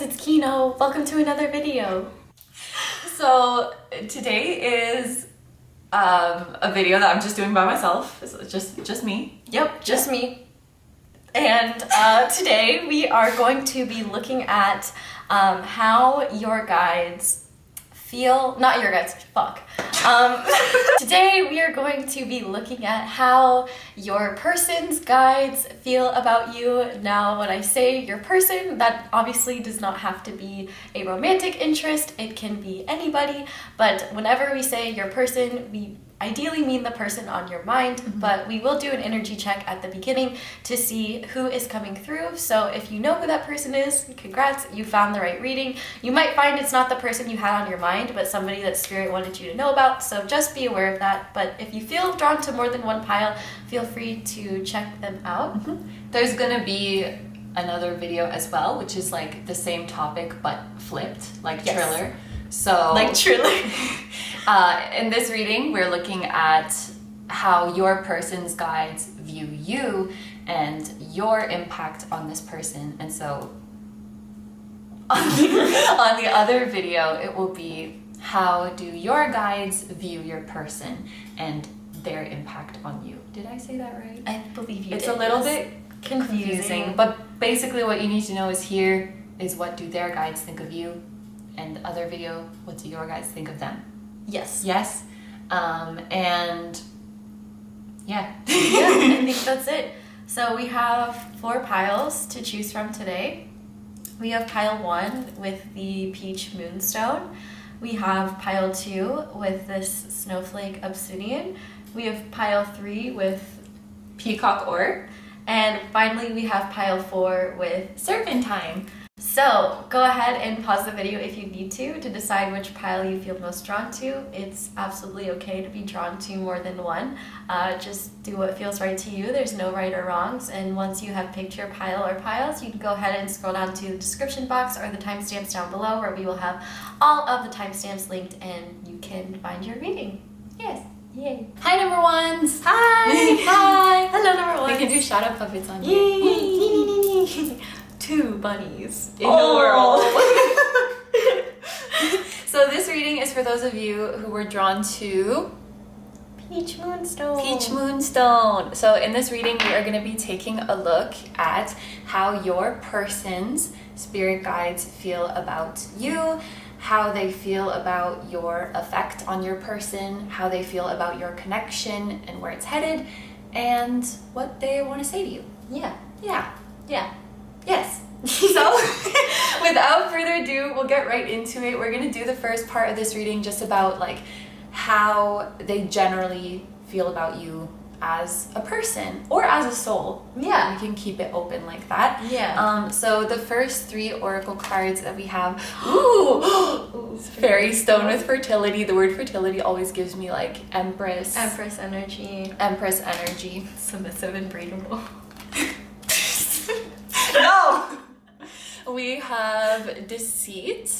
it's Kino. Welcome to another video. So today is a video that I'm just doing by myself. It's just me. Yep, just me. And today we are going to be looking at how your guides feel, not your guides, fuck. Today we are going to be looking at how your person's guides feel about you. Now, when I say your person, that obviously does not have to be a romantic interest. It can be anybody, but whenever we say your person, we ideally mean the person on your mind, but we will do an energy check at the beginning to see who is coming through. So if you know who that person is, congrats, you found the right reading. You might find it's not the person you had on your mind, but somebody that Spirit wanted you to know about, so just be aware of that. But if you feel drawn to more than one pile, feel free to check them out. There's gonna be another video as well, which is like the same topic but flipped, like Triller. So like Triller. In this reading, we're looking at how your person's guides view you and your impact on this person. And so on the other video, it will be how do your guides view your person and their impact on you. Did I say that right? I believe you did. It's a little bit confusing, but basically what you need to know is here is what do their guides think of you, and the other video, what do your guides think of them? Yes. Yes. And yeah. Yeah, I think that's it. So we have 4 piles to choose from today. We have pile 1 with the peach moonstone. We have pile 2 with this snowflake obsidian. We have pile 3 with Peacock Ore. And finally we have pile 4 with Serpentine. So go ahead and pause the video if you need to decide which pile you feel most drawn to. It's absolutely okay to be drawn to more than one. Just do what feels right to you. There's no right or wrongs. And once you have picked your pile or piles, you can go ahead and scroll down to the description box or the timestamps down below, where we will have all of the timestamps linked and you can find your reading. Yes. Yay. Hi, number ones. Hi. Hi. Hello, number ones. We can do shout out puppets on Yay. 2 bunnies in the world. So this reading is for those of you who were drawn to Peach Moonstone. Peach Moonstone. So in this reading, we are going to be taking a look at how your person's spirit guides feel about you, how they feel about your effect on your person, how they feel about your connection and where it's headed, and what they want to say to you. Yeah. Yeah. Yeah. Yes. So without further ado, we'll get right into it. We're going to do the first part of this reading just about like how they generally feel about you as a person or as a soul. Yeah. We can keep it open like that. Yeah. So the first 3 oracle cards that we have, ooh, fairy stone with fertility. The word fertility always gives me like Empress energy. Empress energy. Submissive and breedable. No! We have deceit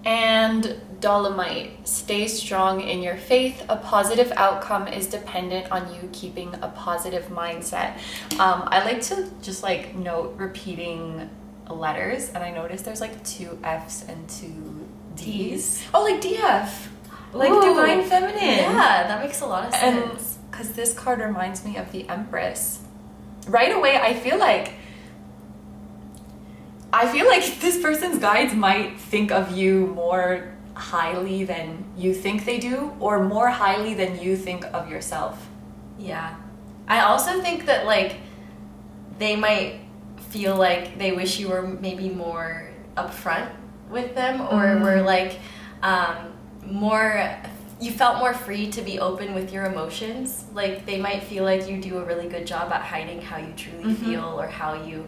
and dolomite. Stay strong in your faith. A positive outcome is dependent on you keeping a positive mindset. I like to just like note repeating letters, and I noticed there's like 2 F's and 2 D's. Oh, like DF. Like Ooh. Divine Feminine. Yeah, that makes a lot of sense. And because this card reminds me of the Empress. Right away, I feel like this person's guides might think of you more highly than you think they do, or more highly than you think of yourself. Yeah. I also think that like they might feel like they wish you were maybe more upfront with them, or were like you felt more free to be open with your emotions. Like they might feel like you do a really good job at hiding how you truly feel, or how you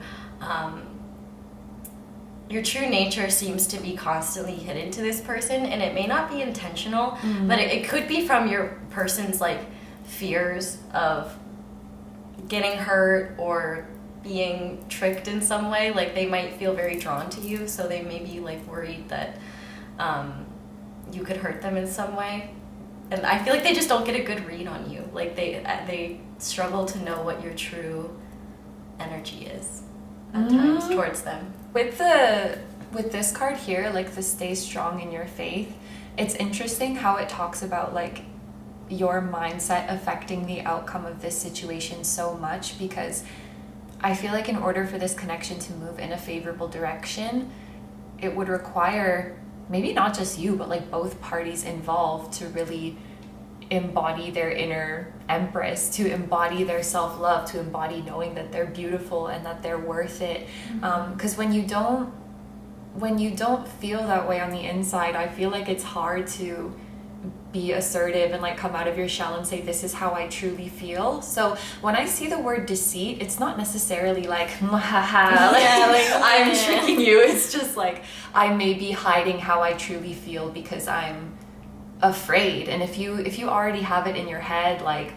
your true nature seems to be constantly hidden to this person, and it may not be intentional, but it could be from your person's like fears of getting hurt or being tricked in some way. Like they might feel very drawn to you, so they may be like worried that you could hurt them in some way. And I feel like they just don't get a good read on you. Like they struggle to know what your true energy is. at times towards them. With this card here, like the stay strong in your faith, it's interesting how it talks about like your mindset affecting the outcome of this situation so much, because I feel like in order for this connection to move in a favorable direction, it would require maybe not just you, but like both parties involved to really embody their inner empress, to embody their self-love, to embody knowing that they're beautiful and that they're worth it. Because when you don't feel that way on the inside, I feel like it's hard to be assertive and like come out of your shell and say, this is how I truly feel. So when I see the word deceit, it's not necessarily like, I'm tricking you. It's just like, I may be hiding how I truly feel because I'm afraid. And if you already have it in your head, like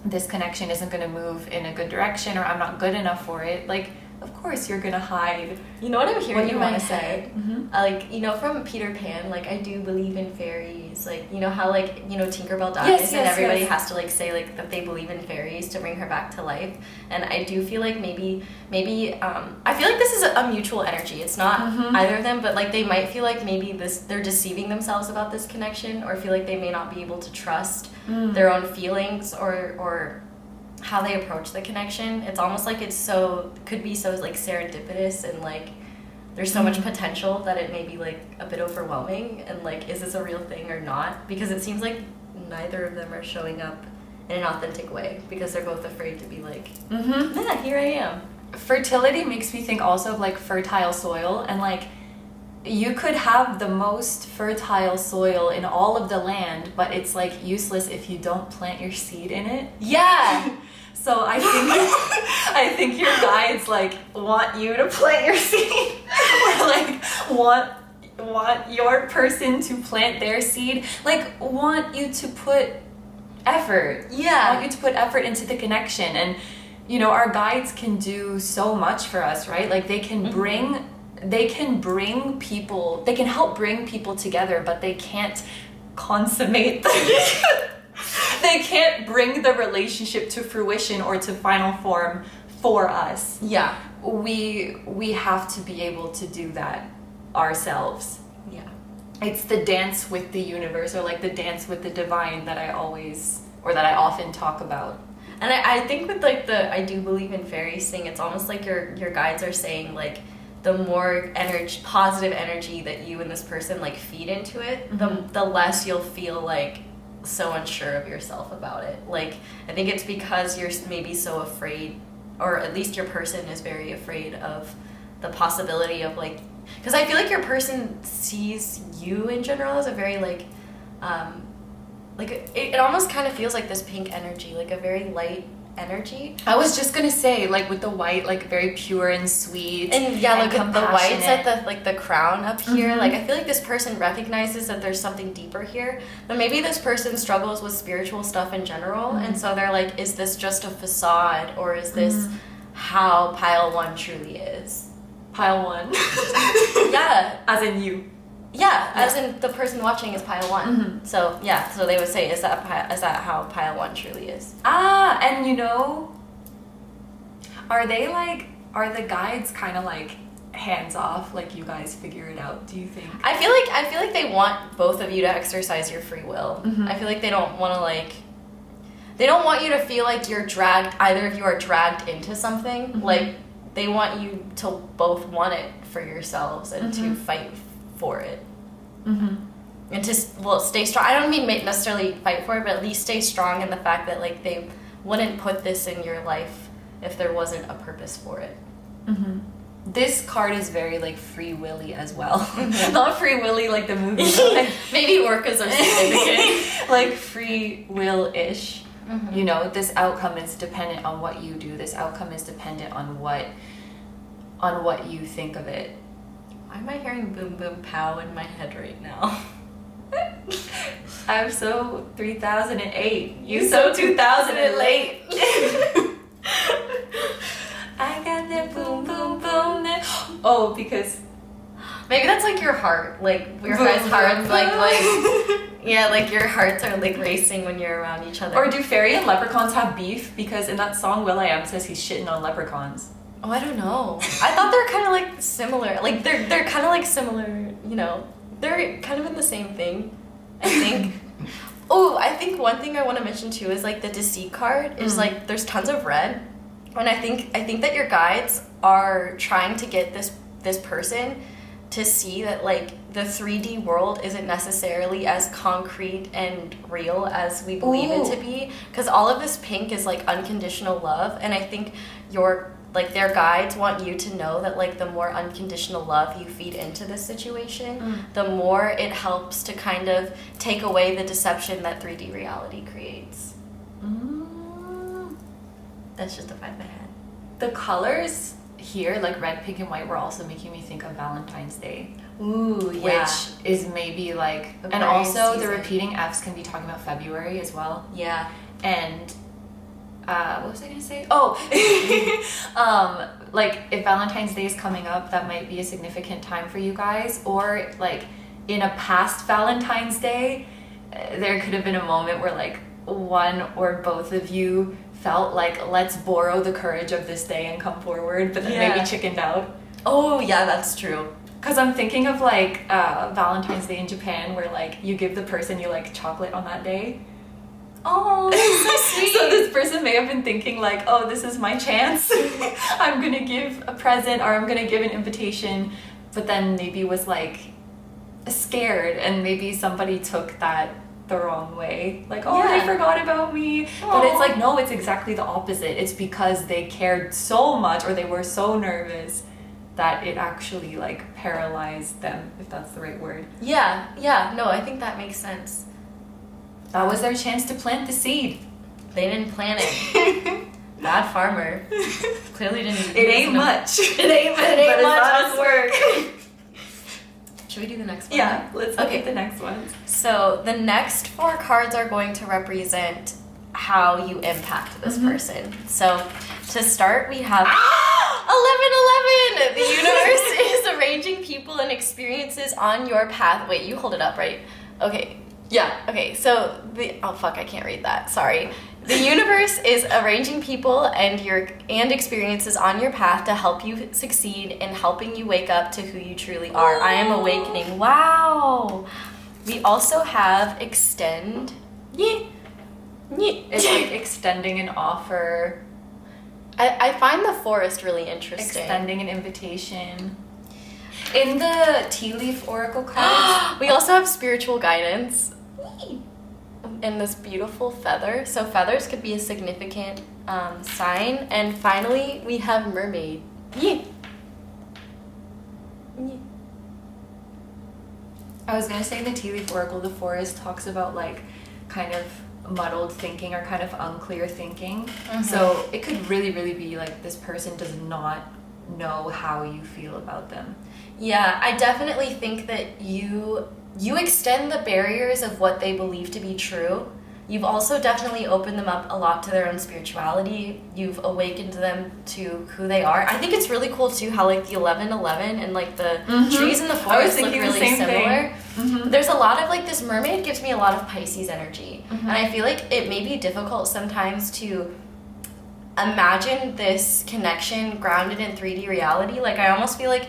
this connection isn't going to move in a good direction, or I'm not good enough for it, like of course you're gonna hide. You know what I'm hearing in my head? Mm-hmm. Like, you know, from Peter Pan, like, I do believe in fairies. Like, you know how, like, you know, Tinkerbell dies and everybody has to, like, say, like, that they believe in fairies to bring her back to life. And I do feel like maybe, I feel like this is a mutual energy. It's not either of them, but, like, they might feel like maybe they're deceiving themselves about this connection, or feel like they may not be able to trust their own feelings or how they approach the connection. It's almost like could be so like serendipitous, and like there's so much potential that it may be like a bit overwhelming, and like, is this a real thing or not? Because it seems like neither of them are showing up in an authentic way, because they're both afraid to be like, yeah, here I am. Fertility makes me think also of like fertile soil, and like you could have the most fertile soil in all of the land, but it's like useless if you don't plant your seed in it. Yeah. So I think your guides like want you to plant your seed, or like want your person to plant their seed, like want you to put effort. Yeah. Want you to put effort into the connection. And you know, our guides can do so much for us, right? Like they can bring people, they can help bring people together, but they can't consummate they can't bring the relationship to fruition or to final form for us. Yeah. We have to be able to do that ourselves. Yeah. It's the dance with the universe, or like the dance with the divine that I often talk about. And I think with like I do believe in fairies thing, it's almost like your guides are saying like, the more positive energy that you and this person like feed into it, the less you'll feel like so unsure of yourself about it. Like, I think it's because you're maybe so afraid, or at least your person is very afraid of the possibility of like, because I feel like your person sees you in general as a very like it almost kind of feels like this pink energy, like a very light energy. I was just gonna say, like with the white, like very pure and sweet, and yeah, like the whites at the crown up here. Like, I feel like this person recognizes that there's something deeper here, but maybe this person struggles with spiritual stuff in general, and so they're like, is this just a facade, or is this how pile one truly is? Pile one. Yeah, as in you. Yeah, as in the person watching is pile one. So yeah, so they would say, is that how pile one truly is? And you know, are the guides kind of like hands off, like you guys figure it out, do you think? I feel like they want both of you to exercise your free will. I feel like they don't want you to feel like either of you are dragged into something. Like, they want you to both want it for yourselves and to fight for it. And to stay strong. I don't mean necessarily fight for it, but at least stay strong in the fact that like they wouldn't put this in your life if there wasn't a purpose for it. This card is very like free willy as well. Not free willy like the movie, but like, maybe orcas are significant. Like free will-ish. You know, this outcome is dependent on what you do. This outcome is dependent on what you think of it. Why am I hearing boom boom pow in my head right now? I'm so 3008. You so 2000 and late. I got that boom boom boom. Oh, because maybe that's like your heart. Like your guys' hearts, like yeah, like your hearts are like racing when you're around each other. Or do fairy and leprechauns have beef? Because in that song, will.i.am says he's shitting on leprechauns. Oh, I don't know. I thought they're kind of like similar. Like they're kind of like similar, you know. They're kind of in the same thing, I think. Oh, I think one thing I want to mention too is like the deceit card is like there's tons of red. And I think that your guides are trying to get this person to see that like the 3D world isn't necessarily as concrete and real as we believe it to be, because all of this pink is like unconditional love, and I think their guides want you to know that like the more unconditional love you feed into this situation, the more it helps to kind of take away the deception that 3D reality creates. That's just a vibe I had. The colors here, like red, pink, and white, were also making me think of Valentine's Day. Ooh, yeah. Which is maybe like, and Aquarius also season. the repeating Fs can be talking about February as well. Yeah. And what was I gonna say? Oh, like if Valentine's Day is coming up, that might be a significant time for you guys. Or like in a past Valentine's Day, there could have been a moment where like one or both of you felt like, let's borrow the courage of this day and come forward, but then maybe chickened out. Oh yeah, that's true. Because I'm thinking of like Valentine's Day in Japan, where like you give the person you like chocolate on that day. Oh, so sweet. So this person may have been thinking like, oh, this is my chance. I'm gonna give a present, or I'm gonna give an invitation, but then maybe was like scared, and maybe somebody took that the wrong way, like, oh, they forgot about me. But it's like, no, it's exactly the opposite. It's because they cared so much, or they were so nervous, that it actually like paralyzed them, if that's the right word. Yeah, no, I think that makes sense. That was their chance to plant the seed. They didn't plant it. Bad farmer. Clearly didn't. It ain't much. It ain't but much it's work. Should we do the next one? Yeah, let's look at the next ones. So the next 4 cards are going to represent how you impact this person. So to start, we have 1111. The universe is arranging people and experiences on your path. Wait, you hold it up, right? Okay. Yeah. Okay. So I can't read that. Sorry. The universe is arranging people and experiences on your path to help you succeed in helping you wake up to who you truly are. I am awakening. Wow. We also have extend. It's like extending an offer. I find the forest really interesting. Extending an invitation. In the tea leaf oracle cards, we also have spiritual guidance. In this beautiful feather. So feathers could be a significant sign. And finally, we have mermaid. I was gonna say the tea leaf oracle, the forest, talks about like kind of muddled thinking or kind of unclear thinking. So it could really, really be like this person does not know how you feel about them. Yeah, I definitely think that you extend the barriers of what they believe to be true. You've also definitely opened them up a lot to their own spirituality. You've awakened them to who they are. I think it's really cool too how like the 1111 and like the trees in the forest look really similar. There's a lot of like this mermaid gives me a lot of Pisces energy. And I feel like it may be difficult sometimes to imagine this connection grounded in 3D reality. Like I almost feel like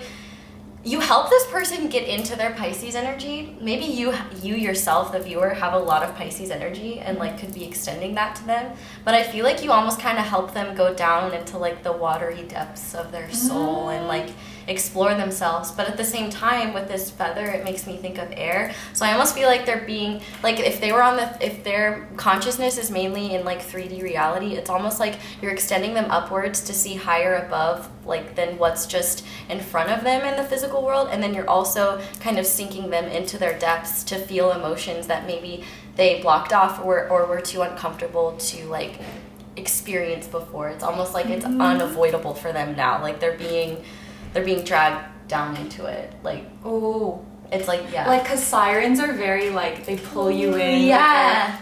you help this person get into their Pisces energy. Maybe you yourself, the viewer, have a lot of Pisces energy and like could be extending that to them. But I feel like you almost kind of help them go down into like the watery depths of their soul and like explore themselves. But at the same time, with this feather, it makes me think of air. So I almost feel like they're being like if their consciousness is mainly in like 3D reality, it's almost like you're extending them upwards to see higher above like than what's just in front of them in the physical world, and then you're also kind of sinking them into their depths to feel emotions that maybe they blocked off or were too uncomfortable to like experience before. It's almost like it's unavoidable for them now. Like they're being dragged down into it. Like, oh, it's like, yeah. Like, because sirens are very, like, they pull you in. Yeah.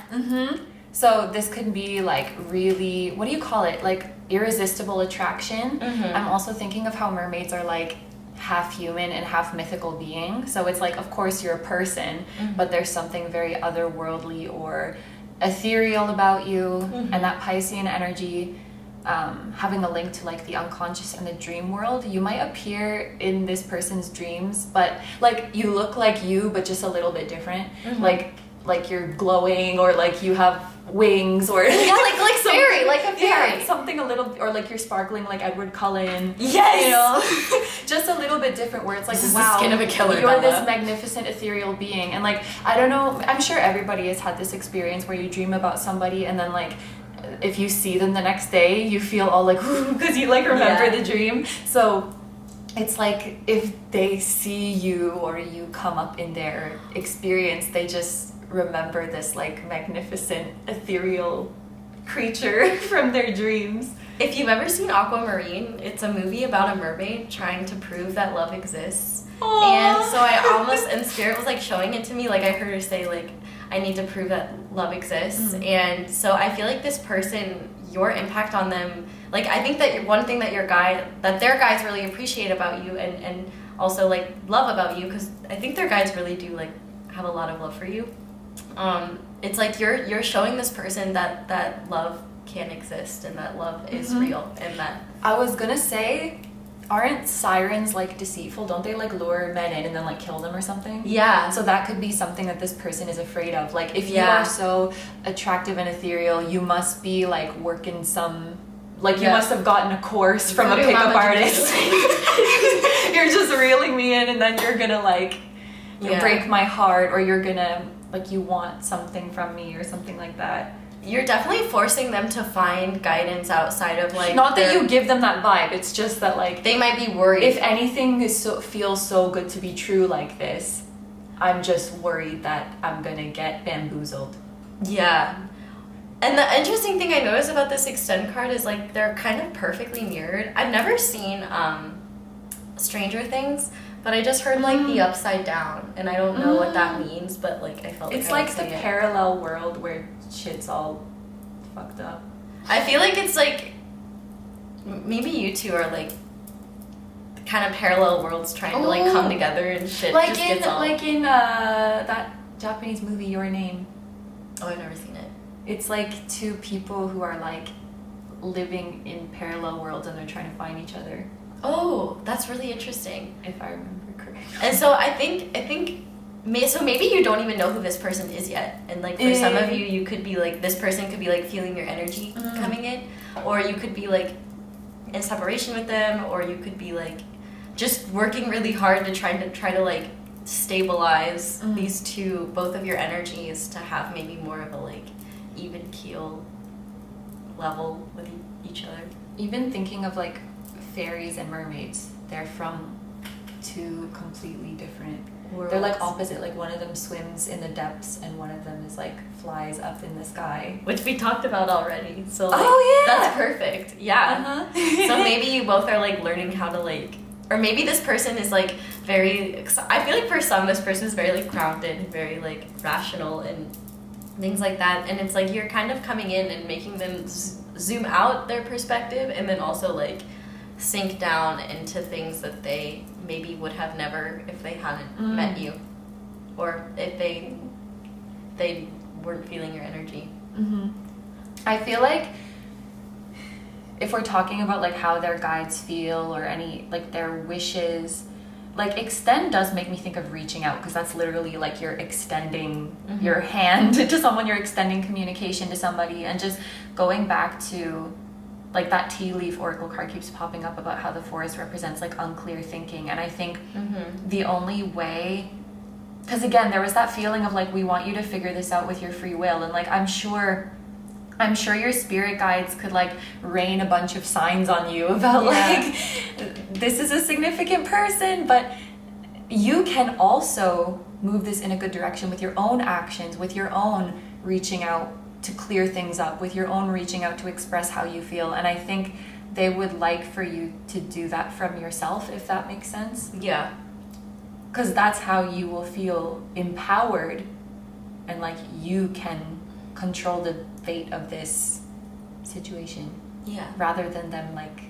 So this could be, like, really, what do you call it? Like, irresistible attraction. I'm also thinking of how mermaids are, like, half human and half mythical being. So it's like, of course, you're a person, but there's something very otherworldly or ethereal about you. And that Piscean energy having a link to like the unconscious and the dream world, you might appear in this person's dreams, but like you look like you, but just a little bit different. Like you're glowing, or like you have wings, or like fairy, like a fairy, something a little, or like you're sparkling like Edward Cullen. Yes, you know, just a little bit different. Where it's like, this wow, is the skin of a killer, you're Bella. this magnificent ethereal being, and like I don't know, I'm sure everybody has had this experience where you dream about somebody, and then like if you see them the next day, you feel all like because you like remember the dream. So it's like if they see you or you come up in their experience, they just remember this like magnificent ethereal creature from their dreams. If you've ever seen Aquamarine, it's a movie about a mermaid trying to prove that love exists. Aww. And so I almost, and Spirit was like showing it to me, like I heard her say like, I need to prove that love exists. And so I feel like this person, your impact on them, like I think that one thing that their guides really appreciate about you, and also like love about you, because I think their guides really do like have a lot of love for you. It's like you're showing this person that love can exist, and that love is real, and that I was gonna say, aren't sirens like deceitful? Don't they like lure men in and then like kill them or something? Yeah. So that could be something that this person is afraid of. Like if you are so attractive and ethereal, you must be like working some, like you must have gotten a course from a pickup artist. You're just reeling me in, and then you're gonna like break my heart, or you're gonna like you want something from me or something like that. You're definitely forcing them to find guidance outside of like, not that you give them that vibe, it's just that like they might be worried. If anything feels so good to be true like this, I'm just worried that I'm gonna get bamboozled. Yeah. And the interesting thing I noticed about this extend card is like they're kind of perfectly mirrored. I've never seen Stranger Things, but I just heard like the upside down, and I don't know what that means, but like I felt like it's like the parallel world where shit's all fucked up. I feel like it's like maybe you two are like kind of parallel worlds trying to like come together, and shit like just in gets all... like in that Japanese movie Your Name. Oh, I've never seen it. It's like two people who are like living in parallel worlds, and they're trying to find each other. Oh, that's really interesting. If I remember correctly. And so I think so maybe you don't even know who this person is yet, and like for some of you could be like, this person could be like feeling your energy coming in, or you could be like in separation with them, or you could be like just working really hard to try to like stabilize these two, both of your energies, to have maybe more of a like even keel level with each other. Even thinking of like fairies and mermaids, they're from two completely different worlds. They're like opposite, like one of them swims in the depths and one of them is like flies up in the sky, which we talked about already, so like, that's perfect. So maybe you both are like learning how to like, or maybe this person is like very, I feel like for some this person is very like grounded, very like rational and things like that, and it's like you're kind of coming in and making them zoom out their perspective, and then also like sink down into things that they maybe would have never if they hadn't met you, or if they weren't feeling your energy. I feel like if we're talking about like how their guides feel, or any like their wishes, like extend does make me think of reaching out, because that's literally like you're extending your hand to someone, you're extending communication to somebody, and just going back to like that tea leaf oracle card keeps popping up about how the forest represents like unclear thinking. And I think the only way, because again there was that feeling of like we want you to figure this out with your free will, and like I'm sure your spirit guides could like rain a bunch of signs on you about like this is a significant person, but you can also move this in a good direction with your own actions, with your own reaching out to clear things up, with your own reaching out to express how you feel. And I think they would like for you to do that from yourself, if that makes sense. Yeah. Because that's how you will feel empowered, and like you can control the fate of this situation. Yeah. Rather than them like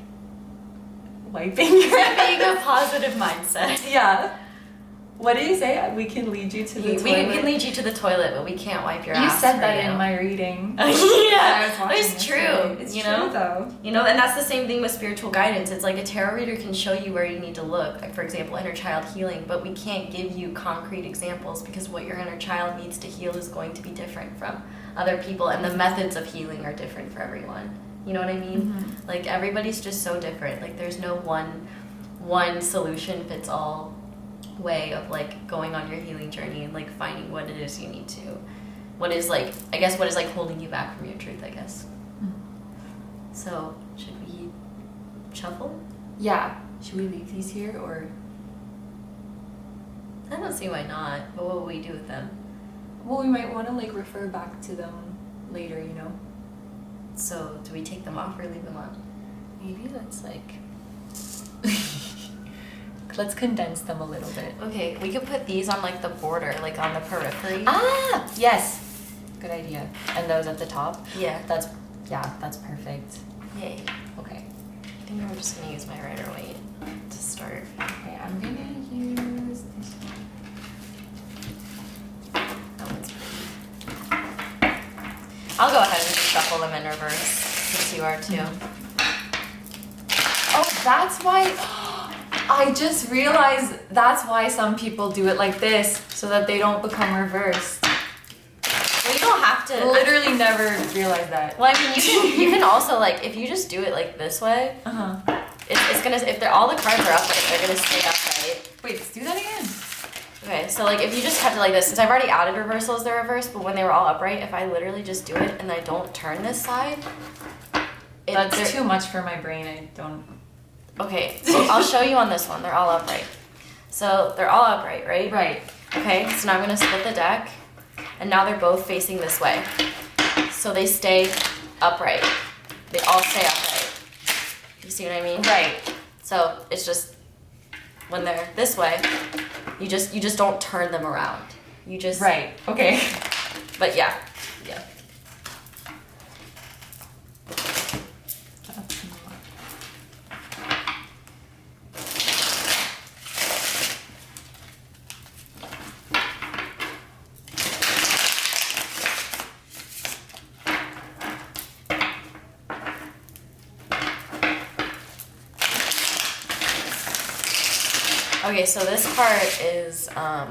wiping your being a positive mindset. Yeah. What do you say? We can lead you to the toilet. We can lead you to the toilet, but we can't wipe your ass. You said that you. in my reading. Yeah, it's true. It's you true, know? though. You know, and that's the same thing with spiritual guidance. It's like a tarot reader can show you where you need to look, like for example, inner child healing, but we can't give you concrete examples because what your inner child needs to heal is going to be different from other people, and the methods of healing are different for everyone. You know what I mean? Mm-hmm. Like everybody's just so different. Like there's no one solution fits all way of like going on your healing journey and like finding what it is you need to, what is like holding you back from your truth, I guess. So should we shuffle? Yeah. Should we leave these here or? I don't see why not, but what will we do with them? Well, we might want to like refer back to them later, you know. So do we take them off or leave them on? Maybe let's like let's condense them a little bit. Okay, we could put these on like the border, like on the periphery. Ah, yes. Good idea. And those at the top? Yeah. That's perfect. Yay. Okay. I think I'm just gonna use my Rider-Waite to start. Okay, I'm gonna use this one. That one's pretty. I'll go ahead and just shuffle them in reverse, since you are too. Oh, that's why. I just realized that's why some people do it like this, so that they don't become reversed. Well, you don't have to. Literally never realized that. Well, I mean, you can also like if you just do it like this way. It's gonna if they're all the cards are upright, they're gonna stay upright. Wait, let's do that again. Okay, so like if you just kept it like this, since I've already added reversals, they're reversed. But when they were all upright, if I literally just do it and I don't turn this side, that's too much for my brain. I don't. Okay, so I'll show you on this one. They're all upright. So they're all upright, right? Right. Okay, so now I'm going to split the deck. And now they're both facing this way. So they stay upright. They all stay upright. You see what I mean? Right. So it's just, when they're this way, you just don't turn them around. You just... Right. Okay. But yeah. Yeah. Okay, so this part is how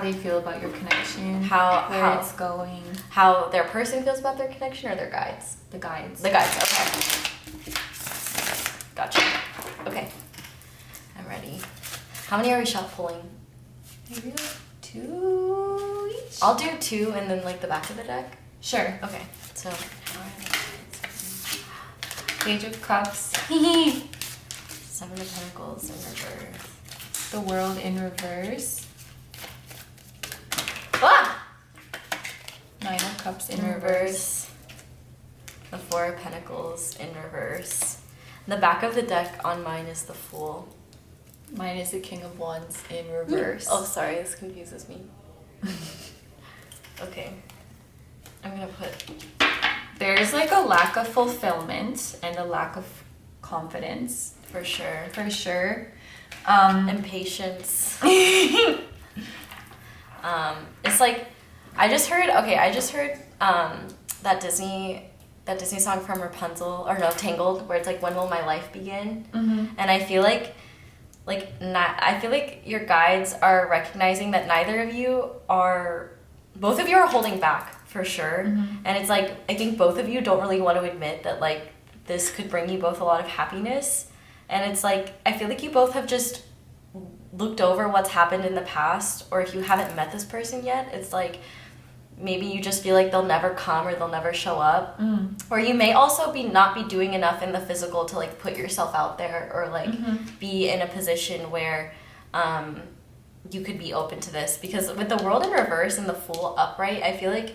they feel about your connection, how it's going, how their person feels about their connection, or their guides. The guides. The guides. Okay. Gotcha. Okay. I'm ready. How many are we shuffling? Maybe like 2 each. I'll do 2 and then like the back of the deck. Sure. Okay. So. Page of Cups. 7 of Pentacles in reverse. The World in reverse. Ah! 9 of Cups in In reverse. reverse. The 4 of Pentacles in reverse. And the back of the deck on mine is the Fool. Mine is the King of Wands in reverse. Oh, sorry, this confuses me. Okay. I'm gonna put... There's like a lack of fulfillment and a lack of confidence. For sure. For sure. Impatience. It's like, I just heard that Disney song from Rapunzel, or no, Tangled, where it's like, when will my life begin? Mm-hmm. And I feel like your guides are recognizing that both of you are holding back, for sure. Mm-hmm. And it's like, I think both of you don't really want to admit that like, this could bring you both a lot of happiness. And it's like, I feel like you both have just looked over what's happened in the past, or if you haven't met this person yet, it's like, maybe you just feel like they'll never come or they'll never show up. Or you may also not be doing enough in the physical to like put yourself out there, or like be in a position where you could be open to this. Because with the World in reverse and the Fool upright, I feel like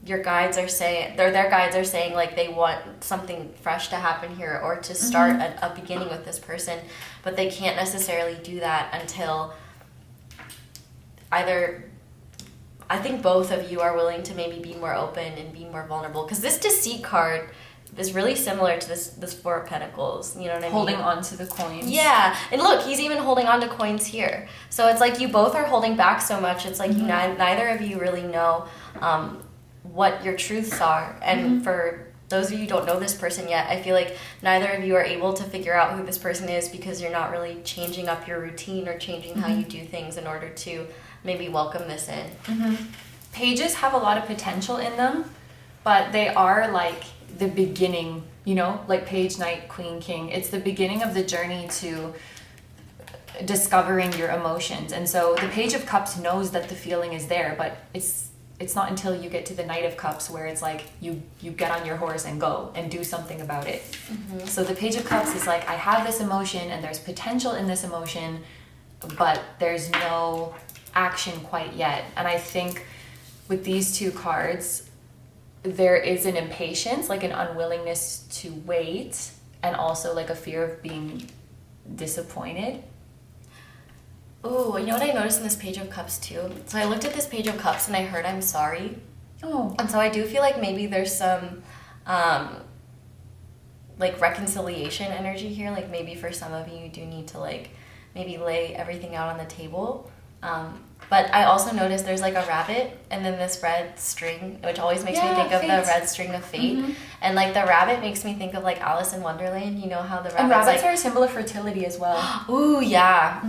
your guides are saying, their guides are saying like they want something fresh to happen here, or to start a beginning with this person, but they can't necessarily do that until either, I think both of you are willing to maybe be more open and be more vulnerable. Because this Deceit card is really similar to this Four of Pentacles. You know what I mean? Holding on to the coins. Yeah, and look, he's even holding on to coins here. So it's like you both are holding back so much. It's like neither of you really know what your truths are. And for those of you who don't know this person yet, I feel like neither of you are able to figure out who this person is because you're not really changing up your routine or changing how you do things in order to maybe welcome this in. Pages have a lot of potential in them, but they are like the beginning, you know, like Page, Knight, Queen, King. It's the beginning of the journey to discovering your emotions. And so the Page of Cups knows that the feeling is there, but it's not until you get to the Knight of Cups where it's like you get on your horse and go and do something about it. So the Page of Cups is like, I have this emotion and there's potential in this emotion, but there's no action quite yet. And I think with these two cards, there is an impatience, like an unwillingness to wait, and also like a fear of being disappointed. Oh, you know what I noticed in this Page of Cups too? So I looked at this Page of Cups and I heard I'm sorry. Oh. And so I do feel like maybe there's some like reconciliation energy here. Like maybe for some of you, you do need to like maybe lay everything out on the table. But I also noticed there's like a rabbit and then this red string, which always makes me think of the red string of fate. And like the rabbit makes me think of like Alice in Wonderland. You know how the rabbits, and rabbits like, are a symbol of fertility as well. Ooh, yeah.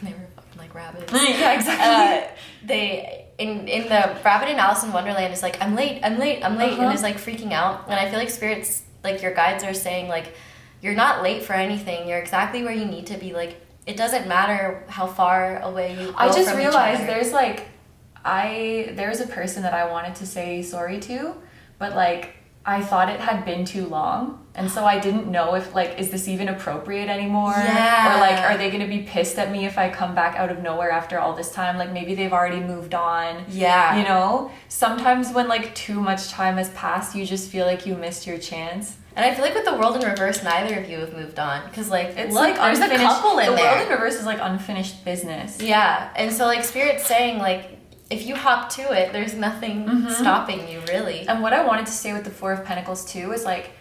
They were fucking like rabbits. Yeah, exactly. They in the rabbit in Alice in Wonderland is like, I'm late, and is like freaking out. And I feel like spirits, like your guides are saying like, you're not late for anything. You're exactly where you need to be. Like, it doesn't matter how far away you go. I just from realized each other. there's a person that I wanted to say sorry to, but like I thought it had been too long, and so I didn't know if like, is this even appropriate anymore? Yeah. Or like, are they gonna be pissed at me if I come back out of nowhere after all this time? Like maybe they've already moved on. Yeah. You know? Sometimes when like too much time has passed, you just feel like you missed your chance. And I feel like with the world in reverse, neither of you have moved on. Because, like, It's look, like there's a unfinished, couple in the there. world in reverse is like unfinished business. Yeah. And so, like, Spirit's saying, like, if you hop to it, there's nothing stopping you, really. And what I wanted to say with the Four of Pentacles, too, is, like,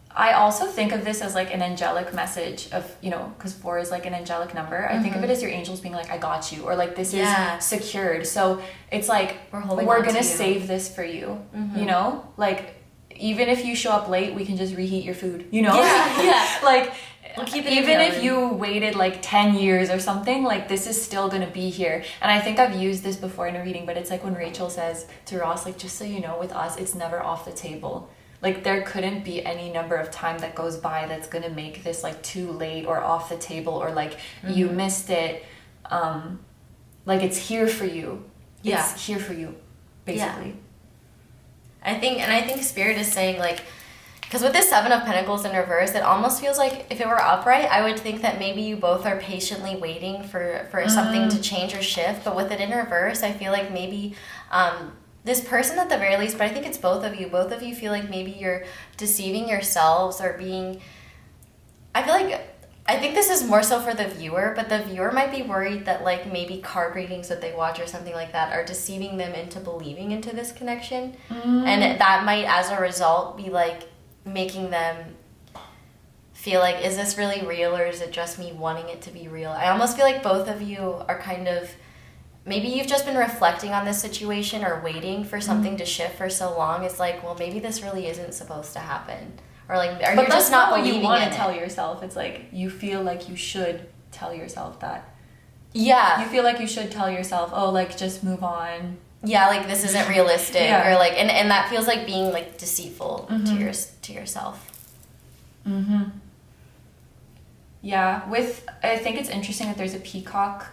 I also think of this as, like, an angelic message of, you know, because 4 is, like, an angelic number. I think of it as your angels being like, I got you. Or, like, this is secured. So, it's like, we're going to save this for you. You know? Like, even if you show up late, we can just reheat your food, you know? Yeah. Like, We'll keep it even in the if you waited like 10 years or something, like this is still gonna be here. And I think I've used this before in a reading, but it's like when Rachel says to Ross, like, just so you know, with us, it's never off the table. Like there couldn't be any number of time that goes by that's gonna make this like too late or off the table or like you missed it. Like it's here for you. It's here for you, basically. Yeah. I think Spirit is saying like, because with this 7 of Pentacles in reverse, it almost feels like if it were upright, I would think that maybe you both are patiently waiting for something to change or shift. But with it in reverse, I feel like maybe this person at the very least, but I think it's both of you feel like maybe you're deceiving yourselves or being... I think this is more so for the viewer, but the viewer might be worried that like maybe card readings that they watch or something like that are deceiving them into believing into this connection. And that might, as a result, be like making them feel like, is this really real or is it just me wanting it to be real? I almost feel like both of you are kind of, maybe you've just been reflecting on this situation or waiting for something to shift for so long. It's like, well, maybe this really isn't supposed to happen. Or like, are you just not believing in it? But that's not what you want to tell yourself. It's like, you feel like you should tell yourself that. Yeah. You feel like you should tell yourself, oh, like, just move on. Yeah, like, this isn't realistic. Or like, and that feels like being like deceitful to yourself. Yeah, I think it's interesting that there's a peacock.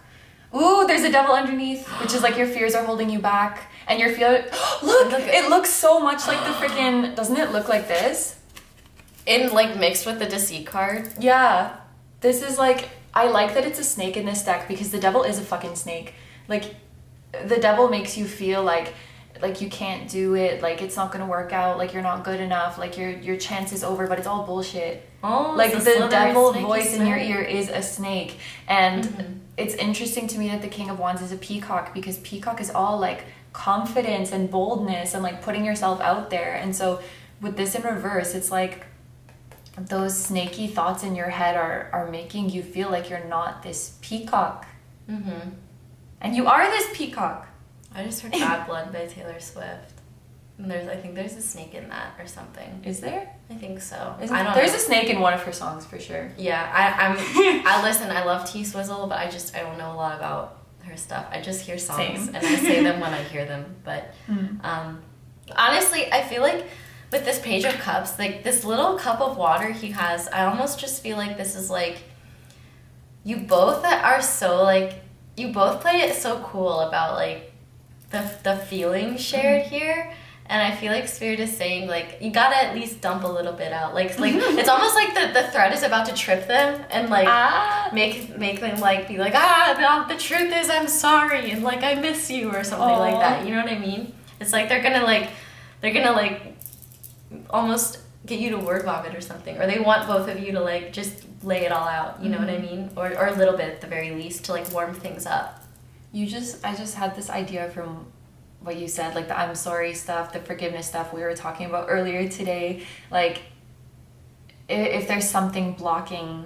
Ooh, there's a devil underneath, which is like your fears are holding you back. And your fear, look, it looks so much like the freaking, doesn't it look like this? In like mixed with the deceit card? Yeah. This is like, I like that it's a snake in this deck because the devil is a fucking snake. Like, the devil makes you feel like you can't do it, like it's not gonna work out, like you're not good enough, like your chance is over, but it's all bullshit. Oh, like the devil voice in your ear is a snake. And it's interesting to me that the King of Wands is a peacock because peacock is all like confidence and boldness and like putting yourself out there. And so with this in reverse, it's like those snaky thoughts in your head are making you feel like you're not this peacock. Mm-hmm. And you are this peacock. I just heard Bad Blood by Taylor Swift. And I think there's a snake in that or something. Is there? I think so. There's a snake in one of her songs for sure. Yeah, I listen, I love T-Swizzle, but I don't know a lot about her stuff. I just hear songs and I say them when I hear them. But honestly, I feel like with this Page of Cups, like this little cup of water he has, I almost just feel like this is like, you both are so like, you both play it so cool about like the feeling shared here. And I feel like Spirit is saying, like, you gotta at least dump a little bit out. Like it's almost like the thread is about to trip them and, like, make them, like, be like, the truth is I'm sorry and, like, I miss you or something like that. You know what I mean? It's like they're gonna almost get you to word vomit or something. Or they want both of you to, like, just lay it all out. You know what I mean? Or a little bit at the very least to, like, warm things up. I just had this idea from what you said, like the I'm sorry stuff, the forgiveness stuff we were talking about earlier today. Like, if there's something blocking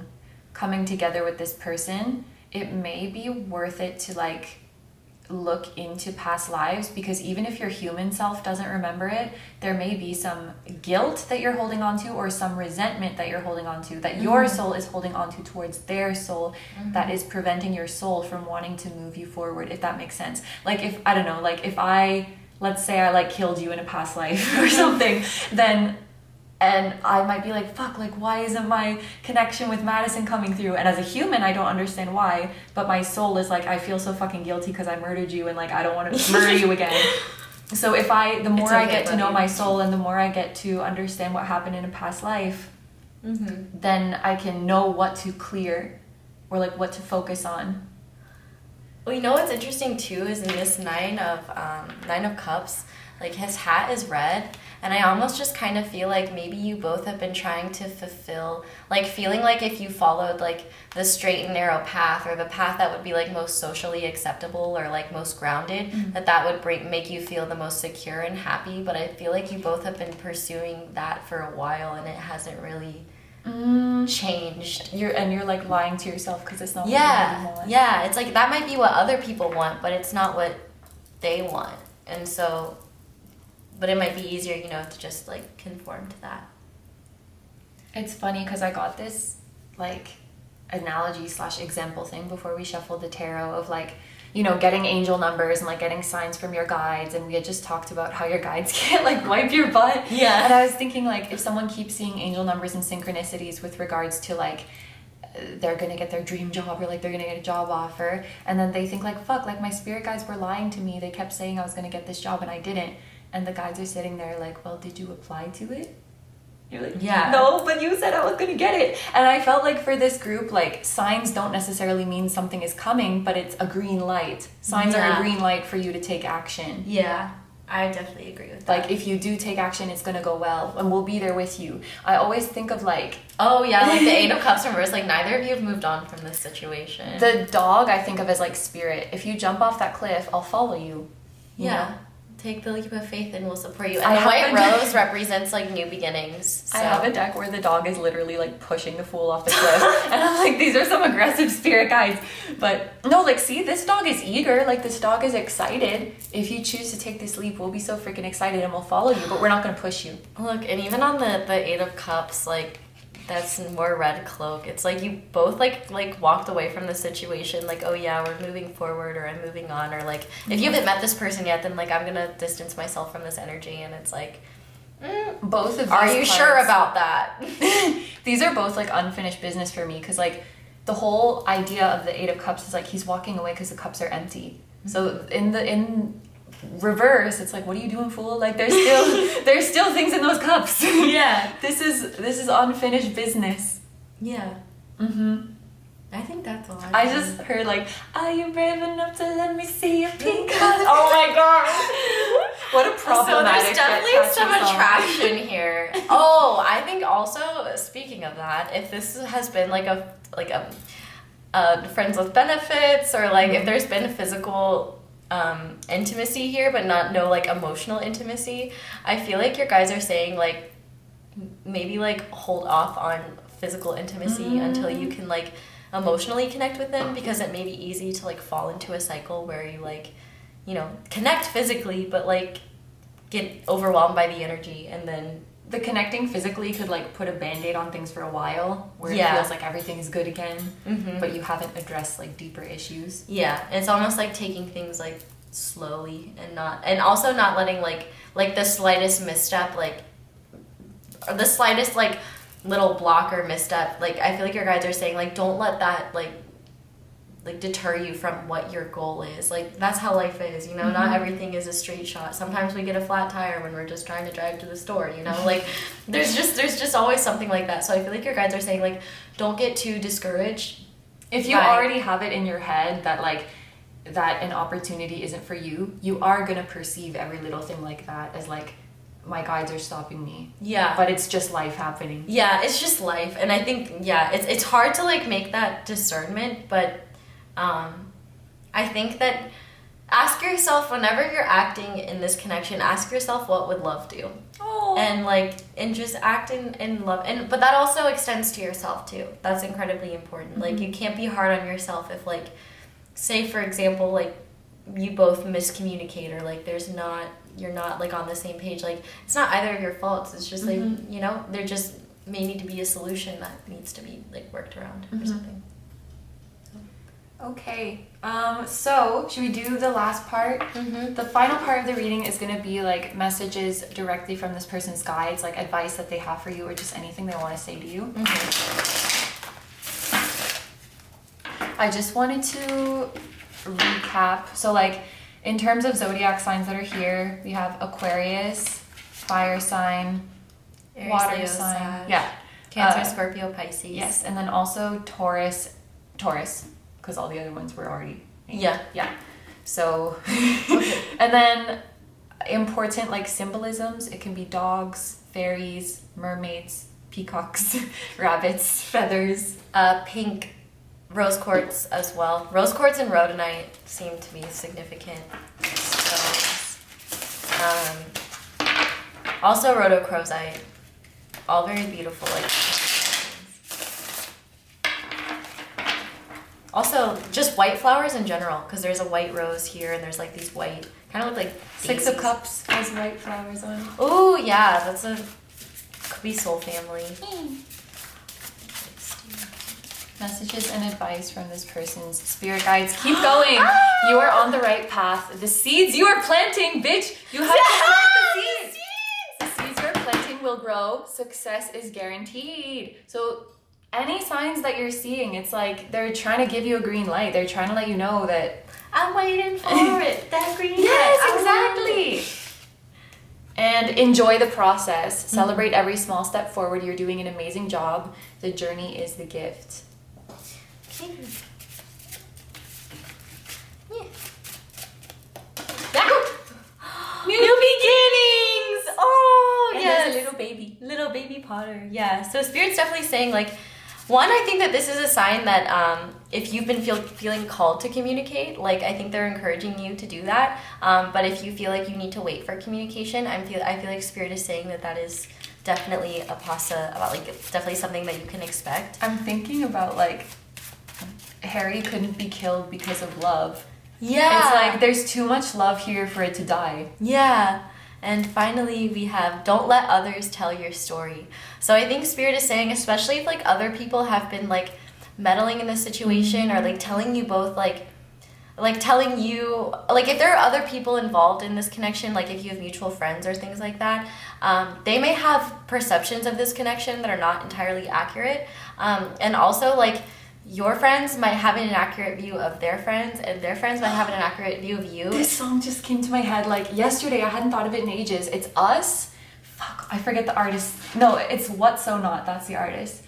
coming together with this person, it may be worth it to like look into past lives, because even if your human self doesn't remember it, there may be some guilt that you're holding on to or some resentment that you're holding on to that your soul is holding on to towards their soul that is preventing your soul from wanting to move you forward, if that makes sense. Like if, I don't know, like if let's say I like killed you in a past life or something, then and I might be like, fuck, like, why isn't my connection with Madison coming through? And as a human, I don't understand why, but my soul is like, I feel so fucking guilty because I murdered you and, like, I don't want to murder you again. So the more I get to know my soul and the more I get to understand what happened in a past life, then I can know what to clear or, like, what to focus on. Well, you know what's interesting, too, is in this Nine of Cups, like, his hat is red, and I almost just kind of feel like maybe you both have been trying to fulfill, like, feeling like if you followed, like, the straight and narrow path, or the path that would be, like, most socially acceptable or, like, most grounded, that would make you feel the most secure and happy. But I feel like you both have been pursuing that for a while, and it hasn't really changed. You're like lying to yourself because it's not what you really want. Yeah, it's like that might be what other people want, but it's not what they want. And so, but it might be easier, you know, to just like conform to that. It's funny because I got this like analogy / example thing before we shuffled the tarot of like, you know, getting angel numbers and like getting signs from your guides, and we had just talked about how your guides can't like wipe your butt. Yeah. And I was thinking like if someone keeps seeing angel numbers and synchronicities with regards to like they're gonna get their dream job or like they're gonna get a job offer, and then they think like, fuck, like my spirit guides were lying to me, they kept saying I was gonna get this job and I didn't, and the guides are sitting there like, well, did you apply to it? You're like, yeah, no, but you said I was gonna get it. And I felt like for this group, like signs don't necessarily mean something is coming, but it's a green light. Signs are a green light for you to take action. Yeah, I definitely agree with that. Like if you do take action, it's gonna go well, and we'll be there with you. I always think of like, oh yeah, like the Eight of Cups reverse, like neither of you have moved on from this situation. The dog I think of as like spirit. If you jump off that cliff, I'll follow you. Yeah. Take the leap of faith and we'll support you. And the white rose represents like new beginnings. So. I have a deck where the dog is literally like pushing the fool off the cliff. And I'm like, these are some aggressive spirit guides. But no, like, see, this dog is eager. Like, this dog is excited. If you choose to take this leap, we'll be so freaking excited and we'll follow you, but we're not going to push you. Look, and even on the Eight of Cups, like, that's more red cloak. It's like you both like walked away from the situation like, oh yeah, we're moving forward, or I'm moving on, or like if you haven't met this person yet, then like I'm gonna distance myself from this energy. And it's like both of these are you cards, sure about that? These are both like unfinished business for me, because like the whole idea of the Eight of Cups is like he's walking away because the cups are empty. So in reverse, it's like, what are you doing, fool? Like there's still things in those cups. Yeah. This is unfinished business. Yeah. I think that's all I just heard like, are you brave enough to let me see your pink cup? Oh my god. What a problematic. So there's definitely some attraction here. Oh, I think also, speaking of that, if this has been like a friends with benefits, or like if there's been physical intimacy here but no like emotional intimacy, I feel like your guys are saying like maybe like hold off on physical intimacy until you can like emotionally connect with them, because it may be easy to like fall into a cycle where you like, you know, connect physically but like get overwhelmed by the energy, and then the connecting physically could like put a band-aid on things for a while where it feels like everything's good again, but you haven't addressed like deeper issues. Yeah, it's almost like taking things like slowly and also not letting like the slightest misstep, like or the slightest like little block or misstep, like I feel like your guides are saying like don't let that like deter you from what your goal is. Like that's how life is, you know. Not everything is a straight shot. Sometimes we get a flat tire when we're just trying to drive to the store, you know. Like there's just always something like that. So I feel like your guides are saying like don't get too discouraged if you already have it in your head that like that an opportunity isn't for you. You are gonna perceive every little thing like that as like, my guides are stopping me. Yeah. But it's just life happening. Yeah, it's just life. And I think, yeah, it's hard to like make that discernment, but I think that ask yourself, whenever you're acting in this connection, ask yourself, what would love do? Oh. And just act in love. But that also extends to yourself too. That's incredibly important. Like you can't be hard on yourself if like, say for example, like you both miscommunicate, or like you're not like on the same page. Like it's not either of your faults. It's just like, you know, there just may need to be a solution that needs to be like worked around or something. Okay, so should we do the last part? The final part of the reading is going to be like messages directly from this person's guides, like advice that they have for you or just anything they want to say to you. I just wanted to recap. So like in terms of zodiac signs that are here, we have Aquarius, fire sign, Aries, water Leo, sign, Sag, Cancer, Scorpio, Pisces. Yes, and then also Taurus, because all the other ones were already named. Yeah. So, and then important like symbolisms. It can be dogs, fairies, mermaids, peacocks, rabbits, feathers, pink, rose quartz as well. Rose quartz and rhodonite seem to be significant stones. Also rhodochrosite. All very beautiful, like. Also, just white flowers in general, because there's a white rose here, and there's like these white, kind of look like Six of Cups has white flowers on. Oh yeah, could be soul family. Messages and advice from this person's spirit guides. Keep going. You are on the right path. The seeds you are planting, bitch. You have to plant the seeds. The seeds you're planting will grow. Success is guaranteed. So any signs that you're seeing, it's like they're trying to give you a green light. They're trying to let you know that I'm waiting for it. That green light. Yes, exactly. And enjoy the process. Celebrate every small step forward. You're doing an amazing job. The journey is the gift. Okay. New beginnings! Oh, and yes. there's a little baby. Little baby Potter. Yeah. So Spirit's definitely saying like, one, I think that this is a sign that if you've been feeling called to communicate, like I think they're encouraging you to do that. But if you feel like you need to wait for communication, I feel like Spirit is saying that is definitely it's definitely something that you can expect. I'm thinking about like Harry couldn't be killed because of love. Yeah. It's like there's too much love here for it to die. Yeah. And finally, we have don't let others tell your story. So I think Spirit is saying, especially if like other people have been like meddling in this situation or like telling you both like telling you like if there are other people involved in this connection, like if you have mutual friends or things like that, they may have perceptions of this connection that are not entirely accurate. And also like your friends might have an inaccurate view of their friends, and their friends might have an inaccurate view of you. This song just came to my head like yesterday. I hadn't thought of it in ages. It's Us. Fuck, I forget the artist. No, it's What So Not. That's the artist.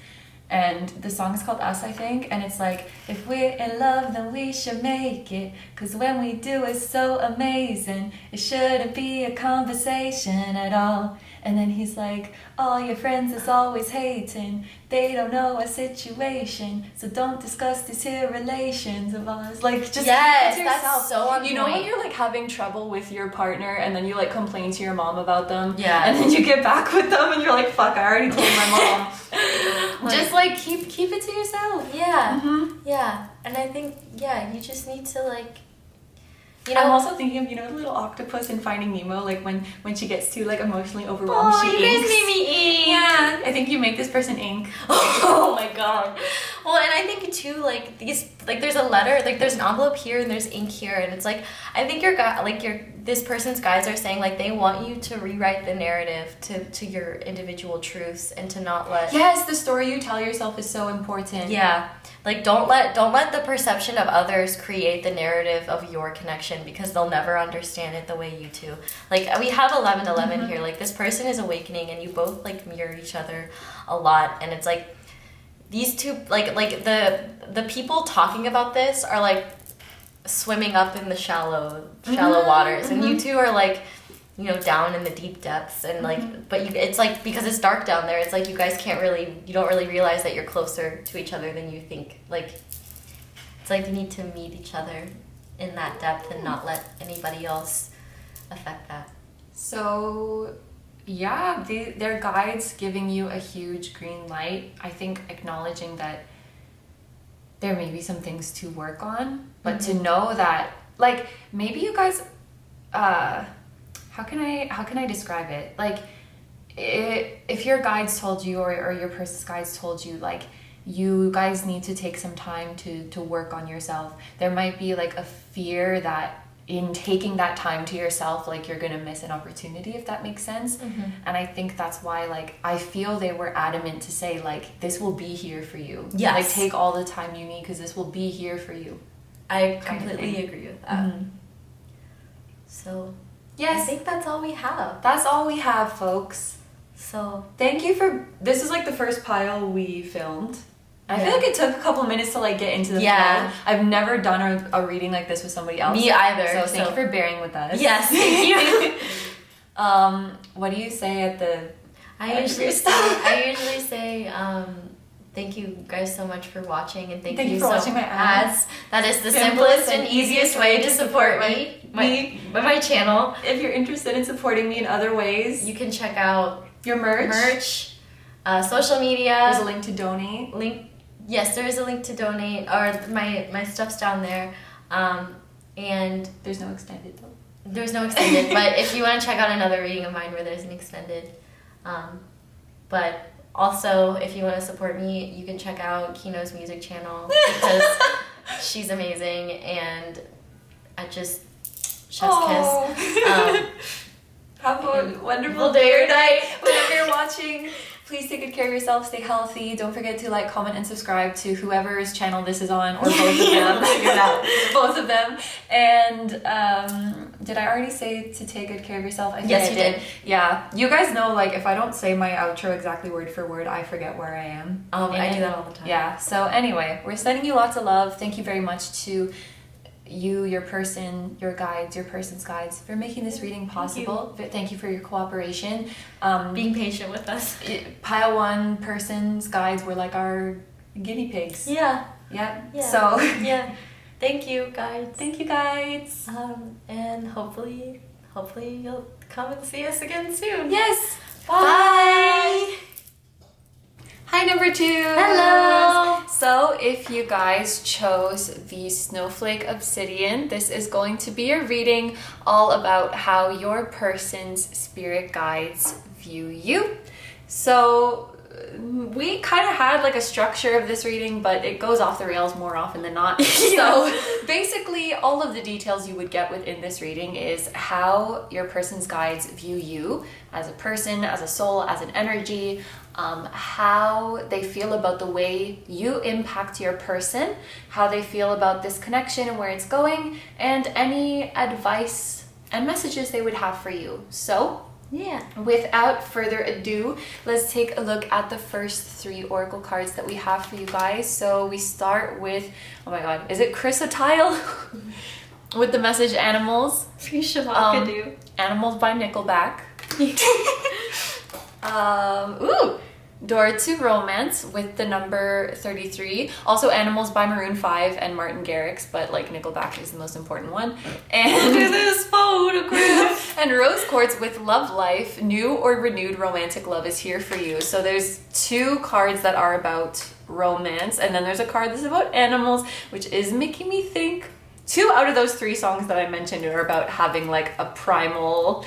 And the song is called Us, I think, and it's like, if we're in love, then we should make it, 'cause when we do, it's so amazing. It shouldn't be a conversation at all. And then he's like, all your friends is always hating. They don't know our situation, so don't discuss these here relations of ours. Like, just yes, keep it to yourself. that's so on You know when point. you're like having trouble with your partner, and then you like complain to your mom about them, Yeah. and then you get back with them, and you're like, fuck, I already told my mom. Just like keep it to yourself. Yeah. Mhm. Yeah. And I think, yeah, you just need to like, I'm also thinking of, the little octopus in Finding Nemo, like when she gets too like emotionally overwhelmed, oh, she you guys inks. made me ink. Yeah, I think you make this person ink. Oh my god. Well, and I think too, like these, like there's a letter, like there's an envelope here and there's ink here, and it's like I think this person's guys are saying like they want you to rewrite the narrative to your individual truths and to not let. Yes, the story you tell yourself is so important. Yeah. Like don't let the perception of others create the narrative of your connection, because they'll never understand it the way you do. Like we have 11:11 here. Like this person is awakening, and you both like mirror each other a lot, and it's like these two like the people talking about this are like swimming up in the shallow waters, and you two are like down in the deep depths, and like but it's like because it's dark down there, it's like you don't really realize that you're closer to each other than you think. Like it's like you need to meet each other in that depth and not let anybody else affect that. So yeah, their guides giving you a huge green light. I think acknowledging that there may be some things to work on, but to know that like maybe you guys how can I describe it? Like, if your guides told you, or your person's guides told you, like, you guys need to take some time to work on yourself, there might be, like, a fear that in taking that time to yourself, like, you're gonna miss an opportunity, if that makes sense. And I think that's why, like, I feel they were adamant to say, like, this will be here for you. Yes. Like, take all the time you need, because this will be here for you. I completely agree with that. So... yes. I think that's all we have. That's all we have, folks. So thank you for... this is like the first pile we filmed. I feel like it took a couple minutes to like get into the flow. I've never done a reading like this with somebody else. Me either. So thank you for bearing with us. Yes, thank you. What do you say at the... I usually say thank you guys so much for watching, and thank you for watching my ads. That is the simplest and easiest way to support my channel. If you're interested in supporting me in other ways, you can check out your merch, social media. There's a link to donate. Yes, there is a link to donate, or my stuff's down there. And there's no extended though. There's no extended, but if you want to check out another reading of mine where there's an extended, but also if you want to support me, you can check out Kino's music channel, because she's amazing, and I just chef's kiss. Have a wonderful day or night whenever you're watching. Please take good care of yourself, stay healthy. Don't forget to like, comment, and subscribe to whoever's channel this is on, or both of them. Figure it out. Both of them. And did I already say to take good care of yourself? I think yes, I you did. Yeah. You guys know, like, if I don't say my outro exactly word for word, I forget where I am. I do that all the time. Yeah. So anyway, we're sending you lots of love. Thank you very much to you, your person, your guides, your person's guides, for making this reading possible. Thank you for your cooperation. Being patient with us. Pile one person's guides were like our guinea pigs. Yeah. Yeah. So yeah. Thank you, guys. Thank you, guys. And hopefully you'll come and see us again soon. Yes. Bye. Hi, number 2. Hello. So if you guys chose the Snowflake Obsidian, this is going to be your reading all about how your person's spirit guides view you. So we kind of had like a structure of this reading, but it goes off the rails more often than not. So basically all of the details you would get within this reading is how your person's guides view you as a person, as a soul, as an energy, how they feel about the way you impact your person, how they feel about this connection and where it's going, and any advice and messages they would have for you. So Yeah. Without further ado, let's take a look at the first 3 oracle cards that we have for you guys. So we start with, oh my god, is it Chrysotile? With the message Animals. Animals by Nickelback. Ooh! Door to Romance with the number 33. Also Animals by Maroon 5 and Martin Garrix, but like Nickelback is the most important one. And this photograph. And Rose Quartz with Love Life. New or renewed romantic love is here for you. So there's 2 cards that are about romance, and then there's a card that's about animals, which is making me think. 2 out of those 3 songs that I mentioned are about having like a primal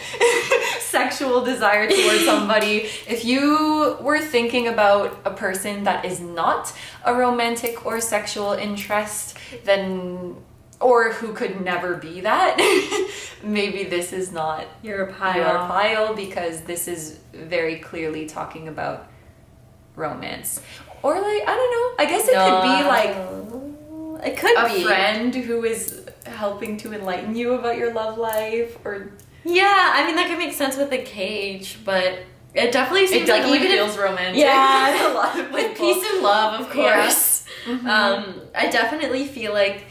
sexual desire towards somebody. If you were thinking about a person that is not a romantic or sexual interest, then, or who could never be that, maybe this is not Your your pile, because this is very clearly talking about romance. Or like, I don't know, I guess it could be like it could a be friend who is helping to enlighten you about your love life, or yeah, I mean that could make sense with the cage, but it definitely seems like definitely even feels romantic. Yeah, a lot of with people. peace and love, of course. Yeah. Mm-hmm. I definitely feel like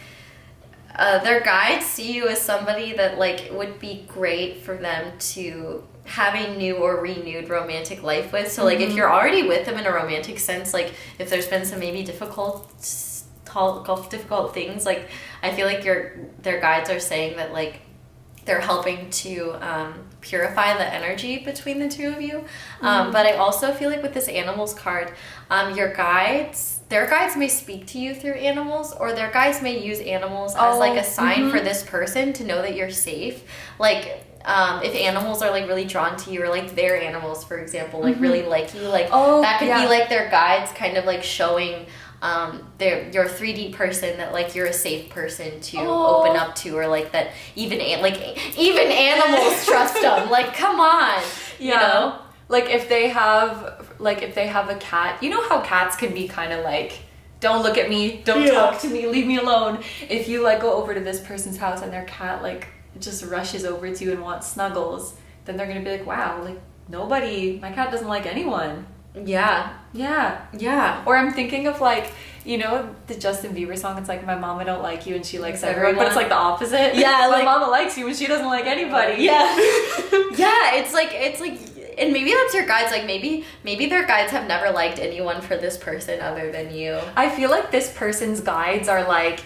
their guides see you as somebody that like would be great for them to have a new or renewed romantic life with. So like if you're already with them in a romantic sense, like if there's been some maybe difficult things, like I feel like their guides are saying that like they're helping to purify the energy between the 2 of you. But I also feel like with this animals card, their guides may speak to you through animals, or their guides may use animals as like a sign for this person to know that you're safe. Like if animals are like really drawn to you, or like their animals, for example, like really like you, like that could be like their guides kind of like showing your 3D person that like you're a safe person to open up to, or like that even animals trust them. Like come on, you know. Like if they have a cat, you know how cats can be kind of like, don't look at me, don't talk to me, leave me alone. If you like go over to this person's house and their cat like just rushes over to you and wants snuggles, then they're gonna be like, wow, like my cat doesn't like anyone. Yeah. Or I'm thinking of like, you know, the Justin Bieber song, it's like, my mama don't like you and she likes everyone, but it's like the opposite. Yeah, my like, mama likes you and she doesn't like anybody. Yeah. Yeah, it's like, and maybe that's your guides, like maybe their guides have never liked anyone for this person other than you. I feel like this person's guides are like,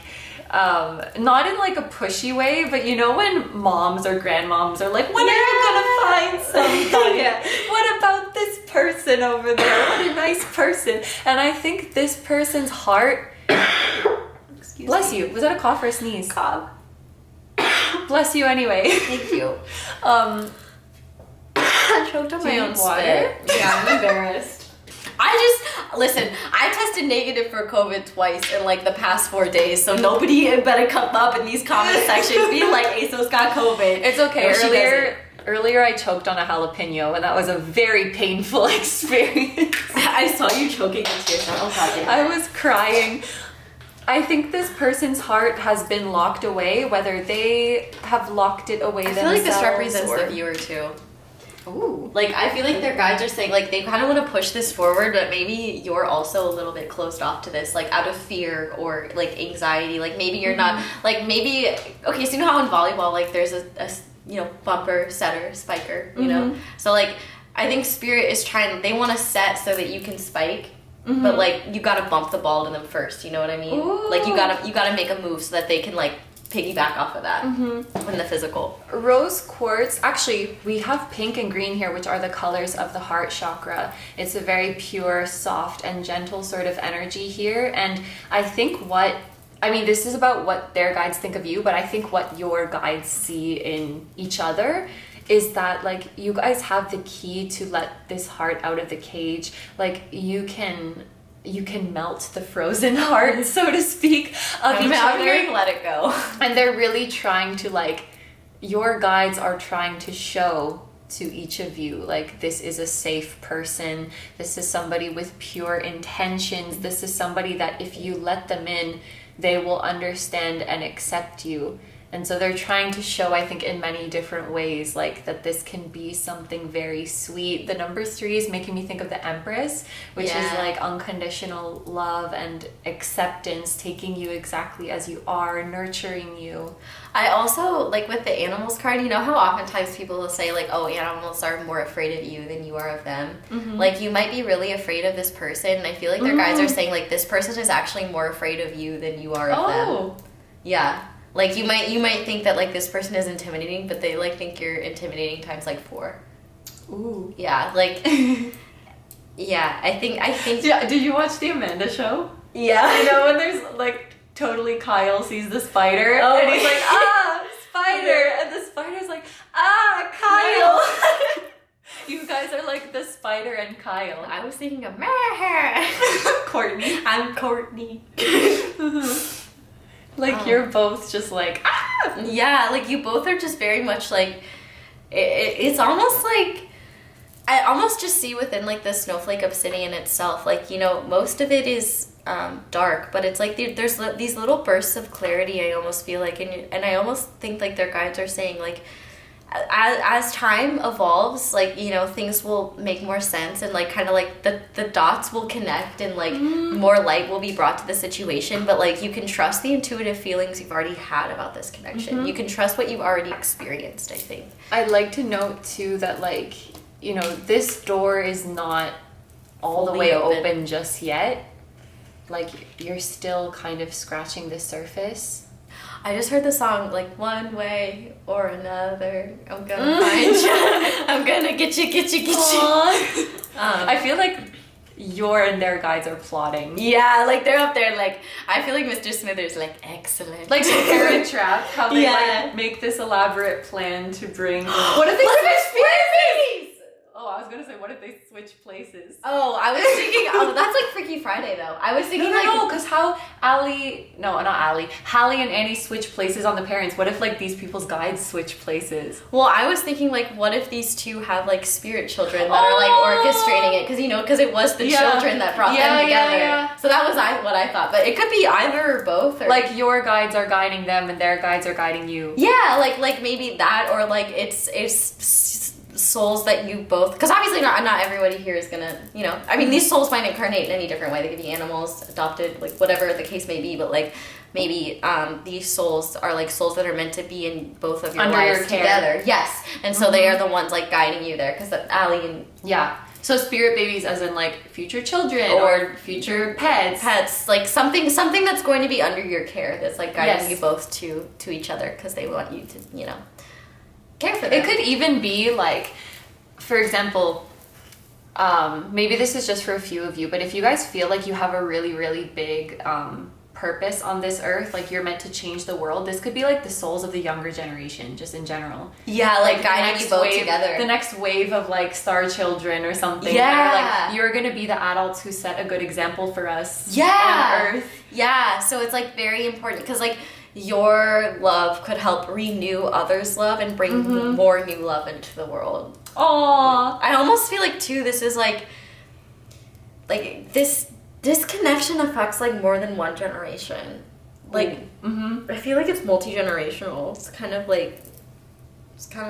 not in like a pushy way, but you know when moms or grandmoms are like, when are you gonna find somebody? What about this person over there? What a nice person. And I think this person's heart, bless you, was that a cough or a sneeze? Cough. Bless you anyway. Thank you. I choked on my own water? spit. Yeah, I'm embarrassed. I tested negative for COVID twice in like the past 4 days, so nobody better come up in these comment sections being like, ASOS got COVID. It's okay. No, Earlier I choked on a jalapeno, and that was a very painful experience. I saw you choking into yourself. Oh god, yeah. I was crying. I think this person's heart has been locked away, whether they have locked it away themselves. I feel like this represents the viewer too. Ooh. Like, I feel like their guides are saying, like, they kind of want to push this forward, but maybe you're also a little bit closed off to this, like, out of fear or, like, anxiety. Like, maybe you're not, like, maybe, okay, so you know how in volleyball, like, there's a you know, bumper, setter, spiker, you know? So, like, I think Spirit is they want to set so that you can spike, but, like, you gotta bump the ball to them first, you know what I mean? Ooh. Like, you gotta make a move so that they can, like, piggyback off of that in the physical. Rose quartz, actually we have pink and green here, which are the colors of the heart chakra. It's a very pure, soft and gentle sort of energy here, and I think this is about what their guides think of you, but I think what your guides see in each other is that like you guys have the key to let this heart out of the cage. Like you can melt the frozen heart, so to speak, of each other. Let it go. And they're really trying to, like, your guides are trying to show to each of you, like, this is a safe person. This is somebody with pure intentions. This is somebody that if you let them in, they will understand and accept you. And so they're trying to show, I think, in many different ways, like that this can be something very sweet. The number 3 is making me think of the Empress, which is like unconditional love and acceptance, taking you exactly as you are, nurturing you. I also, like with the animals card, you know how oftentimes people will say like, oh, animals are more afraid of you than you are of them. Like you might be really afraid of this person, and I feel like their guides are saying like this person is actually more afraid of you than you are of them. Yeah. Like you might think that like this person is intimidating, but they like think you're intimidating times like 4. Ooh. Yeah, like yeah, I think Yeah, did you watch the Amanda show? Yeah. You know when there's like totally Kyle sees the spider and he's like, ah, spider, and the spider's like, ah, Kyle. You guys are like the spider and Kyle. I was thinking of Courtney. I'm Courtney. Like you're both just like, ah! Yeah, like you both are just very much like, it's almost like, I almost just see within like the Snowflake Obsidian itself, like, you know, most of it is dark, but it's like there's these little bursts of clarity, I almost feel like, and I almost think like their guides are saying like, as time evolves, like, you know, things will make more sense, and like kind of like the dots will connect, and like more light will be brought to the situation, but like you can trust the intuitive feelings you've already had about this connection. You can trust what you've already experienced, I think. I'd like to note too that like, you know, this door is not all the way open just yet. Like you're still kind of scratching the surface. I just heard the song, like, one way or another, I'm gonna find you. I'm gonna get you. I feel like your and their guides are plotting. Yeah, like, they're up there, like, I feel like Mr. Smithers, like, excellent. Like the Parent Trap, how they, like, make this elaborate plan to bring... What if they switch places? Oh, I was gonna say, what if they switch places? Oh, I was thinking, that's like Freaky Friday, though. I was thinking, no, because how Hallie and Annie switch places on the parents. What if, like, these people's guides switch places? Well, I was thinking, like, what if these two have, like, spirit children that are, like, orchestrating it? Because, you know, because it was the children that brought them together. Yeah. So that was what I thought. But it could be either or both. Or... Like, your guides are guiding them and their guides are guiding you. Yeah, like maybe that, or, like, it's souls that you both, because obviously not everybody here is gonna, you know, I mean, these souls might incarnate in any different way. They could be animals, adopted, like whatever the case may be, but like maybe these souls are like souls that are meant to be in both of your lives together. Yes, and so they are the ones like guiding you there, because Allie and so spirit babies, as in like future children or future pets, like something that's going to be under your care, that's like guiding you both to each other, because they want you to, you know, care for them. It could even be like, for example, maybe this is just for a few of you, but if you guys feel like you have a really, really big purpose on this earth, like you're meant to change the world, this could be like the souls of the younger generation, just in general. Yeah, like guiding you both together. The next wave of like star children or something. Yeah. Like you're gonna be the adults who set a good example for us on earth. Yeah, so it's like very important, because like your love could help renew others' love and bring more new love into the world. Aww. I almost feel like too, this is like this connection affects like more than one generation. Like I feel like it's multi-generational. It's kind of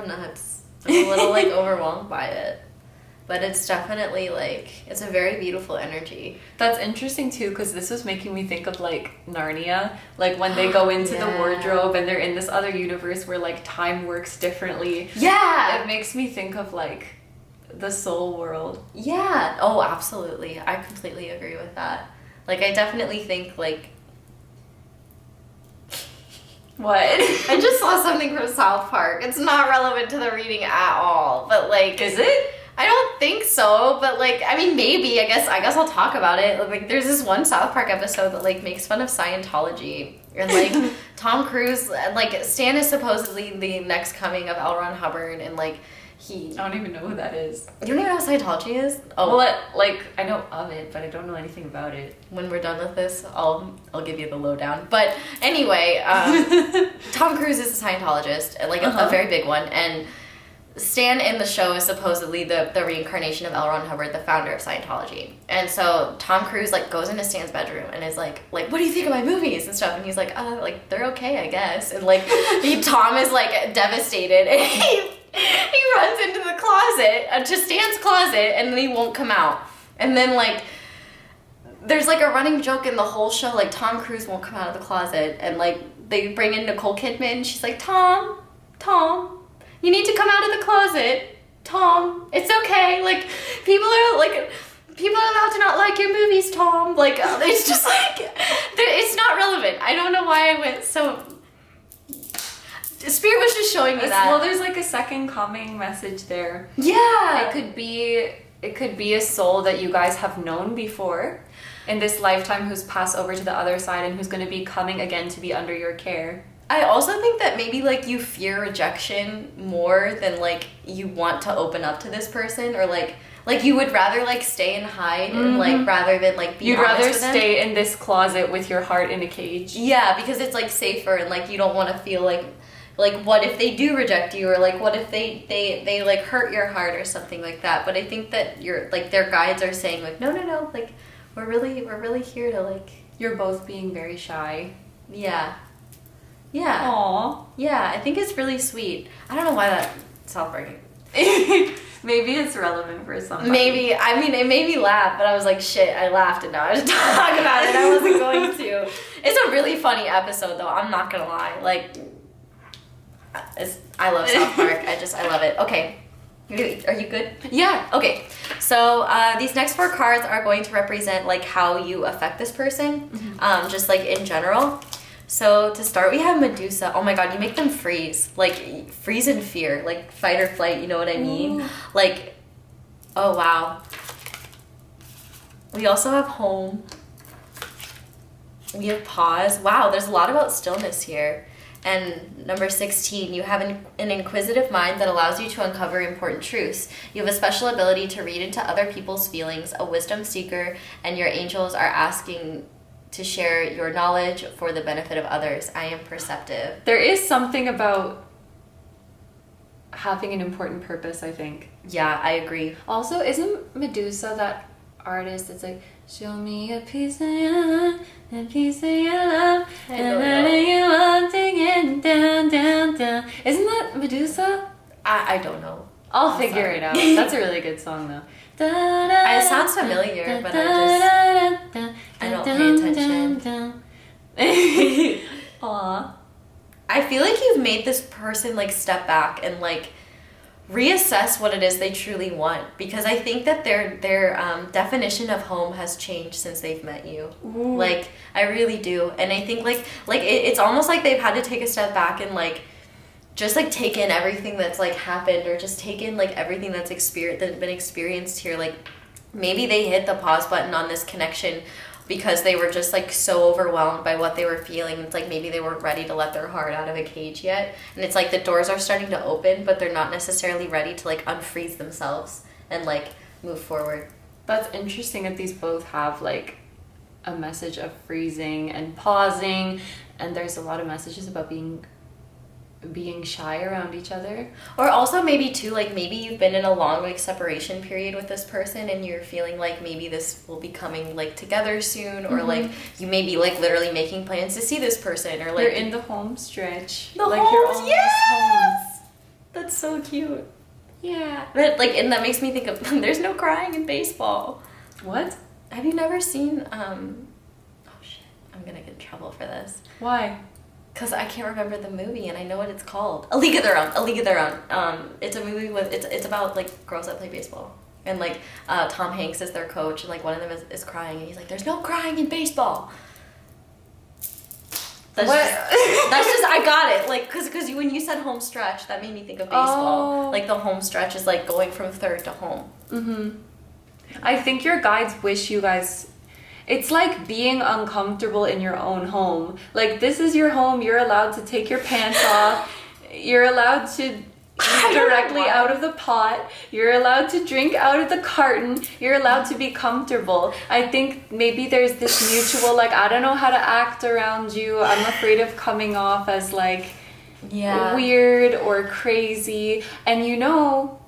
nuts. I'm a little like overwhelmed by it. But it's definitely like, it's a very beautiful energy. That's interesting too, because this was making me think of like Narnia, like when they go into the wardrobe and they're in this other universe where like time works differently. Yeah! It makes me think of like the soul world. Yeah. Oh, absolutely. I completely agree with that. Like, I definitely think like... What? I just saw something from South Park. It's not relevant to the reading at all, but like... Is it? I don't think so, but like, I mean, maybe. I guess I'll talk about it. Like, there's this one South Park episode that like makes fun of Scientology, and like Tom Cruise, like Stan is supposedly the next coming of L. Ron Hubbard, and like I don't even know who that is. You don't even know what Scientology is? Oh, well, like I know of it, but I don't know anything about it. When we're done with this, I'll give you the lowdown. But anyway, Tom Cruise is a Scientologist, like a very big one, and Stan in the show is supposedly the reincarnation of L. Ron Hubbard, the founder of Scientology. And so Tom Cruise like goes into Stan's bedroom and is like, what do you think of my movies and stuff? And he's like, like they're okay, I guess. And like Tom is like devastated and he runs into the closet, to Stan's closet, and then he won't come out. And then like there's like a running joke in the whole show, like Tom Cruise won't come out of the closet, and like they bring in Nicole Kidman. She's like, Tom, you need to come out of the closet. Tom, it's okay. Like, people are allowed to not like your movies, Tom. Like, it's just like, it's not relevant. I don't know why I went so... Spirit was just showing me that. Well, there's like a second coming message there. Yeah. It could be a soul that you guys have known before in this lifetime who's passed over to the other side and who's going to be coming again to be under your care. I also think that maybe like you fear rejection more than like you want to open up to this person, or like you would rather like stay and hide and like rather than like be You'd honest rather with them. stay in this closet with your heart in a cage. Yeah, because it's like safer, and like you don't want to feel like what if they do reject you, or like what if they like hurt your heart or something like that. But I think that you're like their guides are saying like no, like we're really here to like... You're both being very shy. Yeah. Aww. Yeah, I think it's really sweet. I don't know why that's heartbreaking. Maybe it's relevant for somebody. Maybe. I mean, it made me laugh, but I was like, shit, I laughed and now I have to talk about it. I wasn't going to. It's a really funny episode, though. I'm not going to lie. Like, I love South Park. I love it. Okay. Are you good? Yeah. Okay. So these next 4 cards are going to represent like how you affect this person, just like in general. So to start, we have Medusa. Oh my god, you make them freeze. Like, freeze in fear. Like, fight or flight, you know what I mean? Ooh. Like, oh wow. We also have home. We have pause. Wow, there's a lot about stillness here. And number 16, you have an inquisitive mind that allows you to uncover important truths. You have a special ability to read into other people's feelings, a wisdom seeker, and your angels are asking to share your knowledge for the benefit of others. I am perceptive. There is something about having an important purpose, I think. Yeah, I agree. Also, isn't Medusa that artist that's like, show me a piece of your love, a piece of your love, and you want to get down. Isn't that Medusa? I don't know. I'll figure it out. That's a really good song, though. It sounds familiar, but I don't pay attention. Aw. I feel like you've made this person like step back and like reassess what it is they truly want, because I think that their definition of home has changed since they've met you. Ooh. Like, I really do. And I think like it's almost like they've had to take a step back and like just like take in everything that's like happened, or just take in like everything that's been experienced here. Like, maybe they hit the pause button on this connection because they were just like so overwhelmed by what they were feeling. It's like maybe they weren't ready to let their heart out of a cage yet, and it's like the doors are starting to open, but they're not necessarily ready to like unfreeze themselves and like move forward. That's interesting that these both have like a message of freezing and pausing, and there's a lot of messages about being shy around each other. Or also maybe too, like maybe you've been in a long like separation period with this person and you're feeling like maybe this will be coming like together soon, or like you may be like literally making plans to see this person, or like you're in the home stretch. The like homes, you're almost yes! Home. That's so cute. Yeah. But like, and that makes me think of there's no crying in baseball. What? Have you never seen oh shit, I'm gonna get in trouble for this. Why? Because I can't remember the movie, and I know what it's called. A League of Their Own. A League of Their Own. It's a movie with it's about like girls that play baseball, and like Tom Hanks is their coach, and like one of them is crying, and he's like, "There's no crying in baseball." That's just I got it. Like, because when you said home stretch, that made me think of baseball. Oh. Like the home stretch is like going from third to home. Mm-hmm. I think your guides wish you guys. It's like being uncomfortable in your own home. Like, this is your home. You're allowed to take your pants off. You're allowed to eat directly out of the pot. You're allowed to drink out of the carton. You're allowed to be comfortable. I think maybe there's this mutual, like, I don't know how to act around you. I'm afraid of coming off as, like, weird or crazy. And you know,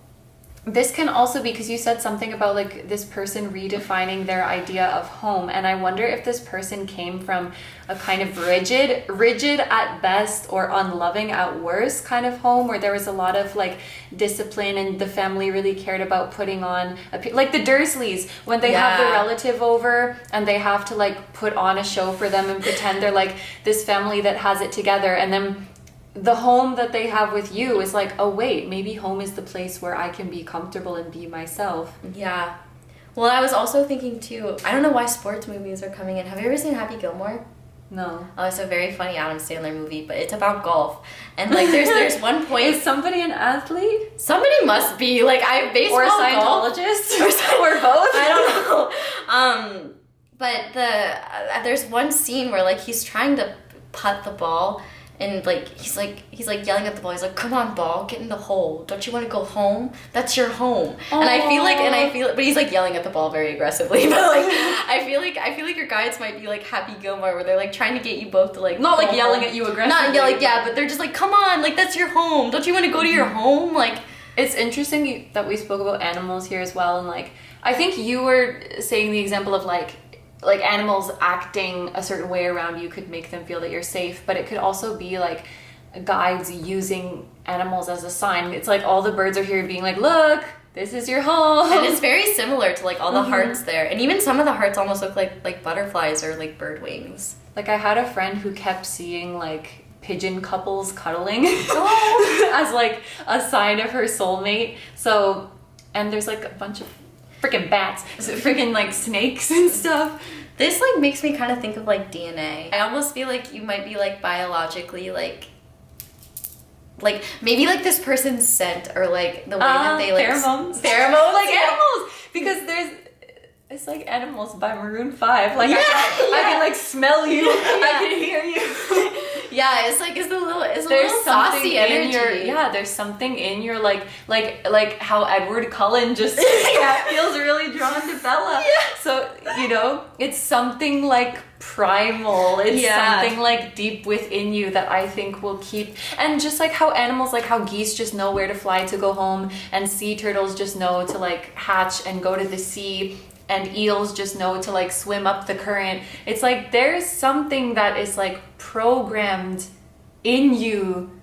this can also be because you said something about like this person redefining their idea of home, and I wonder if this person came from a kind of rigid at best or unloving at worst kind of home, where there was a lot of like discipline and the family really cared about putting on like the Dursleys when they have the relative over and they have to like put on a show for them and pretend they're like this family that has it together, and then the home that they have with you is like, oh wait, maybe home is the place where I can be comfortable and be myself. Yeah. Well, I was also thinking too, I don't know why sports movies are coming in. Have you ever seen Happy Gilmore? No. Oh, it's a very funny Adam Sandler movie, but it's about golf. And like there's one point. Is somebody an athlete? Somebody must be. Like baseball, or a Scientologist or both. I don't know. But there's one scene where like he's trying to putt the ball. And like he's like yelling at the ball. He's like, "Come on, ball, get in the hole. Don't you want to go home? That's your home." Aww. And I feel but he's like yelling at the ball very aggressively. But like I feel like your guides might be like Happy Gilmore, where they're like trying to get you both to like not like yelling home. At you aggressively. Not yelling, yeah, but they're just like, "Come on, like that's your home. Don't you want to go to your home?" Like it's interesting that we spoke about animals here as well, and like I think you were saying the example of like animals acting a certain way around you could make them feel that you're safe, but it could also be like guides using animals as a sign. It's like all the birds are here being like, look, this is your home. And it's very similar to like all the hearts there. And even some of the hearts almost look like butterflies or like bird wings. Like I had a friend who kept seeing like pigeon couples cuddling as like a sign of her soulmate. So, and there's like a bunch of freaking bats, freaking like snakes and stuff. This like makes me kind of think of like DNA. I almost feel like you might be like biologically like maybe like this person's scent or like the way that they like pheromones like animals, because it's like Animals by Maroon 5. Like I can like smell you. I can hear you. Yeah, it's like it's a little saucy energy. There's something in your like how Edward Cullen just feels really drawn to Bella. Yeah. So, you know, it's something like primal. It's something like deep within you that I think will keep, and just like how animals, like how geese just know where to fly to go home, and sea turtles just know to like hatch and go to the sea, and eels just know to like swim up the current. It's like there's something that is like programmed in you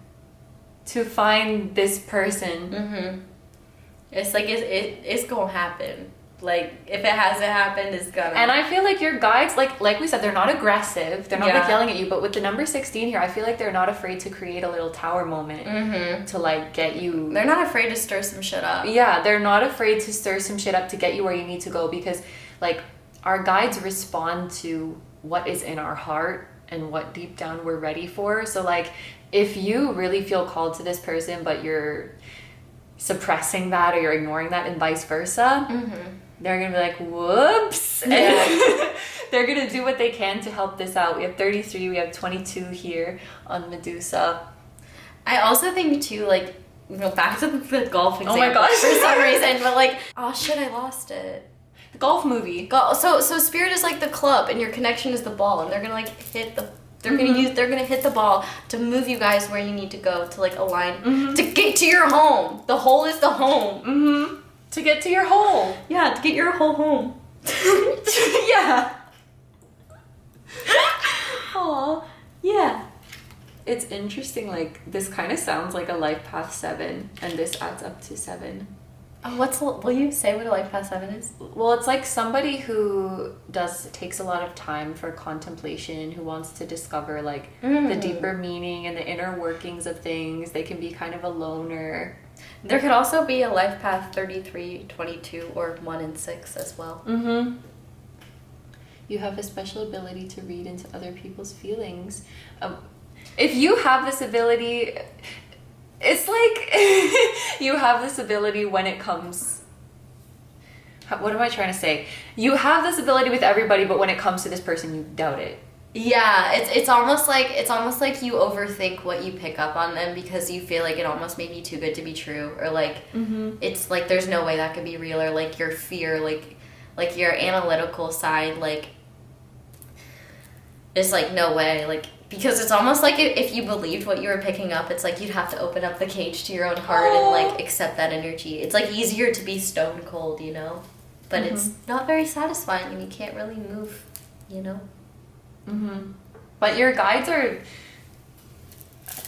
to find this person. It's like it's gonna happen. Like if it hasn't happened, it's gonna. And I feel like your guides, like we said, they're not aggressive. They're not like yelling at you. But with the number 16 here, I feel like they're not afraid to create a little tower moment to like get you. They're not afraid to stir some shit up. Yeah, they're not afraid to stir some shit up to get you where you need to go, because like our guides respond to what is in our heart and what deep down we're ready for. So like if you really feel called to this person, but you're suppressing that or you're ignoring that and vice versa, they're gonna be like, whoops. And they're gonna do what they can to help this out. We have 33, we have 22 here on Medusa. I also think too, like, you know, back to the golf example. Oh my gosh. For some reason, but like, oh shit, I lost it. The golf movie. So Spirit is like the club and your connection is the ball, and they're gonna like hit the they're gonna hit the ball to move you guys where you need to go to like align to get to your home. The hole is the home. To get to your hole. Yeah, to get your whole home. Yeah. Aw. Yeah. It's interesting, like, this kind of sounds like a life path 7, and this adds up to 7. Oh, will you say what a life path 7 is? Well, it's like somebody who takes a lot of time for contemplation, who wants to discover, like, the deeper meaning and the inner workings of things. They can be kind of a loner. There could also be a life path 33, 22, or 1 and 6 as well. You have a special ability to read into other people's feelings. If you have this ability, it's like you have this ability when it comes... What am I trying to say? You have this ability with everybody, but when it comes to this person, you doubt it. Yeah, it's almost like you overthink what you pick up on them because you feel like it almost may be too good to be true, or like it's like there's no way that could be real, or like your fear, like your analytical side, like it's like no way, like because it's almost like if you believed what you were picking up, it's like you'd have to open up the cage to your own heart and like accept that energy. It's like easier to be stone cold, you know, but it's not very satisfying and you can't really move, you know. But your guides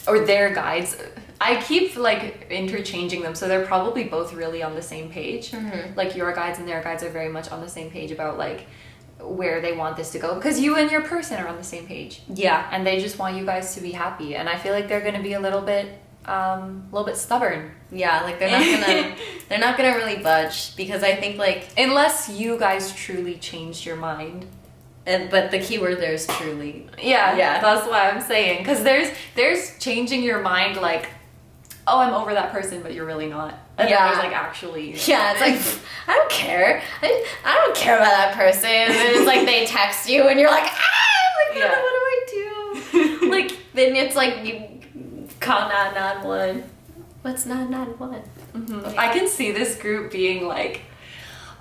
or their guides, I keep like interchanging them, so they're probably both really on the same page. Like your guides and their guides are very much on the same page about like where they want this to go, because you and your person are on the same page. Yeah. And they just want you guys to be happy, and I feel like they're going to be a little bit stubborn. Yeah, like they're not gonna really budge, because I think like unless you guys truly changed your mind. But the key word there is truly. Yeah, that's what I'm saying, because there's changing your mind, like, oh, I'm over that person, but you're really not. And then there's like actually. Yeah, it's like, I don't care. I don't care about that person. And it's like they text you and you're like, what do I do? Like, then it's like you call 911. What's 911? I can see this group being like,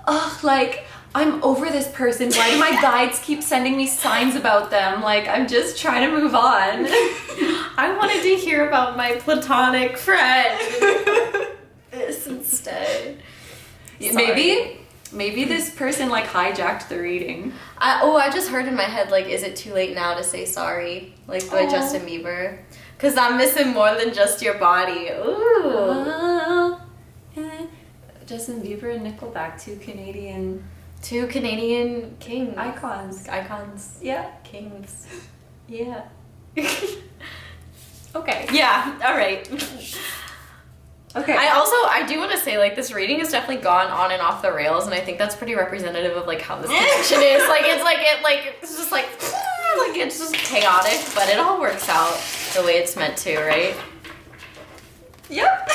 oh, like, I'm over this person. Why do my guides keep sending me signs about them? Like, I'm just trying to move on. I wanted to hear about my platonic friend. This instead. Maybe this person like hijacked the reading. I just heard in my head, like, is it too late now to say sorry? Like by Justin Bieber. Because I'm missing more than just your body. Ooh. Justin Bieber and Nickelback, two Canadian kings. Icons. Yeah. Kings. Yeah. Okay. Yeah, alright. Okay. I do want to say, like, this reading has definitely gone on and off the rails, and I think that's pretty representative of, like, how this connection is. Like, it's just, like, it's just chaotic, but it all works out the way it's meant to, right? Yep.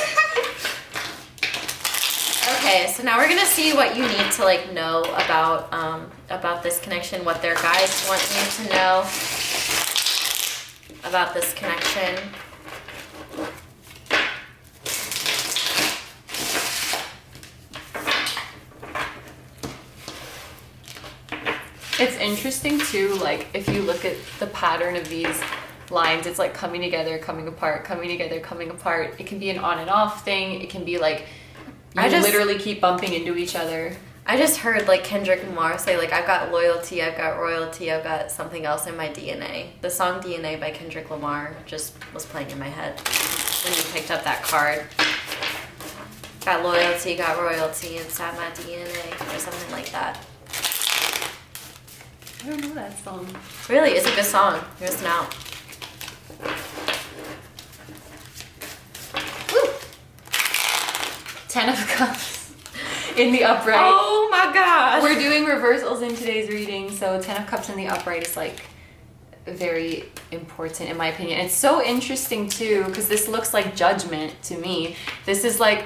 Okay, so now we're gonna see what you need to, like, know about this connection, what their guides want you to know about this connection. It's interesting too, like, if you look at the pattern of these lines, it's like coming together, coming apart, coming together, coming apart. It can be an on and off thing. It can be like you literally keep bumping into each other. I just heard, like, Kendrick Lamar say, like, I've got loyalty, I've got royalty, I've got something else in my DNA. The song DNA by Kendrick Lamar just was playing in my head when you picked up that card. Got loyalty, got royalty inside my DNA, or something like that. I don't know that song. Really, it's a good song. You're missing out. Woo! 10 of Cups in the upright. Oh my god! We're doing reversals in today's reading, so 10 of Cups in the upright is like very important in my opinion. It's so interesting too, because this looks like judgment to me. This is like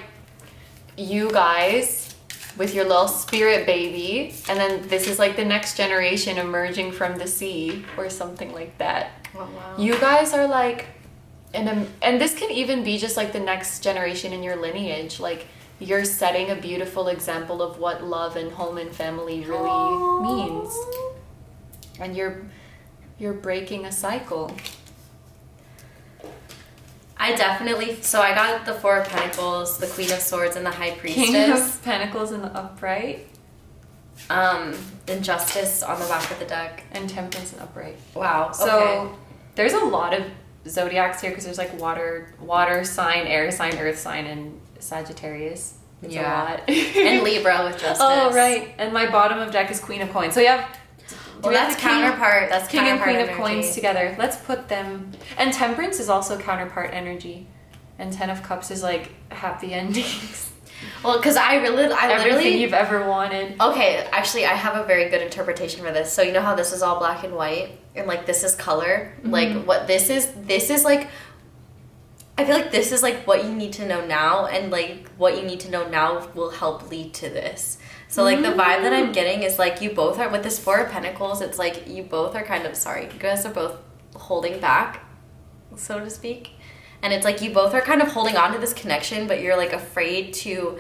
you guys with your little spirit baby, and then this is like the next generation emerging from the sea or something like that. Oh, wow. You guys are like, and this can even be just like the next generation in your lineage. Like, you're setting a beautiful example of what love and home and family really means, and you're breaking a cycle. I got the Four of Pentacles, the Queen of Swords, and the High Priestess. King of Pentacles in the upright. Injustice on the back of the deck. And Temperance in the upright. Wow. So there's a lot of zodiacs here, because there's like water sign, air sign, earth sign, and Sagittarius. It's a lot. And Libra with Justice. Oh, right. And my bottom of deck is Queen of Coins. So you have... Well, that's counterpart. That's King and Queen energy. of Coins together. Let's put them... And Temperance is also counterpart energy. And 10 of Cups is like happy endings. Well, because everything you've ever wanted. Okay, actually, I have a very good interpretation for this. So you know how this is all black and white? And, like, this is color? Mm-hmm. Like, what this is like... I feel like this is, like, what you need to know now. And, like, what you need to know now will help lead to this. So, like, the vibe that I'm getting is, like, you both are, with this Four of Pentacles, it's like you both are kind of, you guys are both holding back, so to speak. And it's like you both are kind of holding on to this connection, but you're, like, afraid to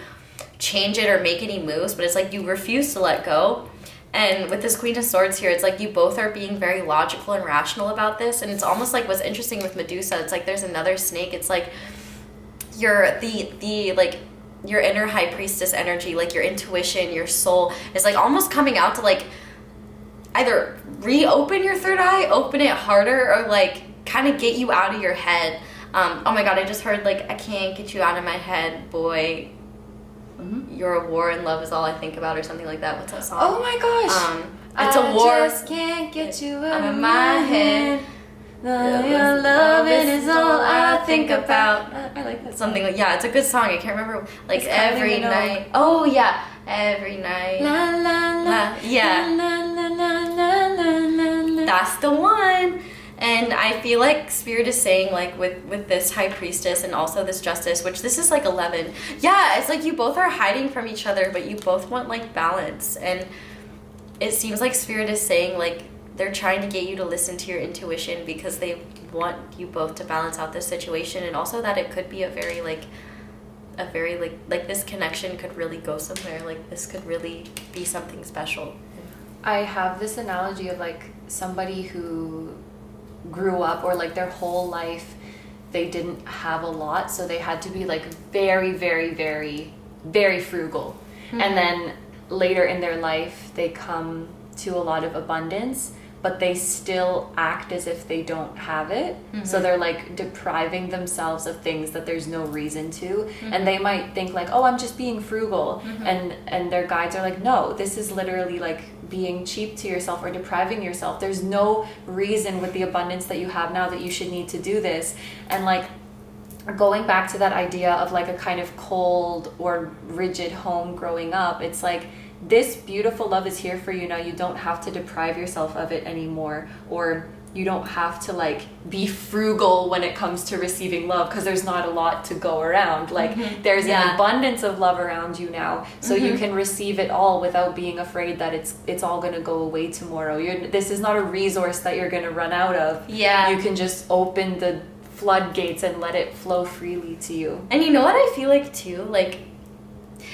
change it or make any moves. But it's like you refuse to let go. And with this Queen of Swords here, it's like you both are being very logical and rational about this. And it's almost like what's interesting with Medusa, it's like there's another snake. It's like your your inner high priestess energy, like your intuition, your soul is like almost coming out to like either reopen your third eye, open it harder, or like kind of get you out of your head. Oh my god, I just heard like, I can't get you out of my head, boy. You're a war and love is all I think about, or something like that. What's that song? Oh my gosh. It's a war. I just can't get you out of my head. Your loving is all I think about. I like that. Something like, yeah, it's a good song. I can't remember. Like It's every Kylie Minogue. night. Oh yeah, every night. La la la. Yeah. La la la la la la. That's the one. And I feel like Spirit is saying, like, with this High Priestess and also this Justice, which this is like 11. Yeah, it's like you both are hiding from each other, but you both want like balance. And it seems like Spirit is saying, like, they're trying to get you to listen to your intuition because they want you both to balance out this situation. And also that it could be a very this connection could really go somewhere. Like, this could really be something special. I have this analogy of like somebody who grew up, or like their whole life they didn't have a lot, so they had to be like very, very, very, very frugal. And then later in their life they come to a lot of abundance, but they still act as if they don't have it. So they're like depriving themselves of things that there's no reason to. And they might think like, oh, I'm just being frugal. And their guides are like, no, this is literally like being cheap to yourself or depriving yourself. There's no reason with the abundance that you have now that you should need to do this. And like going back to that idea of like a kind of cold or rigid home growing up, it's like, this beautiful love is here for you now. You don't have to deprive yourself of it anymore, or you don't have to like be frugal when it comes to receiving love, because there's not a lot to go around. Like there's an abundance of love around you now, so you can receive it all without being afraid that it's all going to go away tomorrow. This is not a resource that you're going to run out of. You can just open the floodgates and let it flow freely to you. And you know what I feel like too, like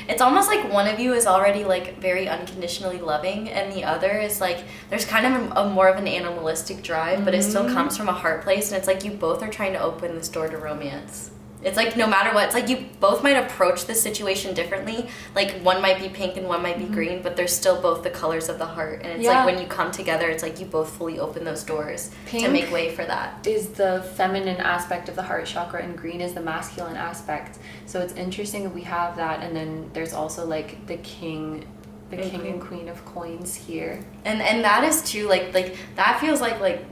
it's almost like one of you is already like very unconditionally loving, and the other is like there's kind of a more of an animalistic drive, but it still comes from a heart place. And it's like you both are trying to open this door to romance. It's like no matter what, it's like you both might approach this situation differently. Like one might be pink and one might be green, but they're still both the colors of the heart. And it's like when you come together, it's like you both fully open those doors to make way for that. Is the feminine aspect of the heart chakra, and green is the masculine aspect. So it's interesting that we have that. And then there's also like the king and queen of coins here. And that is too, like that feels like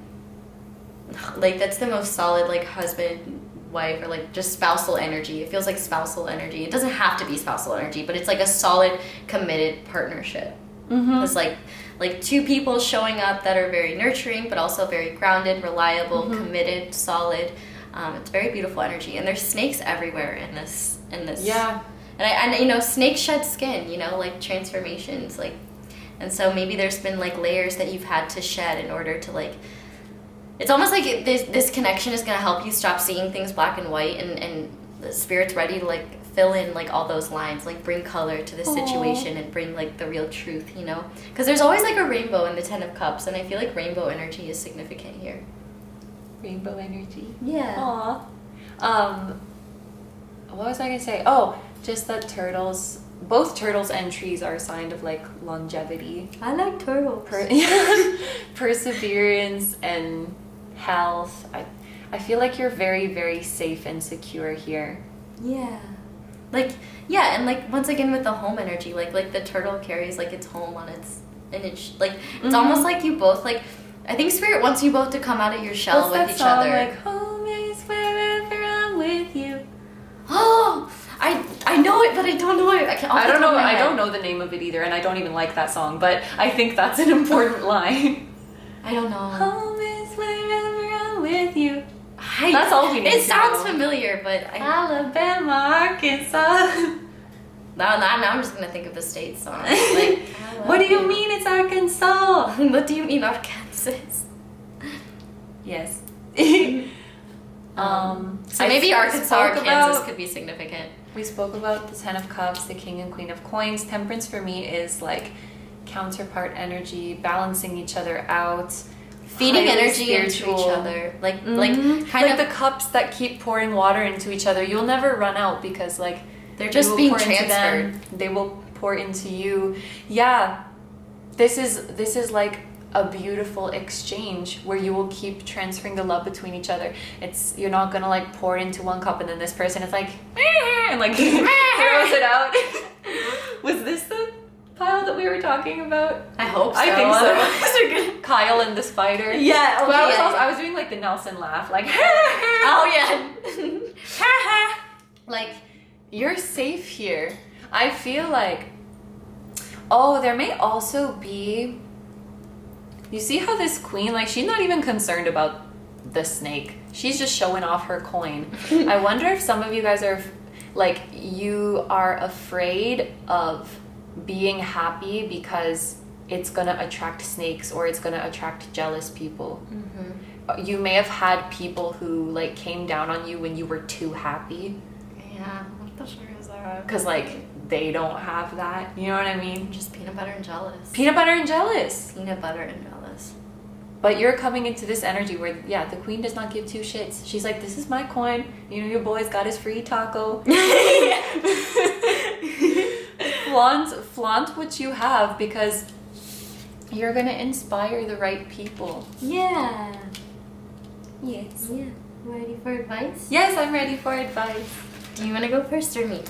that's the most solid like husband wife, or like just spousal energy. It feels like spousal energy. It doesn't have to be spousal energy, but it's like a solid committed partnership. It's like two people showing up that are very nurturing but also very grounded, reliable, committed, solid. It's very beautiful energy, and there's snakes everywhere in this and you know, snakes shed skin, you know, like transformations, like, and so maybe there's been like layers that you've had to shed in order to like, it's almost like this connection is going to help you stop seeing things black and white, and the Spirit's ready to like fill in like all those lines, like bring color to the situation and bring like the real truth, you know, because there's always like a rainbow in the 10 of Cups, and I feel like rainbow energy is significant here. Rainbow energy. Yeah. Aw. What was I going to say? Oh, just that both turtles and trees are a sign of like longevity. I like turtles. Perseverance and health. I feel like you're very, very safe and secure here. Yeah. Like, yeah, and like once again with the home energy, like the turtle carries like its home on its, and it's like it's almost like you both like, I think Spirit wants you both to come out of your shell with each other. Like, home is wherever I'm with you. Oh, I know it, but I don't know it. I don't know. I don't know the name of it either, and I don't even like that song. But I think that's an important line. I don't know. Home is wherever I'm with you. That's all we need. It sounds familiar, but Alabama, Arkansas. Now I'm just gonna think of the state song. Like, what do you mean it's Arkansas? What do you mean Arkansas? Yes. So maybe Arkansas or Kansas could be significant. We spoke about the 10 of Cups, the King and Queen of Coins. Temperance for me is like counterpart energy, balancing each other out, feeding highly energy into spiritual. each other, like Kind kind of of the cups that keep pouring water into each other. You'll never run out because like they're you just will being pour into transferred. them, they will pour into you. Yeah, this is like a beautiful exchange where you will keep transferring the love between each other. You're not gonna like pour it into one cup and then this person is like and like throws it out. Was this the pile that we were talking about? I hope so. I think so. Kyle and the spider. Yeah. Okay, Well, I was doing like the Nelson laugh, like oh yeah. like you're safe here. I feel like there may also be, you see how this queen, like she's not even concerned about the snake. She's just showing off her coin. I wonder if some of you guys are like, you are afraid of being happy because it's gonna attract snakes or it's gonna attract jealous people. You may have had people who like came down on you when you were too happy. Yeah. What the fuck is that? Because like they don't have that, you know what I mean? Just peanut butter and jealous. Peanut butter and jealous. Peanut butter and jealous. But you're coming into this energy where, yeah, the queen does not give two shits. She's like, this is my coin. You know, your boy's got his free taco. Flaunt what you have because you're going to inspire the right people. Yeah. Yes. Yeah. Ready for advice? Yes, I'm ready for advice. Do you want to go first or me?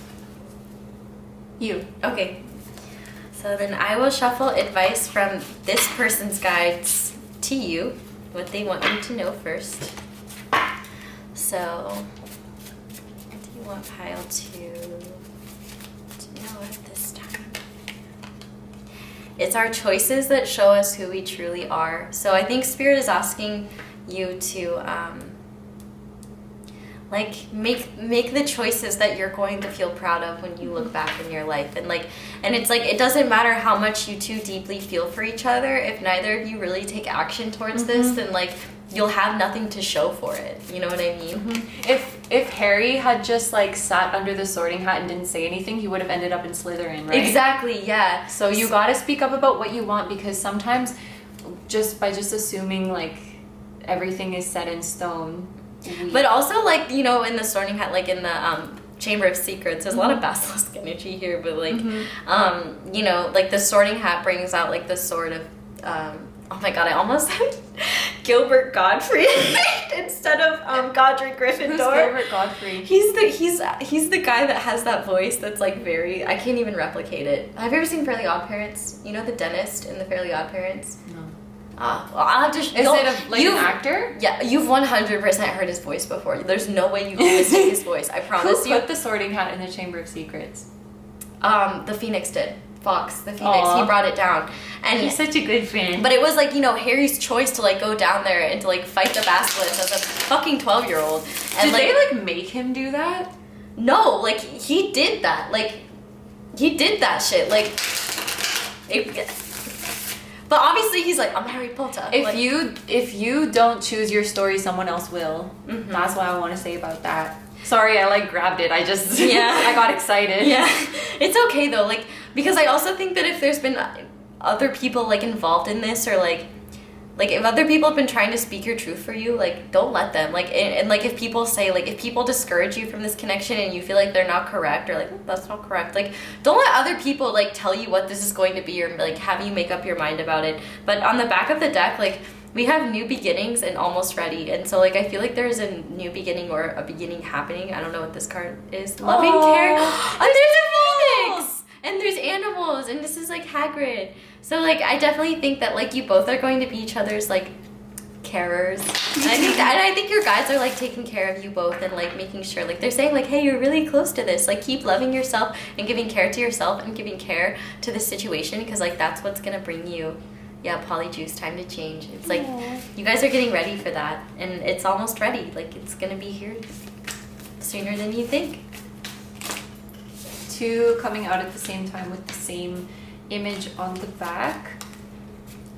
You. Okay. So then I will shuffle advice from this person's guides to you, what they want you to know first. So, do you want pile to know at this time? It's our choices that show us who we truly are. So I think Spirit is asking you to like make the choices that you're going to feel proud of when you look back in your life, and it's like it doesn't matter how much you two deeply feel for each other. If neither of you really take action towards this, then like you'll have nothing to show for it. You know what I mean? If Harry had just like sat under the Sorting Hat and didn't say anything, he would have ended up in Slytherin, right? Exactly. Yeah. So you got to speak up about what you want, because sometimes just assuming like everything is set in stone. But also, like, you know, in the Sorting Hat, like in the Chamber of Secrets, there's a lot of basilisk energy here, but like, you know, like the Sorting Hat brings out like the sword of, oh my god, I almost said Gilbert Godfrey instead of Godric Gryffindor. Who's Gilbert Godfrey? He's the guy that has that voice that's like very, I can't even replicate it. Have you ever seen Fairly Odd Parents? You know the dentist in the Fairly Odd Parents? No. Well, I'll have to. Is it an actor? Yeah, you've 100% heard his voice before. There's no way you can mistake his voice. I promise Who you. put the Sorting Hat in the Chamber of Secrets? The Phoenix did. Fox, the Phoenix. Aww. He brought it down, and He's such a good friend. But it was like, you know, Harry's choice to like go down there and to like fight the basilisk as a fucking 12-year-old. And did they like make him do that? No, like he did that. Like he did that shit. Like. But obviously he's like, I'm Harry Potter. If you don't choose your story, someone else will. That's what I want to say about that. Sorry, I like grabbed it. I got excited. Yeah, it's okay though. Like, because I also think that if there's been other people like involved in this, or like if other people have been trying to speak your truth for you, like don't let them. Like, and like if people say, like if people discourage you from this connection and you feel like they're not correct, or like that's not correct, like don't let other people like tell you what this is going to be, or like have you make up your mind about it. But on the back of the deck, like we have new beginnings and almost ready, and so like I feel like there's a new beginning or a beginning happening. I don't know what this card is. Loving care. And there's a phoenix, and there's animals, and this is like Hagrid. So like I definitely think that like you both are going to be each other's like carers. And I think your guides are like taking care of you both and like making sure, like they're saying like, hey, you're really close to this. Like keep loving yourself and giving care to yourself and giving care to the situation, because like that's what's gonna bring you. Yeah, Polyjuice, time to change. It's like you guys are getting ready for that, and it's almost ready. Like it's gonna be here sooner than you think. Two coming out at the same time with the same image on the back.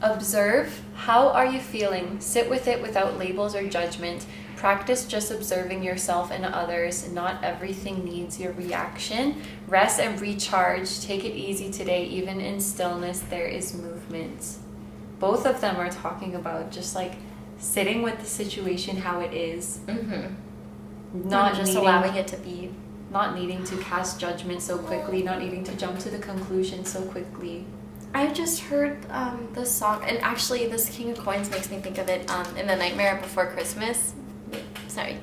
Observe, how are you feeling? Sit with it without labels or judgment. Practice just observing yourself and others. Not everything needs your reaction. Rest and recharge. Take it easy today. Even in stillness, there is movement. Both of them are talking about just like sitting with the situation how it is. Not just allowing it to be. Not needing to cast judgment so quickly. Not needing to jump to the conclusion so quickly. I just heard this song, and actually this King of Coins makes me think of it in The Nightmare Before Christmas. Sorry.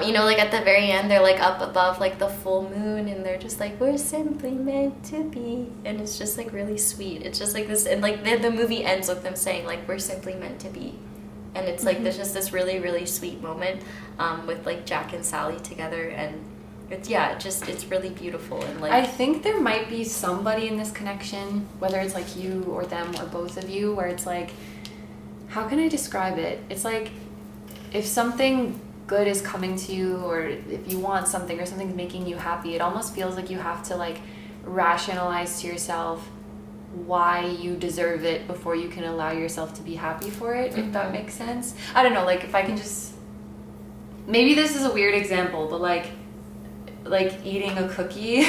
You know, like at the very end, they're like up above like the full moon, and they're just like, we're simply meant to be. And it's just like really sweet. It's just like this, and like the movie ends with them saying like, we're simply meant to be. And it's like, there's just this really, really sweet moment with like Jack and Sally together, and it's really beautiful. And like, I think there might be somebody in this connection, whether it's like you or them or both of you, where it's like, how can I describe it? It's like, if something good is coming to you, or if you want something or something's making you happy, it almost feels like you have to like rationalize to yourself why you deserve it before you can allow yourself to be happy for it, if that makes sense. I don't know, like if I can just, maybe this is a weird example, but like eating a cookie,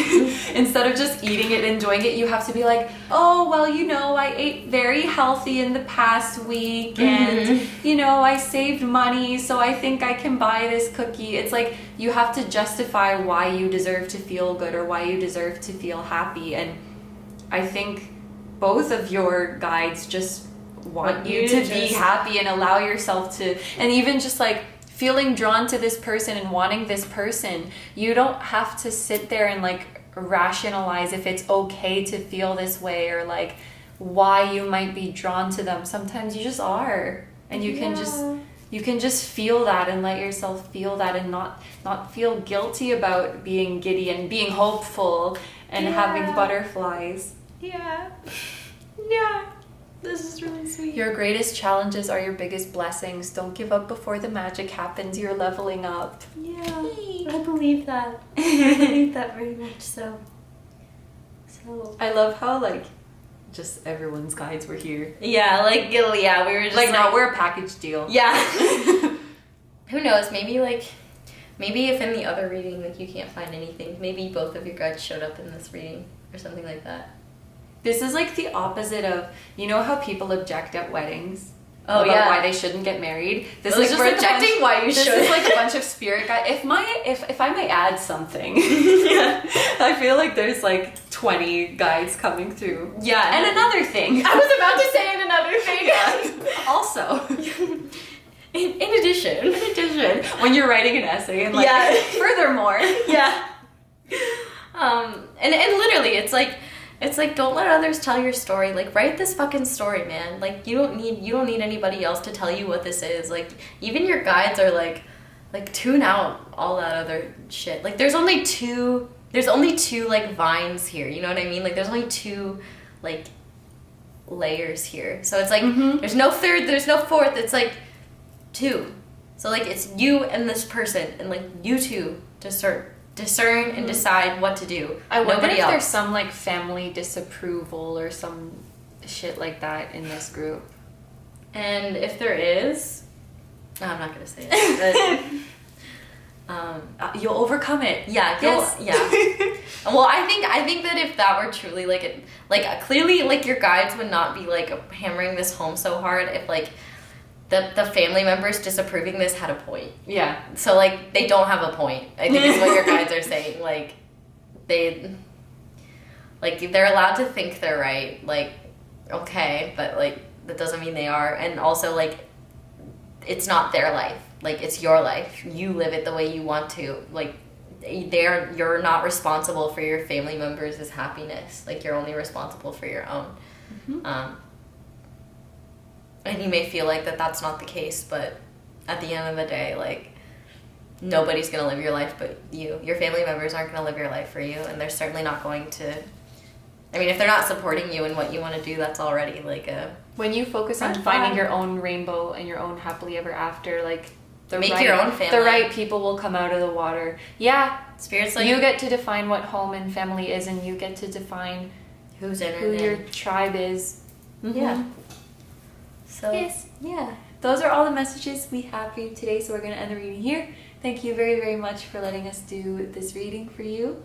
instead of just eating it, enjoying it, you have to be like, oh, well, you know, I ate very healthy in the past week, and, you know, I saved money, so I think I can buy this cookie. It's like, you have to justify why you deserve to feel good or why you deserve to feel happy. And I think both of your guides just want you to be happy and allow yourself to, and even just like feeling drawn to this person and wanting this person, you don't have to sit there and like rationalize if it's okay to feel this way or like why you might be drawn to them. Sometimes you just are, and you can just feel that and let yourself feel that, and not feel guilty about being giddy and being hopeful and having butterflies. This is really sweet. Your greatest challenges are your biggest blessings. Don't give up before the magic happens. You're leveling up. I believe that. I believe that very much so. I love how like just everyone's guides were here. We were just like no, we're a package deal. Who knows, maybe if in the other reading like you can't find anything, maybe both of your guides showed up in this reading or something like that. This is like the opposite of, you know how people object at weddings? Oh, about why they shouldn't get married. This is just rejecting why you should. This is like a bunch of spirit guides. If I may add something, I feel like there's like 20 guides coming through. Yeah, and another thing. I was about to say another thing. Also, in addition, when you're writing an essay and like furthermore, and literally, it's like don't let others tell your story. Like, write this fucking story, man. Like, you don't need anybody else to tell you what this is. Like, even your guides are like tune out all that other shit. Like, there's only two like vines here. You know what I mean? Like, there's only two like layers here. So it's like there's no third, there's no fourth. It's like two. So like it's you and this person, and like you two discern and decide what to do. I wonder if there's some like family disapproval or some shit like that in this group. And if there is, no, I'm not gonna say it. But, you'll overcome it. Yeah. Well, I think that if that were truly clearly like your guides would not be like hammering this home so hard if like the family members disapproving this had a point. Yeah. So, like, they don't have a point, I think is what your guides are saying. Like, they're allowed to think they're right. Like, okay, but, like, that doesn't mean they are. And also, like, it's not their life. Like, it's your life. You live it the way you want to. Like, you're not responsible for your family members' happiness. Like, you're only responsible for your own. And you may feel like that's not the case, but at the end of the day, like, nobody's going to live your life but you. Your family members aren't going to live your life for you, and they're certainly not going to... I mean, if they're not supporting you in what you want to do, that's already, like, a... When you focus on finding your own rainbow and your own happily ever after, like... your own family. The right people will come out of the water. Yeah. Spirits, like... You get to define what home and family is, and you get to define... who your tribe is. Yeah. So, yes. yeah. those are all the messages we have for you today. So we're going to end the reading here. Thank you very, very much for letting us do this reading for you.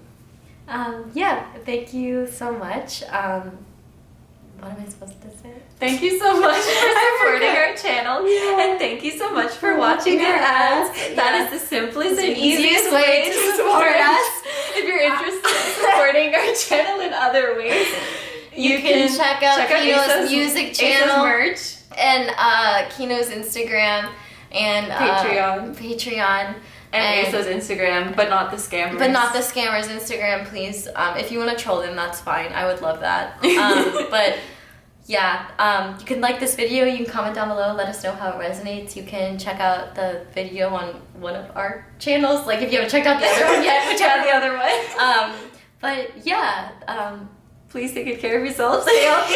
Yeah, thank you so much. What am I supposed to say? Thank you so much for supporting our channel. And thank you so much for watching our ads. That is the simplest and easiest way to support us. If you're interested in supporting our channel in other ways, you can check out Kino's music channel, merch, and Kino's Instagram, and Patreon. And Asa's Instagram, but not the scammers. But not the scammers' Instagram, please. If you want to troll them, that's fine. I would love that. But yeah, you can like this video. You can comment down below. Let us know how it resonates. You can check out the video on one of our channels. Like if you haven't checked out the other one yet, check out the other one. But yeah, please take good care of yourselves. Stay healthy.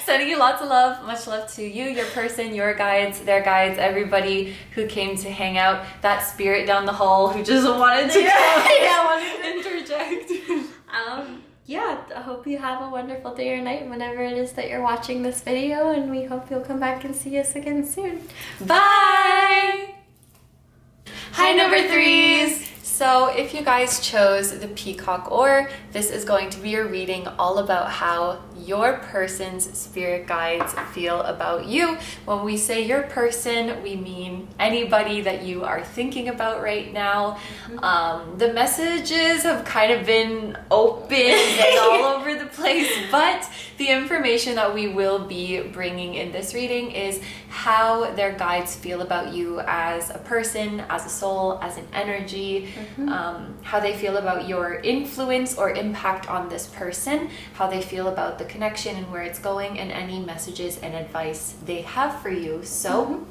Sending you lots of love. Much love to you, your person, your guides, their guides, everybody who came to hang out. That spirit down the hall who just wanted to wanted to interject. Yeah, I hope you have a wonderful day or night whenever it is that you're watching this video, and we hope you'll come back and see us again soon. Bye! Hi, number threes! So if you guys chose the Peacock Ore, this is going to be a reading all about how your person's spirit guides feel about you. When we say your person, we mean anybody that you are thinking about right now. The messages have kind of been open and all over the place, but the information that we will be bringing in this reading is how their guides feel about you as a person, as a soul, as an energy, how they feel about your influence or impact on this person, how they feel about the connection and where it's going, and any messages and advice they have for you. So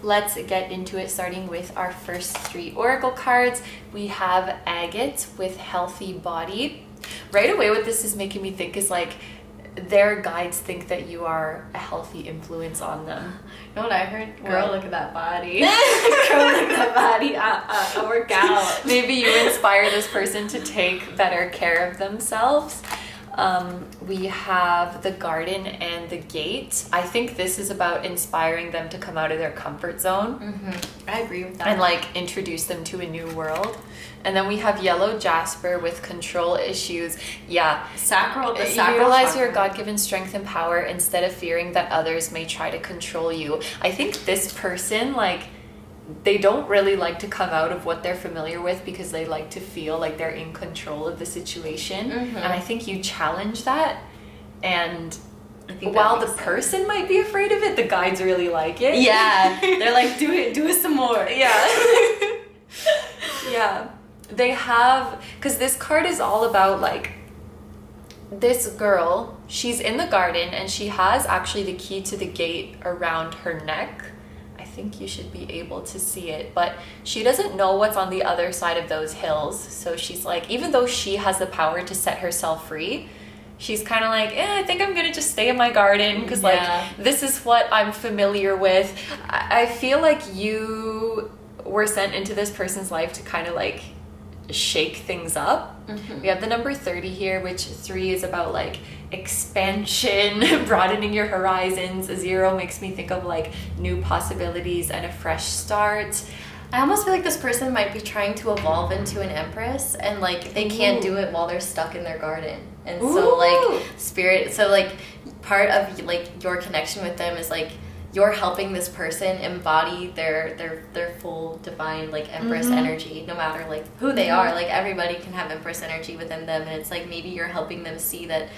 let's get into it, starting with our first three oracle cards. We have Agate with Healthy Body. Right away what this is making me think is like their guides think that you are a healthy influence on them. You know what I heard? Girl, look at that body. Girl, look at that body. I work out. Maybe you inspire this person to take better care of themselves. We have the Garden and the Gate. I think this is about inspiring them to come out of their comfort zone. I agree with that. And like introduce them to a new world. And then we have Yellow Jasper with Control Issues. Yeah. Sacral. You realize your God-given strength and power instead of fearing that others may try to control you. I think this person, like, they don't really like to come out of what they're familiar with because they like to feel like they're in control of the situation. And I think you challenge that. And while the person might be afraid of it, the guides really like it. Yeah. They're like, do it some more. Yeah. Yeah. They have, because this card is all about like this girl, she's in the garden and she has actually the key to the gate around her neck. I think you should be able to see it, but she doesn't know what's on the other side of those hills. So she's like, even though she has the power to set herself free, she's kind of like, I think I'm gonna just stay in my garden because like this is what I'm familiar with. I feel like you were sent into this person's life to kind of like shake things up. We have the number 30 here, which 3 is about like expansion, broadening your horizons. 0 makes me think of like new possibilities and a fresh start. I almost feel like this person might be trying to evolve into an empress, and like they can't do it while they're stuck in their garden. And so like spirit, so like part of like your connection with them is like you're helping this person embody their full divine like empress energy, no matter like who they are. Like everybody can have empress energy within them, and it's like maybe you're helping them see that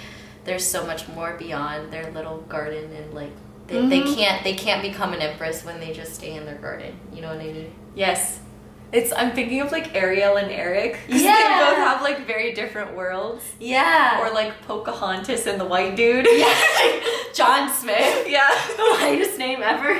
there's so much more beyond their little garden, and like they can't become an empress when they just stay in their garden. You know what I mean? Yes. I'm thinking of like Ariel and Eric, because they both have like very different worlds. Yeah. Or like Pocahontas and the white dude. Yeah. John Smith. Yeah. The whitest name ever.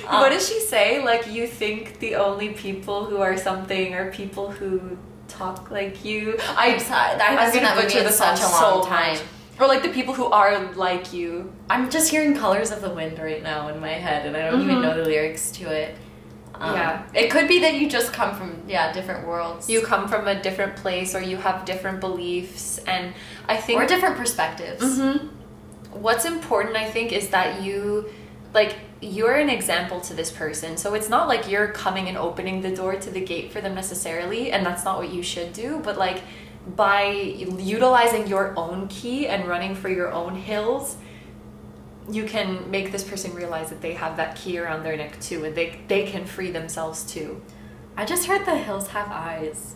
What does she say? Like, you think the only people who are something are people who talk like you. I'm gonna butcher this such a long time. Or like the people who are like you. I'm just hearing Colors of the Wind right now in my head, and I don't even know the lyrics to it. It could be that you just come from different worlds. You come from a different place, or you have different beliefs, and I think or different perspectives. What's important, I think, is that you like you're an example to this person, so it's not like you're coming and opening the door to the gate for them necessarily, and that's not what you should do, but like by utilizing your own key and running for your own hills, you can make this person realize that they have that key around their neck too, and they can free themselves too. I just heard the hills have eyes.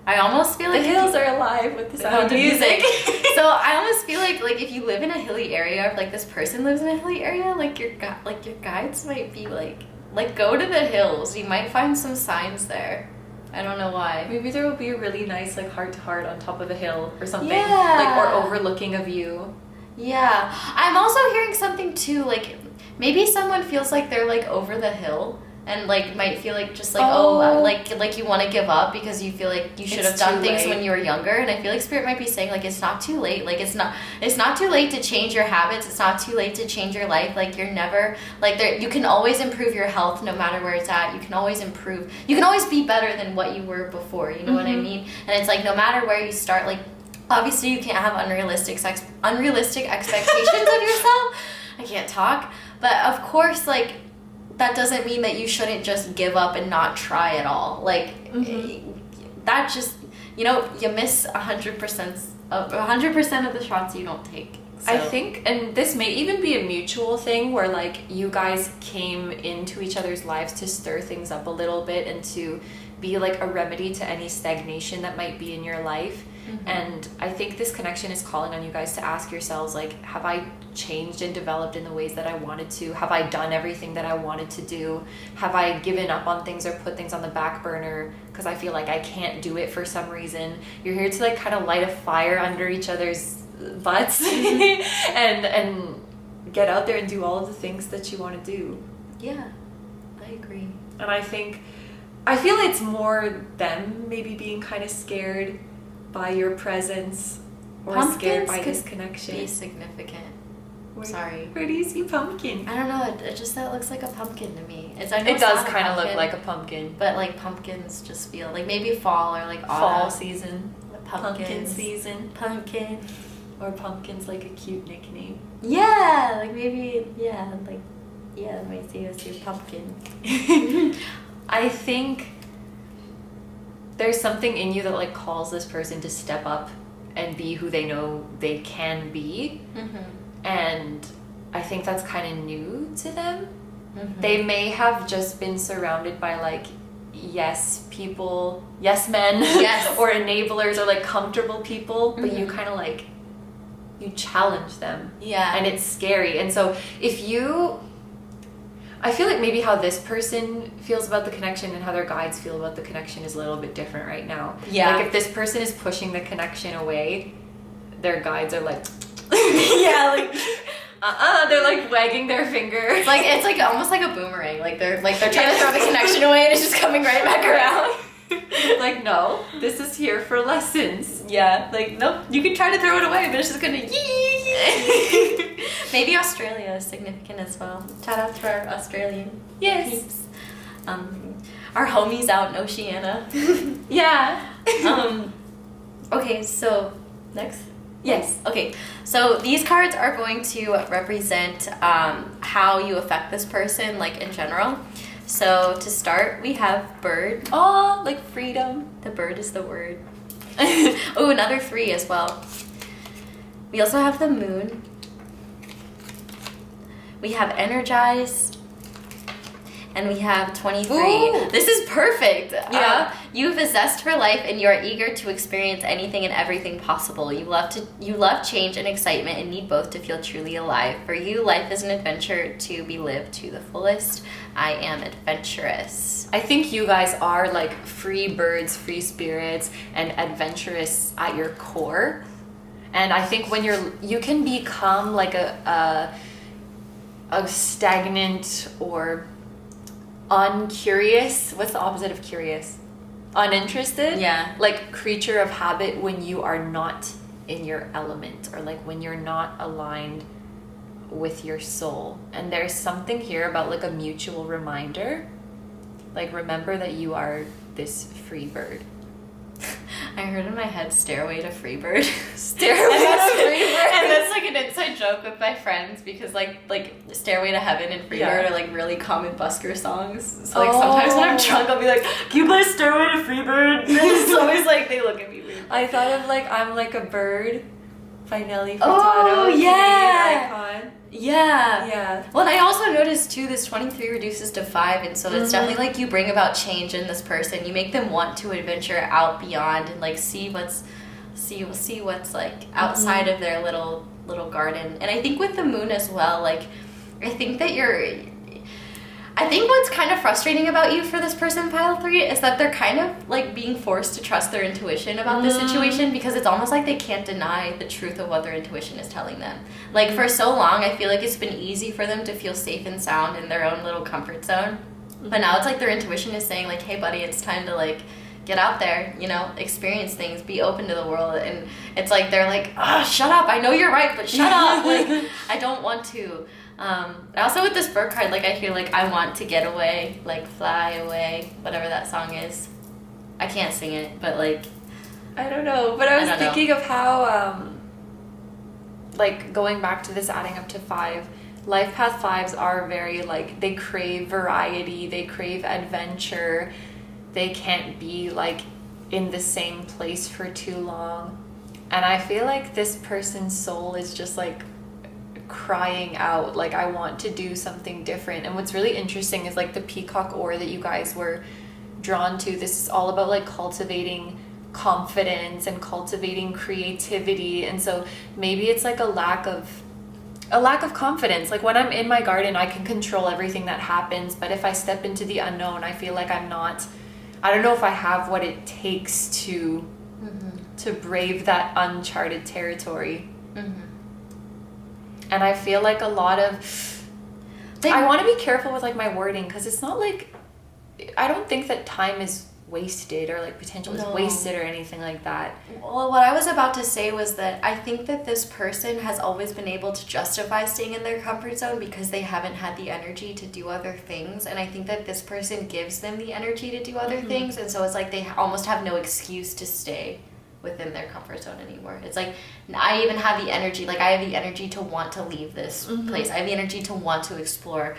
I almost feel like the hills are alive with the sound of music. So I almost feel like if you live in a hilly area, if like this person lives in a hilly area, like your guides might be like go to the hills. You might find some signs there. I don't know why. Maybe there will be a really nice like heart to heart on top of a hill or something. Yeah. Like or overlooking a view. Yeah. I'm also hearing something too, like maybe someone feels like they're like over the hill. And like might feel like just like like you want to give up because you feel like you should have done things when you were younger. And I feel like Spirit might be saying like it's not too late. Like it's not too late to change your habits. It's not too late to change your life. Like you're never like you can always improve your health no matter where it's at. You can always improve. You can always be better than what you were before. You know what I mean? And it's like no matter where you start, like obviously you can't have unrealistic expectations of yourself. I can't talk, but of course like. That doesn't mean that you shouldn't just give up and not try at all. Like, that just, you miss 100% of the shots you don't take. So. I think, and this may even be a mutual thing where, like, you guys came into each other's lives to stir things up a little bit and to be, like, a remedy to any stagnation that might be in your life. And I think this connection is calling on you guys to ask yourselves, like, have I changed and developed in the ways that I wanted to? Have I done everything that I wanted to do? Have I given up on things or put things on the back burner because I feel like I can't do it for some reason? You're here to like kind of light a fire under each other's butts and get out there and do all of the things that you want to do. Yeah, I agree. And I feel it's more them maybe being kind of scared by your presence or Pumpkins scared by this connection. Be significant. Sorry. Where do you see pumpkin? I don't know. That looks like a pumpkin to me. It does kind of look like a pumpkin, but like pumpkins just feel like maybe fall or like autumn. Fall season, pumpkin season, pumpkin, or pumpkin's like a cute nickname. Yeah, like maybe let me see us do pumpkin. I think there's something in you that like calls this person to step up and be who they know they can be. And I think that's kind of new to them. They may have just been surrounded by like yes people, yes men, yes, or enablers or like comfortable people, but you kind of like you challenge them. Yeah. And it's scary. And so I feel like maybe how this person feels about the connection and how their guides feel about the connection is a little bit different right now. Yeah. Like if this person is pushing the connection away, their guides are like yeah, like they're like wagging their finger. It's like almost like a boomerang. Like they're trying to throw the connection away and it's just coming right back around. Like, no, this is here for lessons. Yeah, like nope, you can try to throw it away, but it's just gonna Maybe Australia is significant as well. Shout out to our Australian peeps. Our homies out in Oceania. Yeah. Okay, so next. Yes. Okay, so these cards are going to represent how you affect this person, like in general. So to start, we have bird. Oh, like freedom. The bird is the word. Oh, another 3 as well. We also have the moon. We have energized. And we have 23. Ooh. This is perfect. Yeah. You have a zest for life and you are eager to experience anything and everything possible. You love change and excitement and need both to feel truly alive. For you, life is an adventure to be lived to the fullest. I am adventurous. I think you guys are like free birds, free spirits, and adventurous at your core. And I think when you can become like a stagnant or uncurious. What's the opposite of curious? Uninterested? Yeah. Like creature of habit when you are not in your element or like when you're not aligned with your soul. And there's something here about like a mutual reminder. Like remember that you are this free bird. I heard in my head, Stairway to Freebird. Stairway to Freebird. And that's like an inside joke joke with my friends because like Stairway to Heaven and Freebird are like really common busker songs. So like sometimes when I'm drunk, I'll be like, "Can you play Stairway to Freebird?" And it's always like they look at me weird. I thought of like I'm Like a Bird by Nelly Furtado. Oh yeah. Icon. Yeah. Yeah. Well, and I also noticed too, this 23 reduces to 5, and so it's definitely like you bring about change in this person. You make them want to adventure out beyond and like see what's like outside of their little garden. And I think with the moon as well, like I think what's kind of frustrating about you for this person, pile 3, is that they're kind of like being forced to trust their intuition about this situation because it's almost like they can't deny the truth of what their intuition is telling them. Like for so long, I feel like it's been easy for them to feel safe and sound in their own little comfort zone. But now it's like their intuition is saying like, hey buddy, it's time to like get out there, you know, experience things, be open to the world. And it's like they're like, shut up, I know you're right, but shut up. Like I don't want to. Also with this bird card, like I feel like I want to get away, like fly away, whatever that song is. I can't sing it, but like I don't know. But I was thinking of how like going back to this adding up to 5, life path 5s are very like they crave variety, they crave adventure. They can't be like in the same place for too long. And I feel like this person's soul is just like crying out like I want to do something different. And what's really interesting is like the Peacock Ore that you guys were drawn to, this is all about like cultivating confidence and cultivating creativity. And so maybe it's like a lack of confidence. Like when I'm in my garden, I can control everything that happens, but if I step into the unknown, I feel like I don't know if I have what it takes to brave that uncharted territory. And I feel like a lot of I want to be careful with like my wording because it's not like I don't think that time is wasted or like potential is wasted or anything like that. Well, what I was about to say was that I think that this person has always been able to justify staying in their comfort zone because they haven't had the energy to do other things. And I think that this person gives them the energy to do other things. And so it's like they almost have no excuse to stay within their comfort zone anymore. It's like I even have the energy, like I have the energy to want to leave this place. I have the energy to want to explore.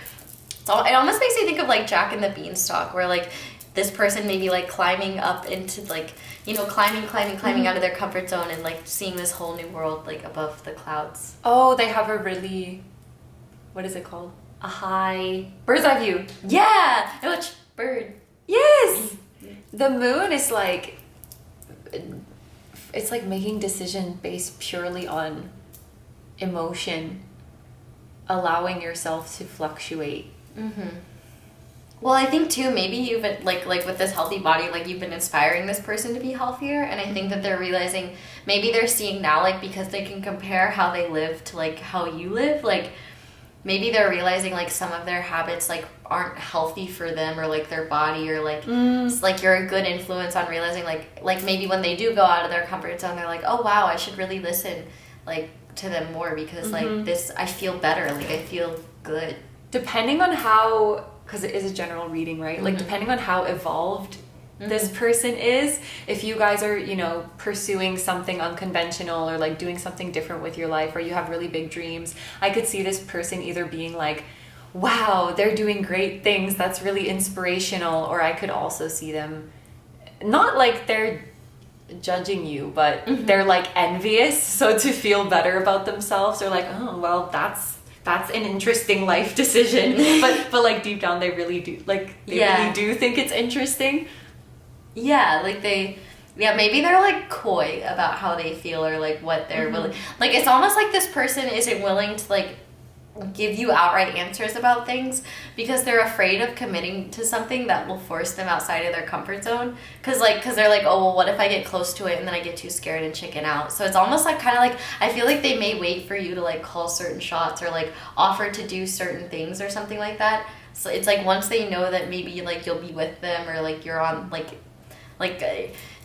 So it almost makes me think of like Jack and the Beanstalk, where like this person maybe like climbing up into like, you know, climbing out of their comfort zone and like seeing this whole new world like above the clouds. Oh, they have a really, what is it called? A high bird's eye view. Yeah. Which bird? Yes. The moon is like, it's like making decisions based purely on emotion, allowing yourself to fluctuate. Well, I think too, maybe you've been, like with this healthy body, like you've been inspiring this person to be healthier, and I think that they're realizing, maybe they're seeing now, like because they can compare how they live to like how you live, like maybe they're realizing like some of their habits like aren't healthy for them or like their body, or like it's like you're a good influence on realizing like maybe when they do go out of their comfort zone, they're like, oh wow, I should really listen like to them more because like this, I feel better, like I feel good. Depending on how, because it is a general reading, right? Like depending on how evolved this person is, if you guys are, you know, pursuing something unconventional or like doing something different with your life, or you have really big dreams, I could see this person either being like, wow, they're doing great things, that's really inspirational, or I could also see them not like they're judging you, but they're like envious, so to feel better about themselves, they're like, oh well, that's an interesting life decision, but like deep down they really do, like they really do think it's interesting. Like maybe they're like coy about how they feel, or like what they're willing, like it's almost like this person isn't willing to like give you outright answers about things because they're afraid of committing to something that will force them outside of their comfort zone, because they're like, oh well, what if I get close to it and then I get too scared and chicken out. So it's almost like kind of like, I feel like they may wait for you to like call certain shots or like offer to do certain things or something like that. So it's like once they know that maybe like you'll be with them, or like you're on like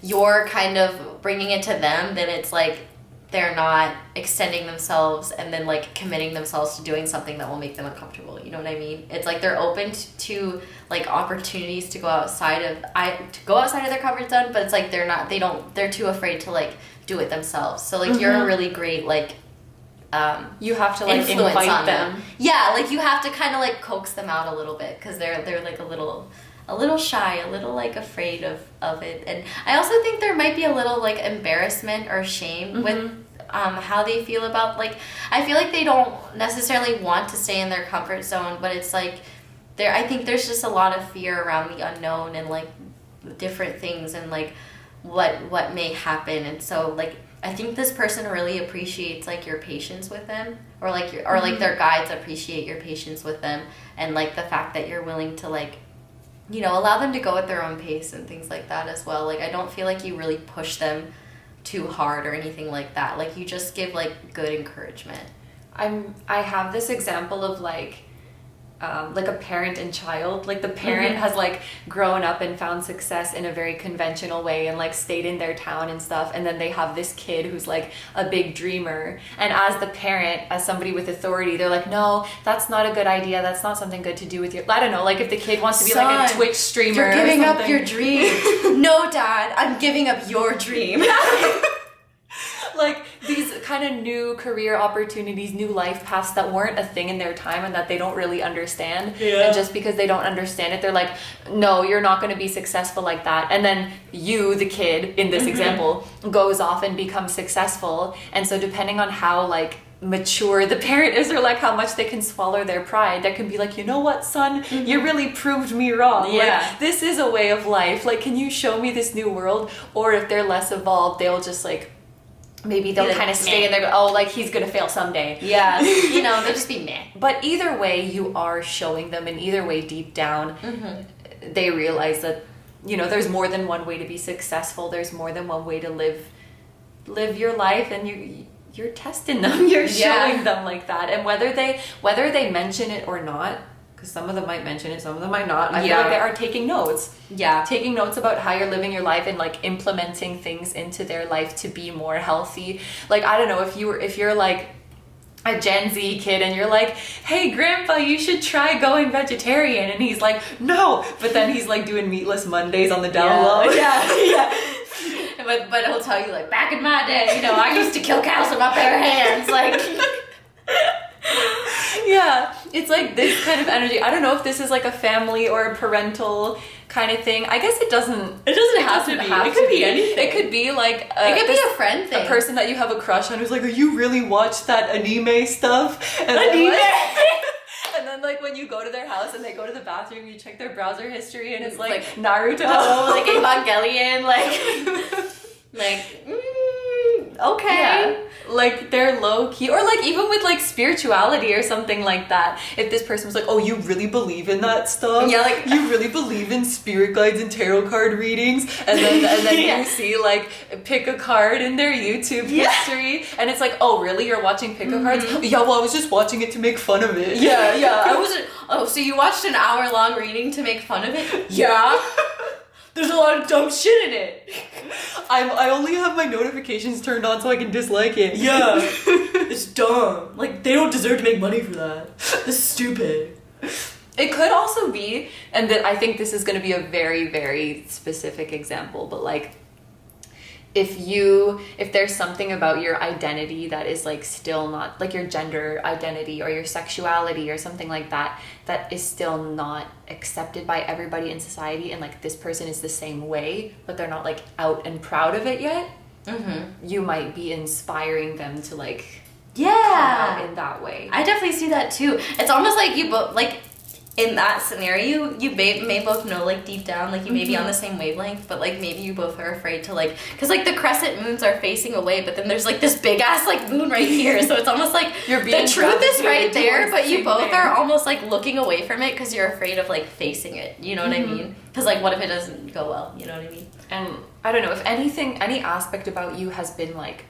you're kind of bringing it to them, then it's like they're not extending themselves and then like committing themselves to doing something that will make them uncomfortable. You know what I mean? It's like they're open to like opportunities to go outside of their comfort zone, but it's like they're too afraid to like do it themselves. So like you're a really great like you have to like influence invite on them. Yeah, like you have to kind of like coax them out a little bit because they're like a little shy, a little like afraid of it. And I also think there might be a little like embarrassment or shame with how they feel about, like, I feel like they don't necessarily want to stay in their comfort zone, but it's like I think there's just a lot of fear around the unknown and like different things and like what may happen. And so like I think this person really appreciates like your patience with them, or like like their guides appreciate your patience with them, and like the fact that you're willing to like, you know, allow them to go at their own pace and things like that as well. Like I don't feel like you really push them too hard or anything like that. Like you just give like good encouragement. I have this example of like a parent and child. Like the parent has like grown up and found success in a very conventional way and like stayed in their town and stuff, and then they have this kid who's like a big dreamer, and as the parent, as somebody with authority, they're like, no, that's not a good idea, that's not something good to do with your, I don't know, like if the kid wants to be like a Twitch streamer, you're giving up your dream. No, Dad, I'm giving up your dream. Like these kind of new career opportunities, new life paths that weren't a thing in their time and that they don't really understand. Yeah. And just because they don't understand it, they're like, no, you're not going to be successful like that. And then you, the kid in this example, goes off and becomes successful. And so depending on how like mature the parent is, or like how much they can swallow their pride, that can be like, you know what, son, you really proved me wrong. Yeah. Like, this is a way of life. Like, can you show me this new world? Or if they're less evolved, they'll just like, maybe they'll kind of stay in there, oh, like he's gonna fail someday. Yeah, you know, they'll just be meh. But either way, you are showing them, and either way, deep down, they realize that, you know, there's more than one way to be successful. There's more than one way to live your life, and you're testing them. You're showing them like that, and whether they mention it or not. Because some of them might mention it, some of them might not. I feel like they are taking notes. Yeah. Taking notes about how you're living your life and like implementing things into their life to be more healthy. Like, I don't know, if you're like a Gen Z kid and you're like, hey grandpa, you should try going vegetarian, and he's like, no, but then he's like doing meatless Mondays on the down low. Yeah. But he'll tell you like, back in my day, you know, I used to kill cows with my bare hands. Like yeah, it's like this kind of energy. I don't know if this is like a family or a parental kind of thing. I guess it doesn't have to be. It could be anything. It could be like it could be a friend thing. A person that you have a crush on who's like, oh, you really watch that anime stuff? And anime? And then like when you go to their house and they go to the bathroom, you check their browser history and it's like Naruto. Oh, like Evangelion, okay. Yeah. Like they're low key, or like even with like spirituality or something like that. If this person was like, oh, you really believe in that stuff? Yeah, like you really believe in spirit guides and tarot card readings, and then you see like pick a card in their YouTube history, and it's like, oh, really? You're watching pick a cards? Yeah, well, I was just watching it to make fun of it. Yeah. I wasn't. Oh, so you watched an hour-long reading to make fun of it? Yeah. There's a lot of dumb shit in it. I only have my notifications turned on so I can dislike it. Yeah. It's dumb. Like, they don't deserve to make money for that. This is stupid. It could also be, and that I think this is going to be a very, very specific example, but like, if there's something about your identity that is like still not, like your gender identity or your sexuality or something like that, that is still not accepted by everybody in society, and like this person is the same way, but they're not like out and proud of it yet, you might be inspiring them to like come out in that way. I definitely see that too. It's almost like you both, like, in that scenario, you may both know, like, deep down, like, you may be on the same wavelength, but, like, maybe you both are afraid to, like, because, like, the crescent moons are facing away, but then there's, like, this big-ass, like, moon right here, so it's almost like the truth is right there, but you both are almost, like, looking away from it because you're afraid of, like, facing it, you know what I mean? Because, like, what if it doesn't go well, you know what I mean? And, I don't know, if anything, any aspect about you has been, like,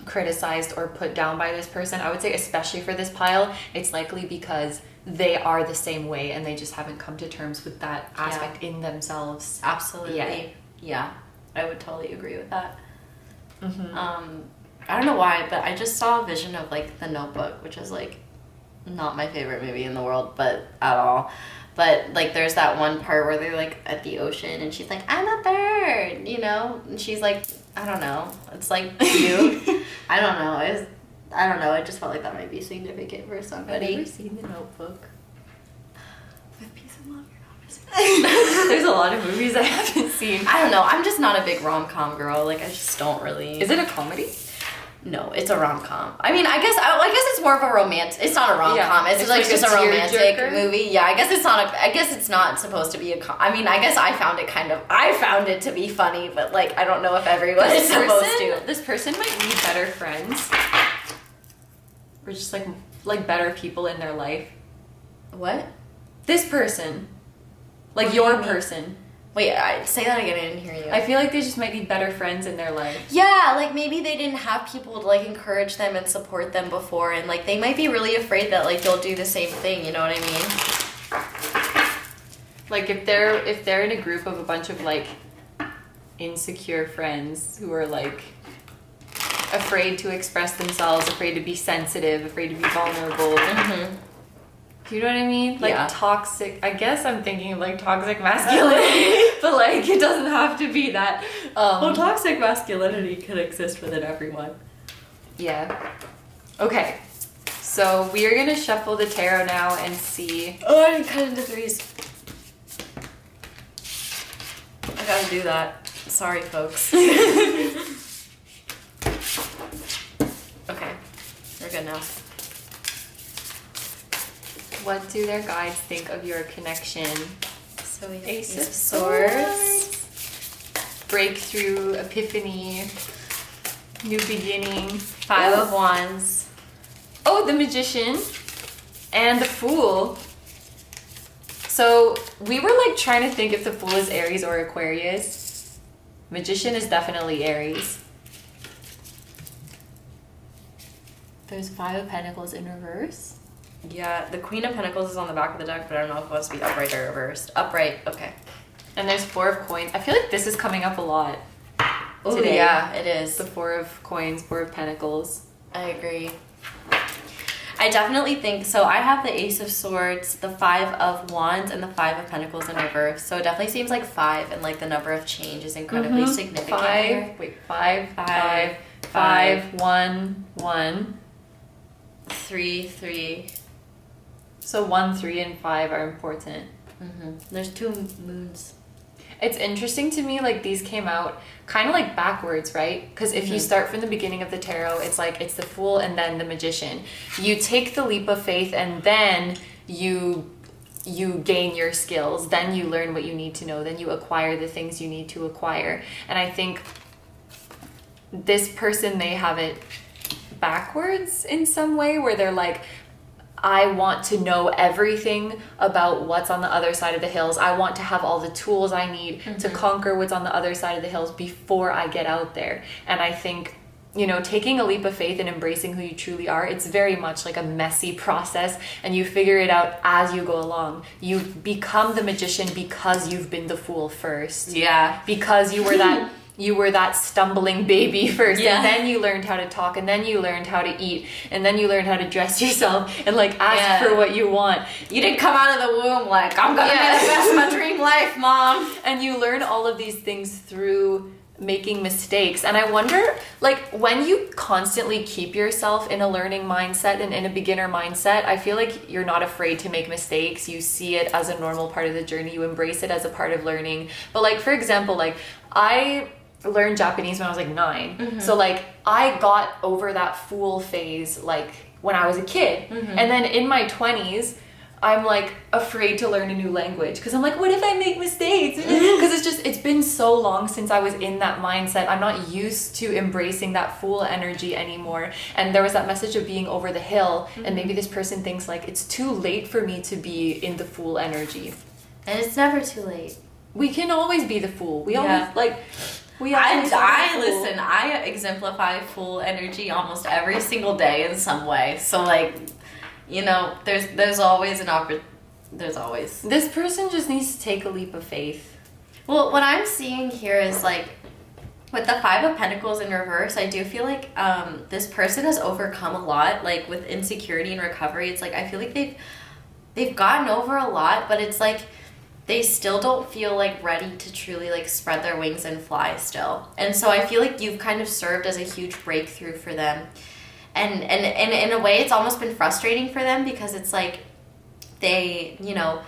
criticized or put down by this person, I would say, especially for this pile, it's likely because they are the same way and they just haven't come to terms with that aspect in themselves. Absolutely. Yeah, I would totally agree with that. I don't know why, but I just saw a vision of like The Notebook, which is like not my favorite movie in the world, but at all. But like there's that one part where they're like at the ocean and she's like, I'm a bird, you know? And she's like, I don't know. It's like cute. I don't know. I don't know. I just felt like that might be significant for somebody. I've never seen The Notebook. With peace and love, you're not There's a lot of movies I haven't seen. I don't know. I'm just not a big rom-com girl. Like, I just don't really. Is it a comedy? No, it's a rom-com. I mean, I guess it's more of a romantic. It's not a rom-com. Yeah, it's like just a romantic tearjerker movie. Yeah, I guess it's not supposed to be I mean, I guess I found it to be funny, but like I don't know if everyone is supposed to. This person might need better friends. Or just like better people in their life. What? This person. Like What do your you mean? person. Wait, say that again. I didn't hear you. I feel like they just might need better friends in their life. Yeah, like maybe they didn't have people to like encourage them and support them before, and like they might be really afraid that like they'll do the same thing. You know what I mean? Like if they're in a group of a bunch of like insecure friends who are like afraid to express themselves, afraid to be sensitive, afraid to be vulnerable. Mm-hmm. Do you know what I mean? Like Yeah. toxic. I guess I'm thinking of like toxic masculinity, but like it doesn't have to be that. Toxic masculinity can exist within everyone. Yeah. Okay. So we are gonna shuffle the tarot now and see. Oh, I didn't cut into threes. I gotta do that. Sorry, folks. Okay, we're good now. What do their guides think of your connection? So we have Ace of Swords. Breakthrough, epiphany, new beginning. Five of Wands. Oh, the Magician and the Fool. So we were like trying to think if the Fool is Aries or Aquarius. Magician is definitely Aries. There's Five of Pentacles in reverse. Yeah, the Queen of Pentacles is on the back of the deck, but I don't know if it wants to be upright or reversed. Upright, okay. And there's Four of Coins. I feel like this is coming up a lot Oh, today. yeah, it is. The Four of Coins, Four of Pentacles. I agree. I definitely think so. I have the Ace of Swords, the Five of Wands, and the Five of Pentacles in reverse. So it definitely seems like five, and like the number of change is incredibly significant here. Five, 1, 1. 3, 3. So 1, 3, and 5 are important. There's two moons. It's interesting to me, like these came out kind of like backwards, right? Because if you start from the beginning of the tarot, it's like it's the Fool and then the Magician. You take the leap of faith and then you gain your skills, then you learn what you need to know, then you acquire the things you need to acquire. And I think this person may have it backwards in some way, where they're like, I want to know everything about what's on the other side of the hills. I want to have all the tools I need to conquer what's on the other side of the hills before I get out there. And I think, you know, taking a leap of faith and embracing who you truly are, it's very much like a messy process, and you figure it out as you go along. You become the Magician because you've been the Fool first. Yeah. Because you were that stumbling baby first, and then you learned how to talk, and then you learned how to eat, and then you learned how to dress yourself and like ask for what you want. You didn't come out of the womb like, I'm gonna manifest my dream life, Mom. And you learn all of these things through making mistakes. And I wonder, like, when you constantly keep yourself in a learning mindset and in a beginner mindset, I feel like you're not afraid to make mistakes. You see it as a normal part of the journey. You embrace it as a part of learning. But like, for example, like I learned Japanese when I was like 9. So like I got over that Fool phase like when I was a kid. And then in my 20s, I'm like afraid to learn a new language because I'm like, what if I make mistakes? Because it's been so long since I was in that mindset. I'm not used to embracing that Fool energy anymore. And there was that message of being over the hill, and maybe this person thinks like it's too late for me to be in the Fool energy. And it's never too late. We can always be the Fool. We always like Listen, I exemplify Fool energy almost every single day in some way. So like, you know, there's always an there's always. This person just needs to take a leap of faith. Well, what I'm seeing here is like, with the Five of Pentacles in reverse, I do feel like this person has overcome a lot, like with insecurity and recovery. It's like, I feel like they've gotten over a lot, but it's like, they still don't feel like ready to truly like spread their wings and fly still. And so I feel like you've kind of served as a huge breakthrough for them. and in a way it's almost been frustrating for them because it's like they, you know,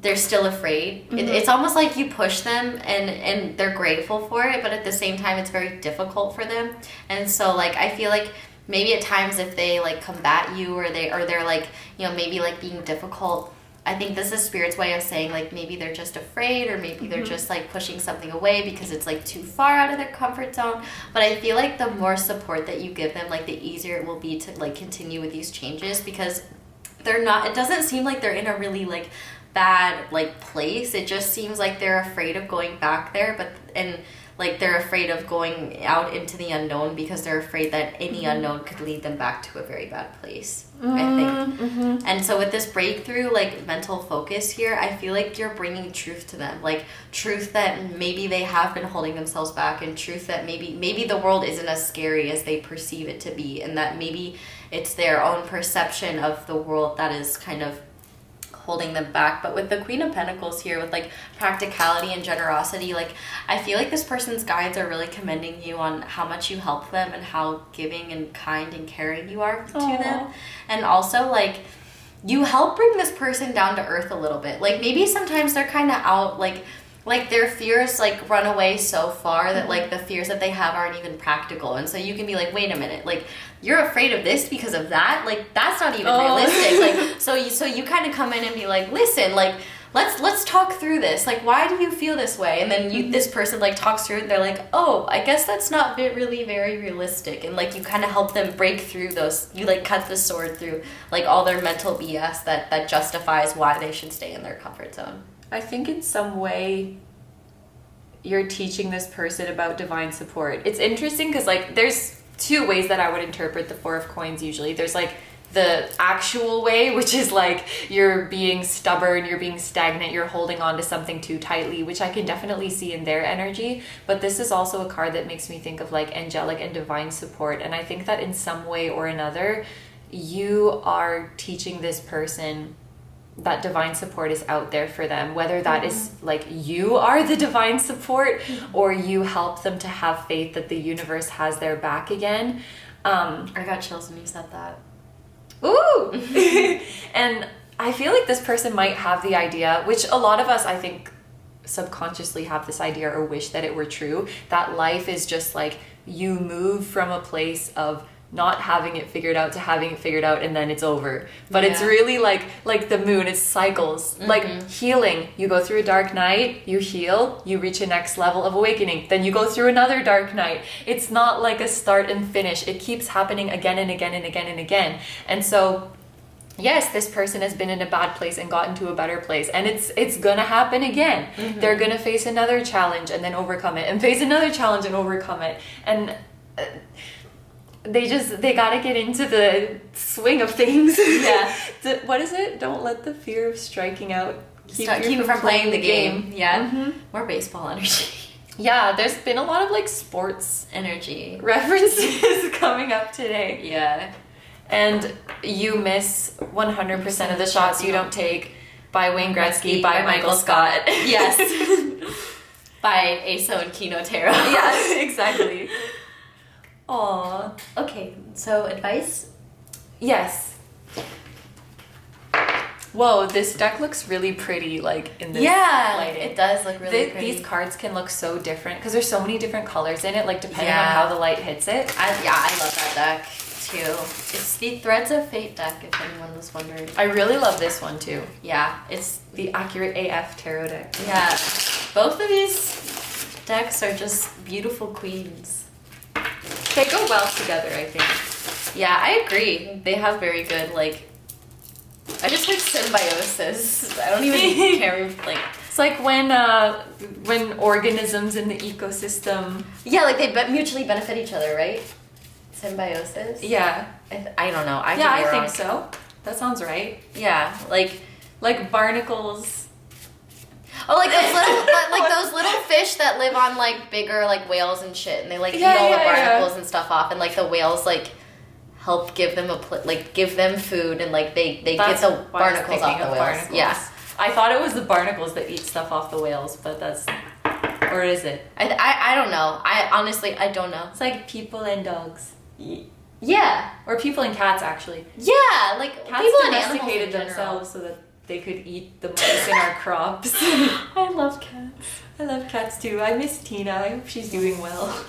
they're still afraid. It's almost like you push them and they're grateful for it, but at the same time it's very difficult for them. And so like I feel like maybe at times if they like combat you or they're like, you know, maybe like being difficult, I think this is Spirit's way of saying like maybe they're just afraid or maybe they're just like pushing something away because it's like too far out of their comfort zone. But I feel like the more support that you give them, like the easier it will be to like continue with these changes, because they're not, it doesn't seem like they're in a really like bad like place. It just seems like they're afraid of going back there, and like they're afraid of going out into the unknown because they're afraid that any unknown could lead them back to a very bad place, I think. And so with this breakthrough like mental focus here, I feel like you're bringing truth to them, like truth that maybe they have been holding themselves back, and truth that maybe the world isn't as scary as they perceive it to be, and that maybe it's their own perception of the world that is kind of holding them back. But with the Queen of Pentacles here, with like practicality and generosity, like I feel like this person's guides are really commending you on how much you help them and how giving and kind and caring you are to them. And also like you help bring this person down to earth a little bit. Like maybe sometimes they're kind of out, like their fears like run away so far that like the fears that they have aren't even practical. And so you can be like, wait a minute, like you're afraid of this because of that, like that's not even realistic. Like so you kind of come in and be like, listen, like let's talk through this, like why do you feel this way? And then this person like talks through it and they're like, oh, I guess that's not really very realistic. And like you kind of help them break through those, you like cut the sword through like all their mental BS that justifies why they should stay in their comfort zone. I think in some way you're teaching this person about divine support. It's interesting because like there's two ways that I would interpret the Four of Coins usually. There's like the actual way, which is like you're being stubborn, you're being stagnant, you're holding on to something too tightly, which I can definitely see in their energy. But this is also a card that makes me think of like angelic and divine support. And I think that in some way or another, you are teaching this person that divine support is out there for them, whether that is like you are the divine support or you help them to have faith that the universe has their back again. I got chills when you said that. Ooh! And I feel like this person might have the idea, which a lot of us I think subconsciously have this idea or wish that it were true, that life is just like you move from a place of not having it figured out to having it figured out and then it's over. But it's really like the moon, it's cycles. Like healing, you go through a dark night, you heal, you reach a next level of awakening, then you go through another dark night. It's not like a start and finish. It keeps happening again and again and again and again. And so yes, this person has been in a bad place and gotten to a better place, and it's gonna happen again. They're gonna face another challenge and then overcome it, and face another challenge and overcome it. And they gotta get into the swing of things. Yeah. What is it? Don't let the fear of striking out keep you from playing the game. Yeah. More baseball energy. Yeah, there's been a lot of like sports energy references coming up today. Yeah. And you miss 100% of the shots you don't take by Wayne Gretzky, by Michael Scott. Yes. By Aso and Kino Taro. Yeah, exactly. Aww. Okay, so advice? Yes. Whoa, this deck looks really pretty, like in this lighting. It does look really pretty. These cards can look so different because there's so many different colors in it, like depending on how the light hits it. I love that deck too. It's the Threads of Fate deck, if anyone was wondering. I really love this one too. Yeah, it's the Accurate AF tarot deck. Yeah, both of these decks are just beautiful queens. They go well together, I think. Yeah, I agree. They have very good, like, I just like symbiosis. I don't even care if, like, it's like when organisms in the ecosystem, yeah, like they mutually benefit each other, right? Symbiosis. Yeah. I don't know. I think so. That sounds right. Yeah, like barnacles. Oh, like those little fish that live on like bigger like whales and shit, and they like eat all the barnacles and stuff off, and like the whales like help give them give them food, and like they get the barnacles off the whales. Barnacles. Yeah, I thought it was the barnacles that eat stuff off the whales, but that's, or is it? I don't know. I honestly don't know. It's like people and dogs. Yeah. Or people and cats, actually. Yeah, like Cats people and domesticated animals in themselves so that they could eat the mice in our crops. I love cats. I love cats too. I miss Tina. I hope she's doing well.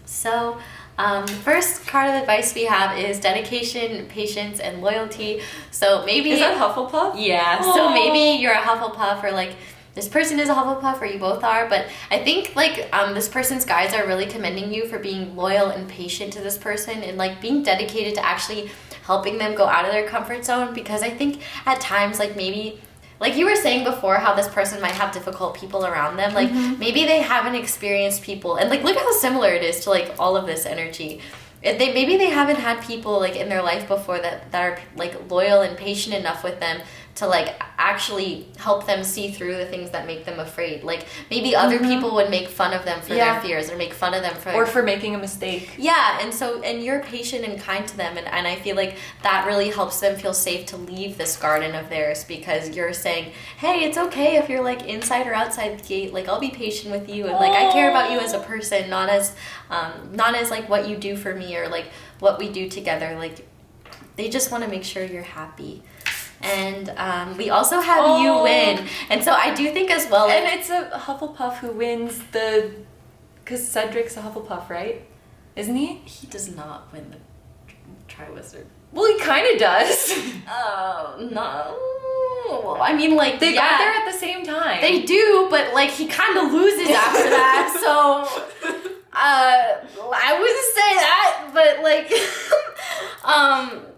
So, the first card of advice we have is dedication, patience, and loyalty. So maybe... Is that Hufflepuff? Yeah, Aww. so maybe you're a Hufflepuff, or like this person is a Hufflepuff, or you both are, but I think like this person's guides are really commending you for being loyal and patient to this person, and like being dedicated to actually helping them go out of their comfort zone, because I think at times like maybe... Like you were saying before, how this person might have difficult people around them. Like, maybe they haven't experienced people. And, like, look how similar it is to, like, all of this energy. Maybe they haven't had people, like, in their life before that are, like, loyal and patient enough with them to, like, actually help them see through the things that make them afraid. Like, maybe other people would make fun of them for their fears, or make fun of them for... Or for making a mistake. Yeah, and you're patient and kind to them, and I feel like that really helps them feel safe to leave this garden of theirs, because you're saying, hey, it's okay if you're, like, inside or outside the gate, like, I'll be patient with you, and, like, I care about you as a person, not as, like, what you do for me, or, like, what we do together. Like, they just want to make sure you're happy. And we also have you win. And so I do think as well... And it's a Hufflepuff who wins the... Because Cedric's a Hufflepuff, right? Isn't he? He does not win the Triwizard. Well, he kind of does. Oh, no. I mean, like, they got there at the same time. They do, but, like, he kind of loses after that, so... I wouldn't say that, but, like...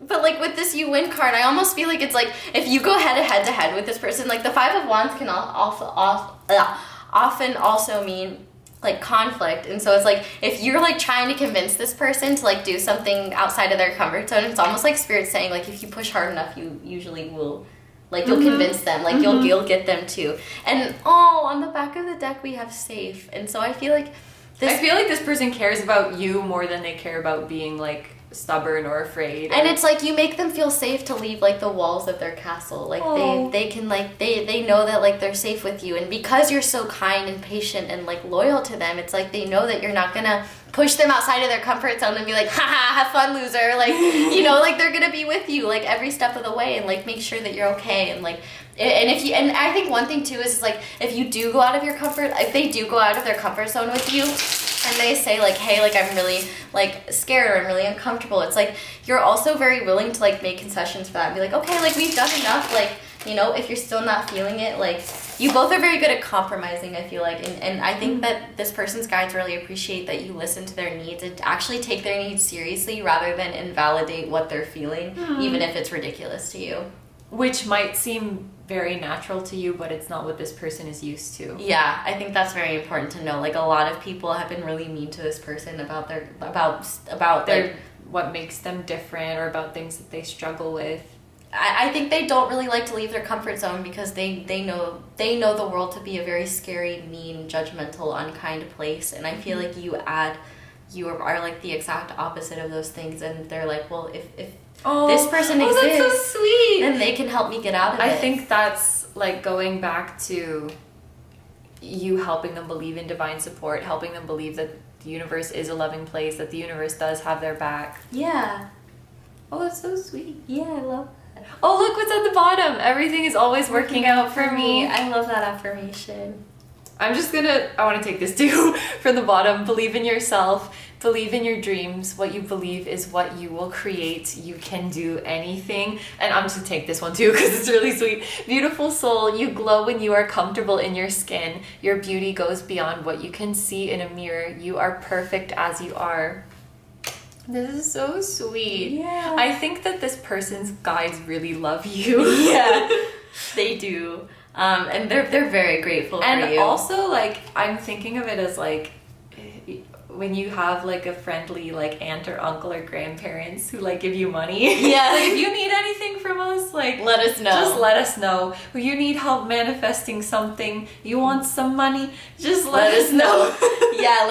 But like with this you win card, I almost feel like it's like if you go head to head with this person, like the Five of Wands can often also mean like conflict, and so it's like if you're like trying to convince this person to like do something outside of their comfort zone, it's almost like Spirit saying like if you push hard enough, you usually will, like you'll convince them, like you'll get them to. And on the back of the deck we have safe, and so I feel like this person cares about you more than they care about being like stubborn or afraid, and it's like you make them feel safe to leave like the walls of their castle, like they can like they know that like they're safe with you, and because you're so kind and patient and like loyal to them, it's like they know that you're not gonna push them outside of their comfort zone and be like, haha, have fun, loser, like you know, like they're gonna be with you like every step of the way, and like make sure that you're okay, and like and I think one thing too is like if you do go out of your comfort, if they do go out of their comfort zone with you, and they say like, hey, like I'm really like scared or I'm really uncomfortable, it's like you're also very willing to like make concessions for that and be like, okay, like we've done enough, like, you know, if you're still not feeling it, like you both are very good at compromising, I feel like, and I think that this person's guides really appreciate that you listen to their needs and actually take their needs seriously rather than invalidate what they're feeling, even if it's ridiculous to you. Which might seem very natural to you, but it's not what this person is used to. Yeah, I think that's very important to know. Like a lot of people have been really mean to this person about their what makes them different, or about things that they struggle with. I think they don't really like to leave their comfort zone because they know the world to be a very scary, mean, judgmental, unkind place, and I feel like you are like the exact opposite of those things, and they're like, well, if this person exists, that's so sweet, then they can help me get out of it. I think that's like going back to you helping them believe in divine support, helping them believe that the universe is a loving place, that the universe does have their back. Yeah. Oh, that's so sweet. Yeah, I love that. Oh, look what's at the bottom. Everything is always working out for me. I love that affirmation. I want to take this too from the bottom. Believe in yourself. Believe in your dreams. What you believe is what you will create. You can do anything. And I'm just going to take this one too because it's really sweet. Beautiful soul, you glow when you are comfortable in your skin. Your beauty goes beyond what you can see in a mirror. You are perfect as you are. This is so sweet. Yeah. I think that this person's guides really love you. Yeah, they do. And they're very grateful for you. And also, like, I'm thinking of it as, like, when you have, like, a friendly, like, aunt or uncle or grandparents who, like, give you money. Yeah. Like, if you need anything from us, like... let us know. Just let us know. Or you need help manifesting something, you want some money, just let us know. Yeah,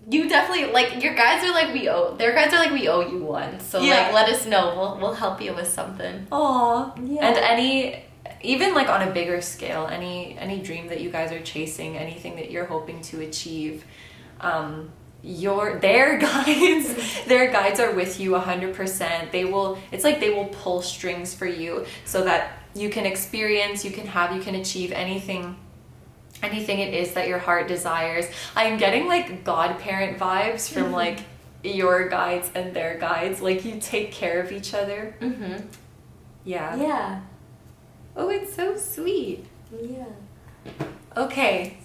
you definitely, like, your guides are like, their guides are like, we owe you one. So, like, let us know. We'll help you with something. Aw. Yeah. And even like on a bigger scale, any dream that you guys are chasing, anything that you're hoping to achieve, their guides are with you 100%. It's like they will pull strings for you so that you can experience, you can achieve anything it is that your heart desires. I'm getting like godparent vibes from like your guides and their guides. Like you take care of each other. Yeah. Oh, it's so sweet. Yeah. Okay.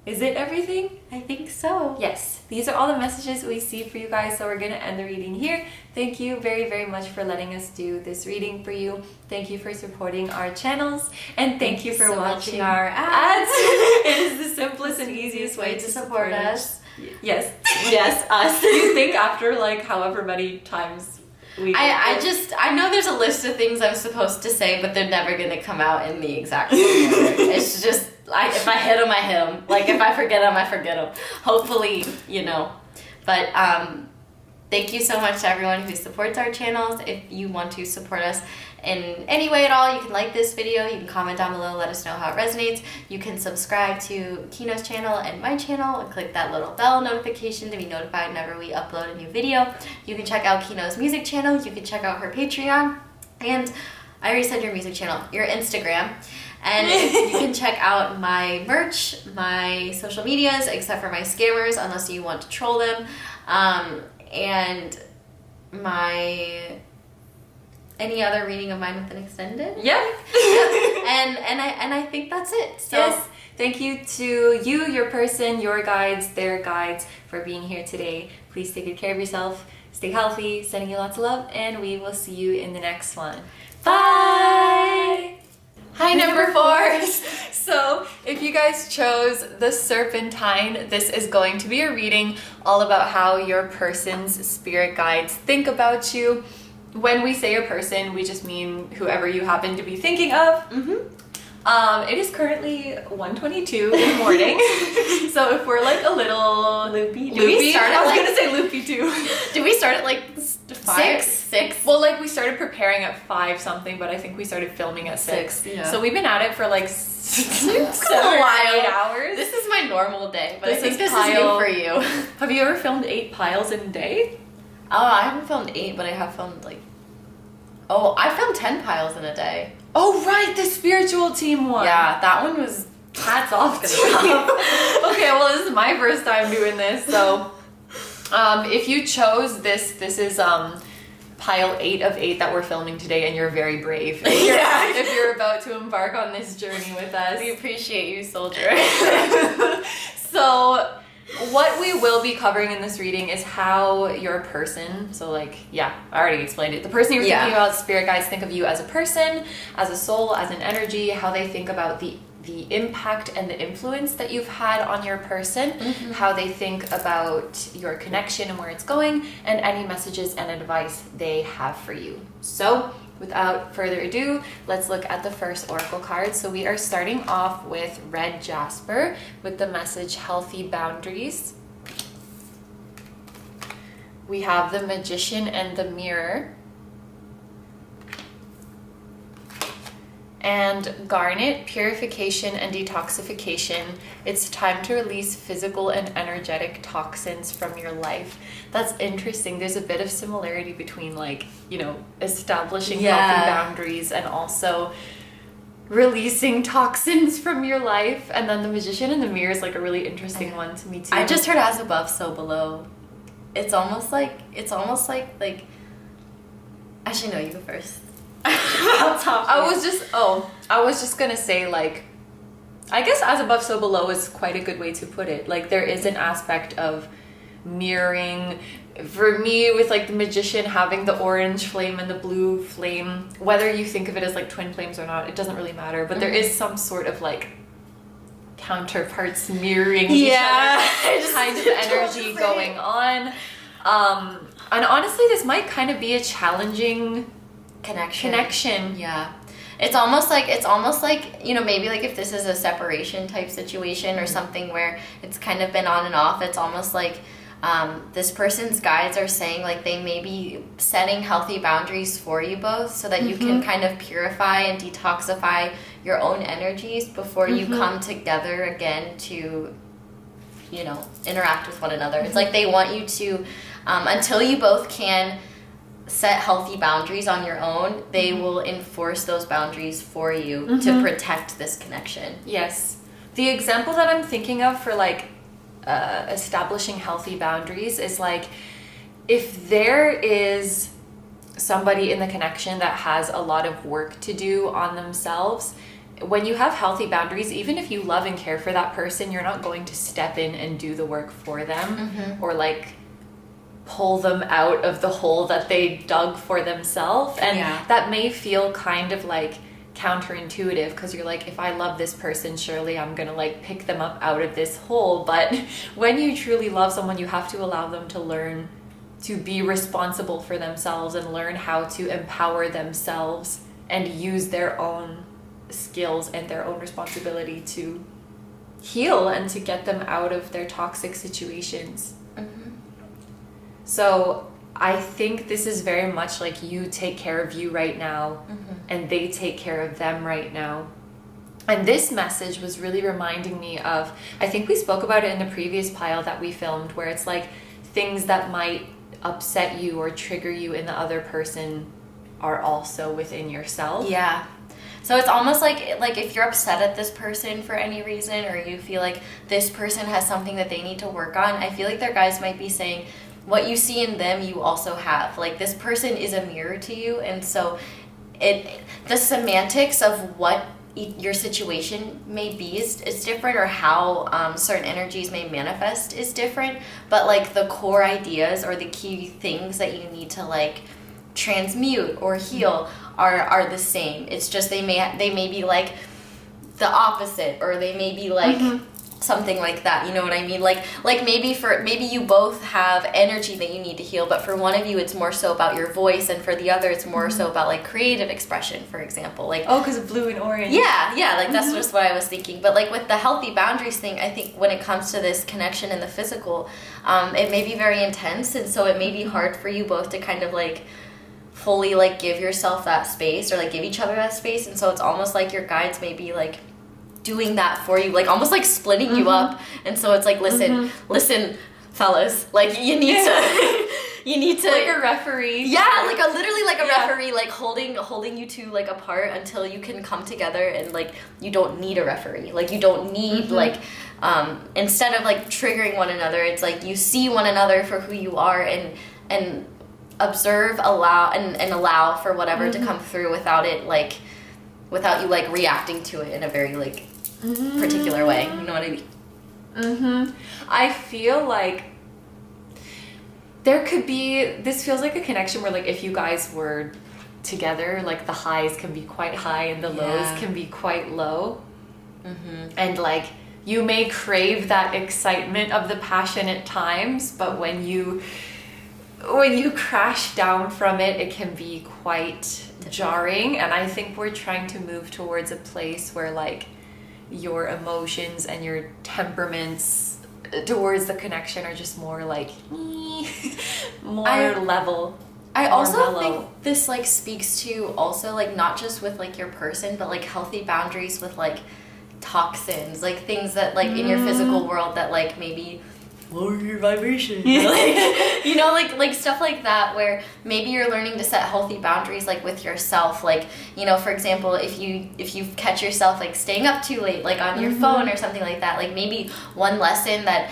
Is it everything? I think so. Yes. These are all the messages we see for you guys, so we're going to end the reading here. Thank you very, very much for letting us do this reading for you. Thank you for supporting our channels, and thank you for so watching our ads. It is the simplest and easiest way to support us. Yes. Yes, us. You think after like however many times I know there's a list of things I'm supposed to say, but they're never gonna come out in the exact same order. It's just if I hit them, I hit them. Like if I forget them, I forget them. Hopefully, But thank you so much to everyone who supports our channels. If you want to support us in any way at all, you can like this video, you can comment down below, let us know how it resonates. You can subscribe to Kino's channel and my channel and click that little bell notification to be notified whenever we upload a new video. You can check out Kino's music channel, you can check out her Patreon, and I already said your music channel, your Instagram. And you can check out my merch, my social medias, except for my scammers, unless you want to troll them, and any other reading of mine with an extended. Yeah. And I think that's it. So yes. Thank you to you, your person, your guides, their guides, for being here today. Please take good care of yourself. Stay healthy. Sending you lots of love, and we will see you in the next one. Bye. Hi, number 4. So, if you guys chose the Serpentine, this is going to be a reading all about how your person's spirit guides think about you. When we say a person, we just mean whoever you happen to be thinking of. It is currently 1:22 in the morning, so if we're like a little loopy, I was gonna say loopy too. Did we start at like 5? 6? Well, like we started preparing at 5 something, but I think we started filming at 6. Yeah. So we've been at it for like 7 or 8 hours. This is my normal day, but This I think is this pile- is new for you. Have you ever filmed 8 piles in a day? Oh, I haven't filmed 8, but I have filmed I filmed 10 piles in a day. Oh, right, the spiritual team one. Yeah, that one was hats off to you. Okay, well, this is my first time doing this, so if you chose this is pile 8 of 8 that we're filming today, and you're very brave. If you're about to embark on this journey with us. We appreciate you, soldier. So what we will be covering in this reading is how your person, I already explained it. The person you're thinking about, spirit guides think of you as a person, as a soul, as an energy, how they think about the impact and the influence that you've had on your person, how they think about your connection and where it's going, and any messages and advice they have for you. So without further ado, let's look at the first oracle card. So we are starting off with red jasper with the message healthy boundaries. We have the magician and the mirror. And garnet, purification and detoxification. It's time to release physical and energetic toxins from your life. That's interesting. There's a bit of similarity between establishing healthy boundaries and also releasing toxins from your life. And then the magician and the mirror is a really interesting one to me too. I just heard as above, so below. It's almost like actually no, you go first. I was just gonna say, I guess as above so below is quite a good way to put it. There is an aspect of mirroring for me with the magician having the orange flame and the blue flame, whether you think of it as twin flames or not, it doesn't really matter, but there is some sort of counterparts mirroring each other kind of energy going on. And honestly, this might kind of be a challenging connection. Yeah. It's almost like maybe if this is a separation type situation or something where it's kind of been on and off, it's almost like this person's guides are saying they may be setting healthy boundaries for you both so that you can kind of purify and detoxify your own energies before you come together again to interact with one another. It's like they want you to, until you both can set healthy boundaries on your own, they will enforce those boundaries for you to protect this connection. Yes. The example that I'm thinking of for like establishing healthy boundaries is like, if there is somebody in the connection that has a lot of work to do on themselves, when you have healthy boundaries, even if you love and care for that person, you're not going to step in and do the work for them or like pull them out of the hole that they dug for themselves. And that may feel kind of like counterintuitive, because you're like, if I love this person, surely I'm gonna like pick them up out of this hole. But when you truly love someone, you have to allow them to learn to be responsible for themselves and learn how to empower themselves and use their own skills and their own responsibility to heal and to get them out of their toxic situations. So I think this is very much like you take care of you right now and they take care of them right now. And this message was really reminding me of, I think we spoke about it in the previous pile that we filmed, where it's like things that might upset you or trigger you in the other person are also within yourself. Yeah. So it's almost like if you're upset at this person for any reason, or you feel like this person has something that they need to work on, I feel like their guides might be saying, what you see in them, you also have. Like, this person is a mirror to you, and so the semantics of what your situation may be is different, or how certain energies may manifest is different, but like the core ideas or the key things that you need to like transmute or heal are the same. It's just they may be like the opposite, or they may be like something like that, you know what I mean? Like maybe you both have energy that you need to heal, but for one of you it's more so about your voice, and for the other it's more so about like creative expression, for example. Like, oh, because of blue and orange. Yeah, like that's just what I was thinking. But like with the healthy boundaries thing, I think when it comes to this connection in the physical, it may be very intense, and so it may be hard for you both to kind of like fully like give yourself that space, or like give each other that space. And so it's almost like your guides may be like doing that for you, like almost like splitting you up. And so it's like, listen fellas, like you need to like a referee. Like literally like a referee, like holding you two like apart until you can come together. And like you don't need a referee, like you don't need like instead of like triggering one another, it's like you see one another for who you are, and observe, allow for whatever to come through without you like reacting to it in a very like particular way, you know what I mean? I feel like there could be, this feels like a connection where like if you guys were together, like the highs can be quite high and the lows can be quite low. And like you may crave that excitement of the passion at times, but when you crash down from it, it can be quite jarring. And I think we're trying to move towards a place where like your emotions and your temperaments towards the connection are just more like level. I also think this like speaks to also like not just with like your person, but like healthy boundaries with like toxins, like things that like in your physical world that like maybe lower your vibration, like like stuff like that, where maybe you're learning to set healthy boundaries like with yourself. Like, for example, if you catch yourself like staying up too late, like on your phone or something like that, like maybe one lesson that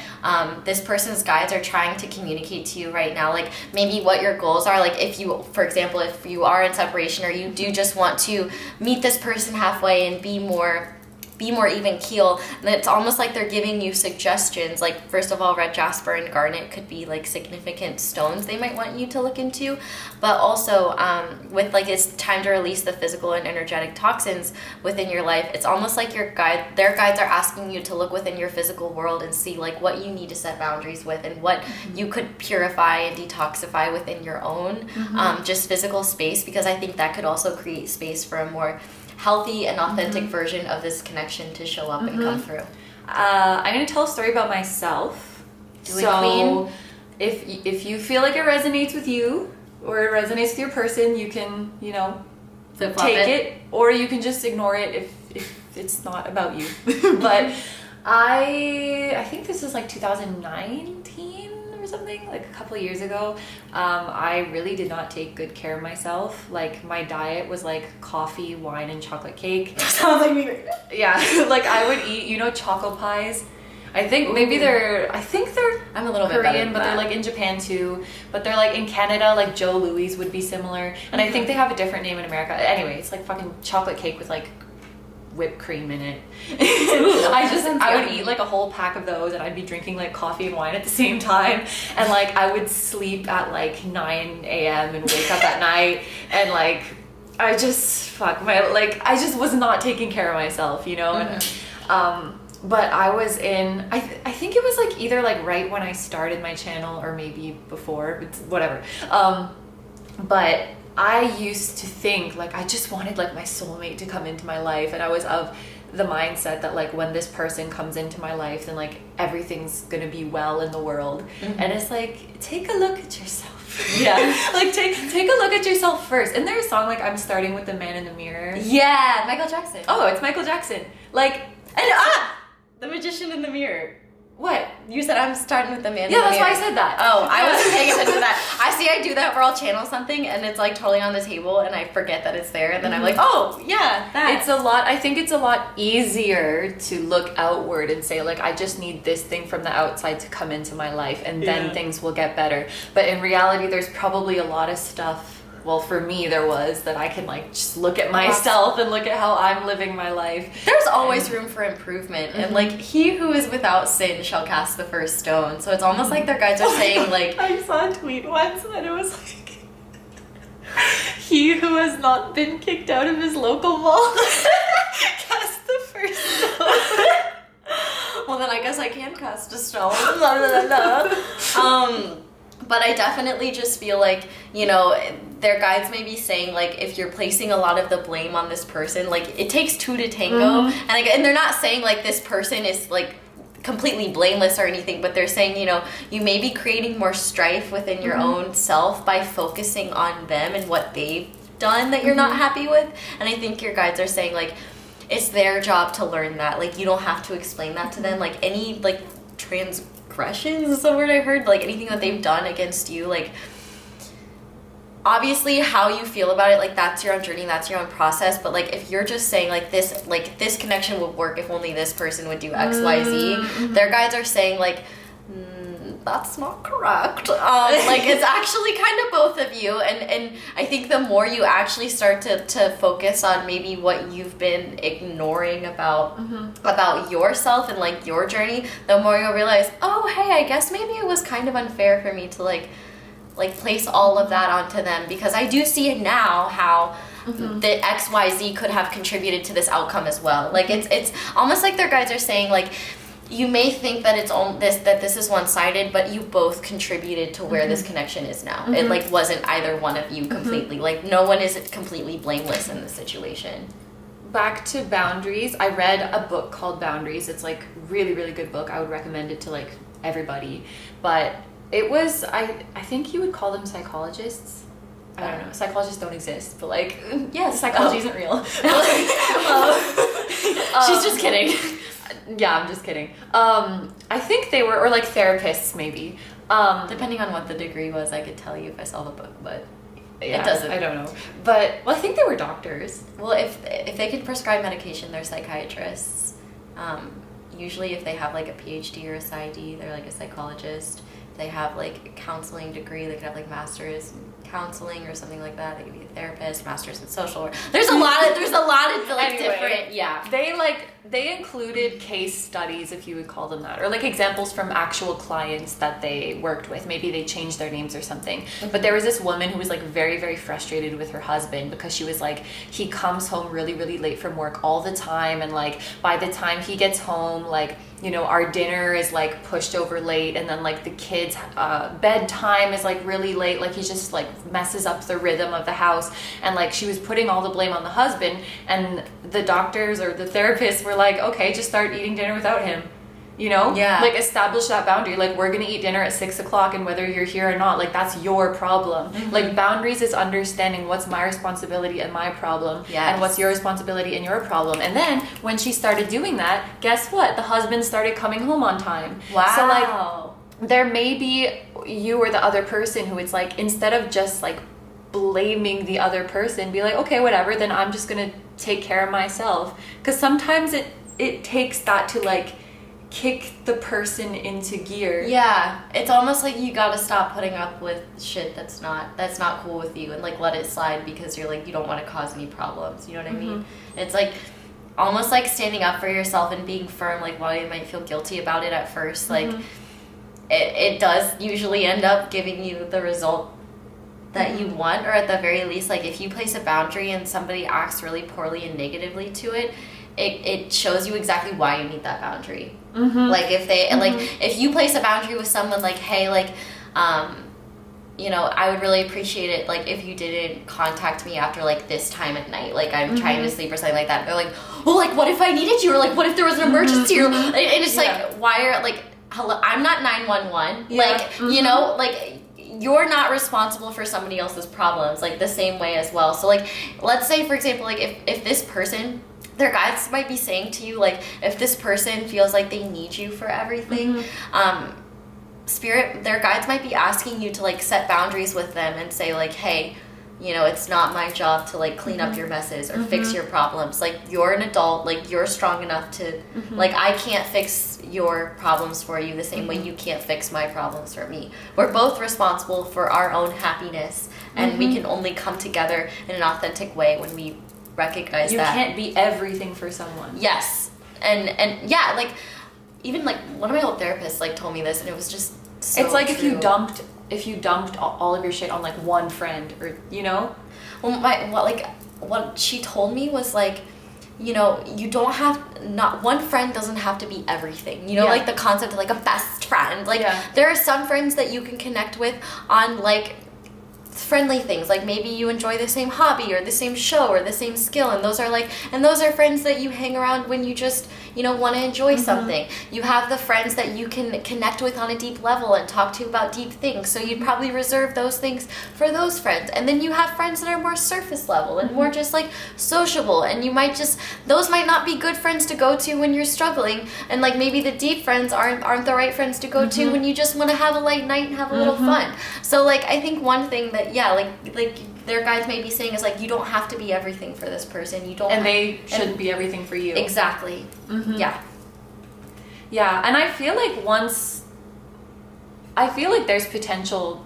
this person's guides are trying to communicate to you right now, like maybe what your goals are, like if you, for example, if you are in separation, or you do just want to meet this person halfway and be more even keel, and it's almost like they're giving you suggestions. Like, first of all, red jasper and garnet could be like significant stones they might want you to look into, but also with like it's time to release the physical and energetic toxins within your life. It's almost like their guides are asking you to look within your physical world and see like what you need to set boundaries with, and what you could purify and detoxify within your own just physical space, because I think that could also create space for a more healthy and authentic version of this connection to show up and come through. I'm going to tell a story about myself. So if you feel like it resonates with you, or it resonates with your person, you can, take it, or you can just ignore it if it's not about you. But I think this is like 2019 or something, like a couple of years ago. I really did not take good care of myself. Like my diet was like coffee, wine, and chocolate cake. Sounds like me. Yeah, like I would eat, you know, choco pies. I think maybe they're I'm a little bit Korean, better than but they're that. like in Japan too. But they're like in Canada, like Joe Louis would be similar. And I think they have a different name in America. Anyway, it's like fucking chocolate cake with like whipped cream in it. I would eat like a whole pack of those, and I'd be drinking like coffee and wine at the same time, and like I would sleep at like 9 a.m. and wake up at night, and like I just I just was not taking care of myself, you know. And but I was in I think it was like either like right when I started my channel or maybe before, it's whatever. But I used to think like I just wanted like my soulmate to come into my life, and I was of the mindset that like when this person comes into my life, then like everything's gonna be well in the world. And it's like, take a look at yourself. Yeah. Like take a look at yourself first. And there's a song like I'm starting with the man in the mirror. Yeah, Michael Jackson. Oh, it's Michael Jackson. Like, And The Magician in the Mirror. what? You said I'm starting with the man. Yeah, in the that's why I mirror. said that. Oh, I wasn't paying attention to that. I do that where I'll channel something and it's like totally on the table and I forget that it's there, and then I'm like, oh yeah, that. I think it's a lot easier to look outward and say like, I just need this thing from the outside to come into my life, and then things will get better. But in reality, there's probably a lot of stuff, well, for me there was, that I can like just look at myself and look at how I'm living my life. There's always room for improvement, and like he who is without sin shall cast the first stone. So it's almost like their guides are saying like, I saw a tweet once and it was like, he who has not been kicked out of his local mall cast the first stone. well then I guess I can cast a stone. But I definitely just feel like, you know, their guides may be saying like, if you're placing a lot of the blame on this person, like it takes two to tango, and they're not saying like this person is like completely blameless or anything, but they're saying, you know, you may be creating more strife within your own self by focusing on them and what they've done that you're not happy with. And I think your guides are saying like, it's their job to learn that. Like you don't have to explain that to them. Like any like transgressions is the word I heard, like anything that they've done against you, like obviously how you feel about it, like that's your own journey, that's your own process. But like if you're just saying like this connection would work if only this person would do XYZ, their guides are saying like, that's not correct. Like it's actually kind of both of you, and I think the more you actually start to focus on maybe what you've been ignoring about yourself and like your journey, the more you'll realize, oh hey, I guess maybe it was kind of unfair for me to like place all of that onto them, because I do see it now how the XYZ could have contributed to this outcome as well. Like it's almost like their guides are saying like, you may think that this is one-sided, but you both contributed to where this connection is now. It like wasn't either one of you completely. Like no one is completely blameless in this situation. Back to boundaries, I read a book called Boundaries. It's like really, really good book. I would recommend it to like everybody. But it was, I think you would call them psychologists. I don't know. Psychologists don't exist, but like, yeah, psychology isn't real. She's just kidding. Yeah, I'm just kidding. I think they were, or like therapists maybe. Depending on what the degree was, I could tell you if I saw the book, but yeah, it doesn't. I don't know. But, well, I think they were doctors. Well, if they could prescribe medication, they're psychiatrists. Usually if they have like a PhD or a PsyD, they're like a psychologist. If they have like a counseling degree, they could have like master's in counseling or something like that. They could be a therapist, master's in social work. There's a lot of like Anyway, different, yeah. They included case studies, if you would call them that, or like examples from actual clients that they worked with. Maybe they changed their names or something. But there was this woman who was like very, very frustrated with her husband because she was like, he comes home really, really late from work all the time, and like by the time he gets home, like, you know, our dinner is like pushed over late, and then like the kids' bedtime is like really late. Like he just like messes up the rhythm of the house, and like she was putting all the blame on the husband, and the doctors or the therapists were like, okay, just start eating dinner without him. You know? Yeah. Like, establish that boundary. Like, we're gonna eat dinner at 6 o'clock, and whether you're here or not, like, that's your problem. Like, boundaries is understanding what's my responsibility and my problem, and what's your responsibility and your problem. And then when she started doing that, guess what? The husband started coming home on time. Wow. So, like, there may be you or the other person who it's like, instead of just like blaming the other person, be like, okay, whatever, then I'm just gonna take care of myself. Because sometimes it takes that to like kick the person into gear. Yeah, it's almost like you gotta stop putting up with shit that's not cool with you, and like let it slide because you're like, you don't want to cause any problems. You know what I mean? It's like almost like standing up for yourself and being firm, like while you might feel guilty about it at first, like it does usually end up giving you the result that you want, or at the very least, like if you place a boundary and somebody acts really poorly and negatively to it, it shows you exactly why you need that boundary. Like if they like if you place a boundary with someone, like, hey, like you know, I would really appreciate it like if you didn't contact me after like this time at night, like I'm trying to sleep or something like that. They're like, well, like what if I needed you, or like what if there was an emergency, or and it's like, why are like, hello, I'm not 911. Like you know, like you're not responsible for somebody else's problems, like the same way as well. So like, let's say for example, like if this person, their guides might be saying to you, like, if this person feels like they need you for everything, spirit, their guides might be asking you to like set boundaries with them and say like, hey, you know, it's not my job to like clean up your messes or fix your problems. Like, you're an adult, like you're strong enough to like, I can't fix your problems for you the same way you can't fix my problems for me. We're both responsible for our own happiness, and we can only come together in an authentic way when we recognize you that. You can't be everything for someone. Yes. And yeah, like even like one of my old therapists like told me this, and it was just so it's like true. if you dumped all of your shit on like one friend, or you know, what she told me was like, you know, you don't have, not one friend doesn't have to be everything, you know, like the concept of like a best friend, like there are some friends that you can connect with on like friendly things, like maybe you enjoy the same hobby or the same show or the same skill, and those are friends that you hang around when you just, you know, want to enjoy something. You have the friends that you can connect with on a deep level and talk to about deep things, so you'd probably reserve those things for those friends. And then you have friends that are more surface level and more just like sociable, and you might just, those might not be good friends to go to when you're struggling, and like maybe the deep friends aren't the right friends to go to when you just want to have a light night and have a little fun. So like I think one thing that like their guides may be saying is like, you don't have to be everything for this person, you don't, and they shouldn't be everything for you. Exactly. Yeah, and I feel like there's potential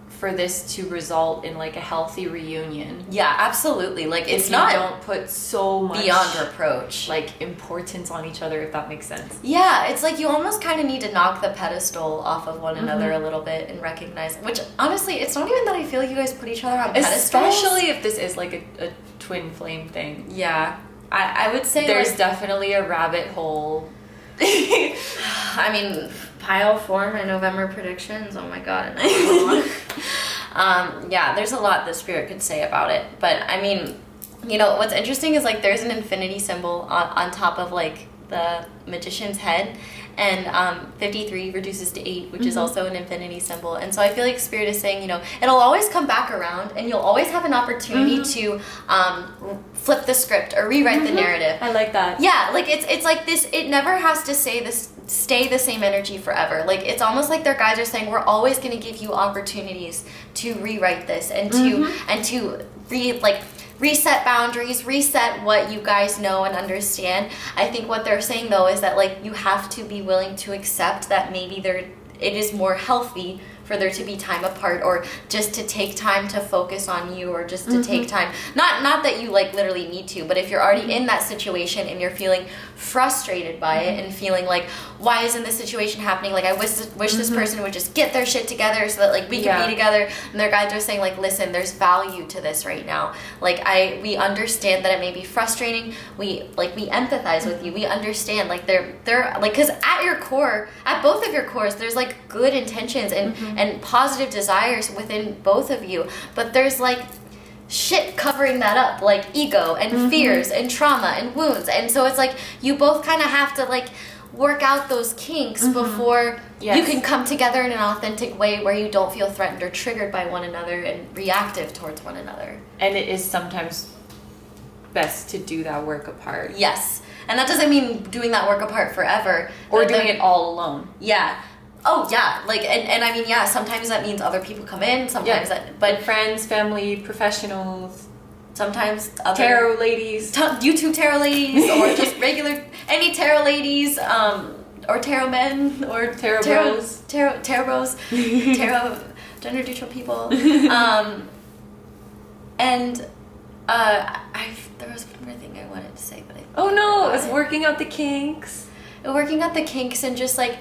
for this to result in like a healthy reunion. Yeah, absolutely. Like it's if not, you don't put so much beyond reproach, like importance on each other, if that makes sense. Yeah, it's like you almost kind of need to knock the pedestal off of one another a little bit and recognize, which honestly, it's not even that I feel like you guys put each other on pedestals. Especially if this is like a twin flame thing. Yeah, I would say there's like, definitely a rabbit hole. I mean, pile 4, my November predictions. Oh my god. Yeah, there's a lot the spirit could say about it, but I mean, you know, what's interesting is like there's an infinity symbol on top of like the magician's head, and 53 reduces to 8, which is also an infinity symbol. And so I feel like spirit is saying, you know, it'll always come back around, and you'll always have an opportunity to flip the script or rewrite the narrative. I like that. Yeah, like it's like this, it never has to stay the same energy forever. Like it's almost like their guides are saying, we're always going to give you opportunities to rewrite this and to reset boundaries, reset what you guys know and understand. I think what they're saying though is that like you have to be willing to accept that maybe it is more healthy for there to be time apart, or just to take time to focus on you, or just to take time, not that you like literally need to, but if you're already in that situation and you're feeling frustrated by it and feeling like, why isn't this situation happening, like I wish this person would just get their shit together so that like we can be together. And their guides are saying like, listen, there's value to this right now. Like we understand that it may be frustrating, we empathize with you, we understand like they're like, because at your core, at both of your cores, there's like good intentions and positive desires within both of you, but there's like shit covering that up, like ego and fears and trauma and wounds. And so it's like you both kind of have to like work out those kinks before you can come together in an authentic way where you don't feel threatened or triggered by one another and reactive towards one another. And it is sometimes best to do that work apart. Yes. And that doesn't mean doing that work apart forever. Or doing it all alone. Yeah. Oh, yeah. Like, and I mean, yeah, sometimes that means other people come in, sometimes that... But friends, family, professionals... Sometimes other... Tarot ladies. YouTube tarot ladies, or just regular... Any tarot ladies, or tarot men, or... Tarot bros. Tarot bros. Tarot gender neutral people. And there was one more thing I wanted to say, but I... Oh no, it was working out the kinks. Working out the kinks and just like...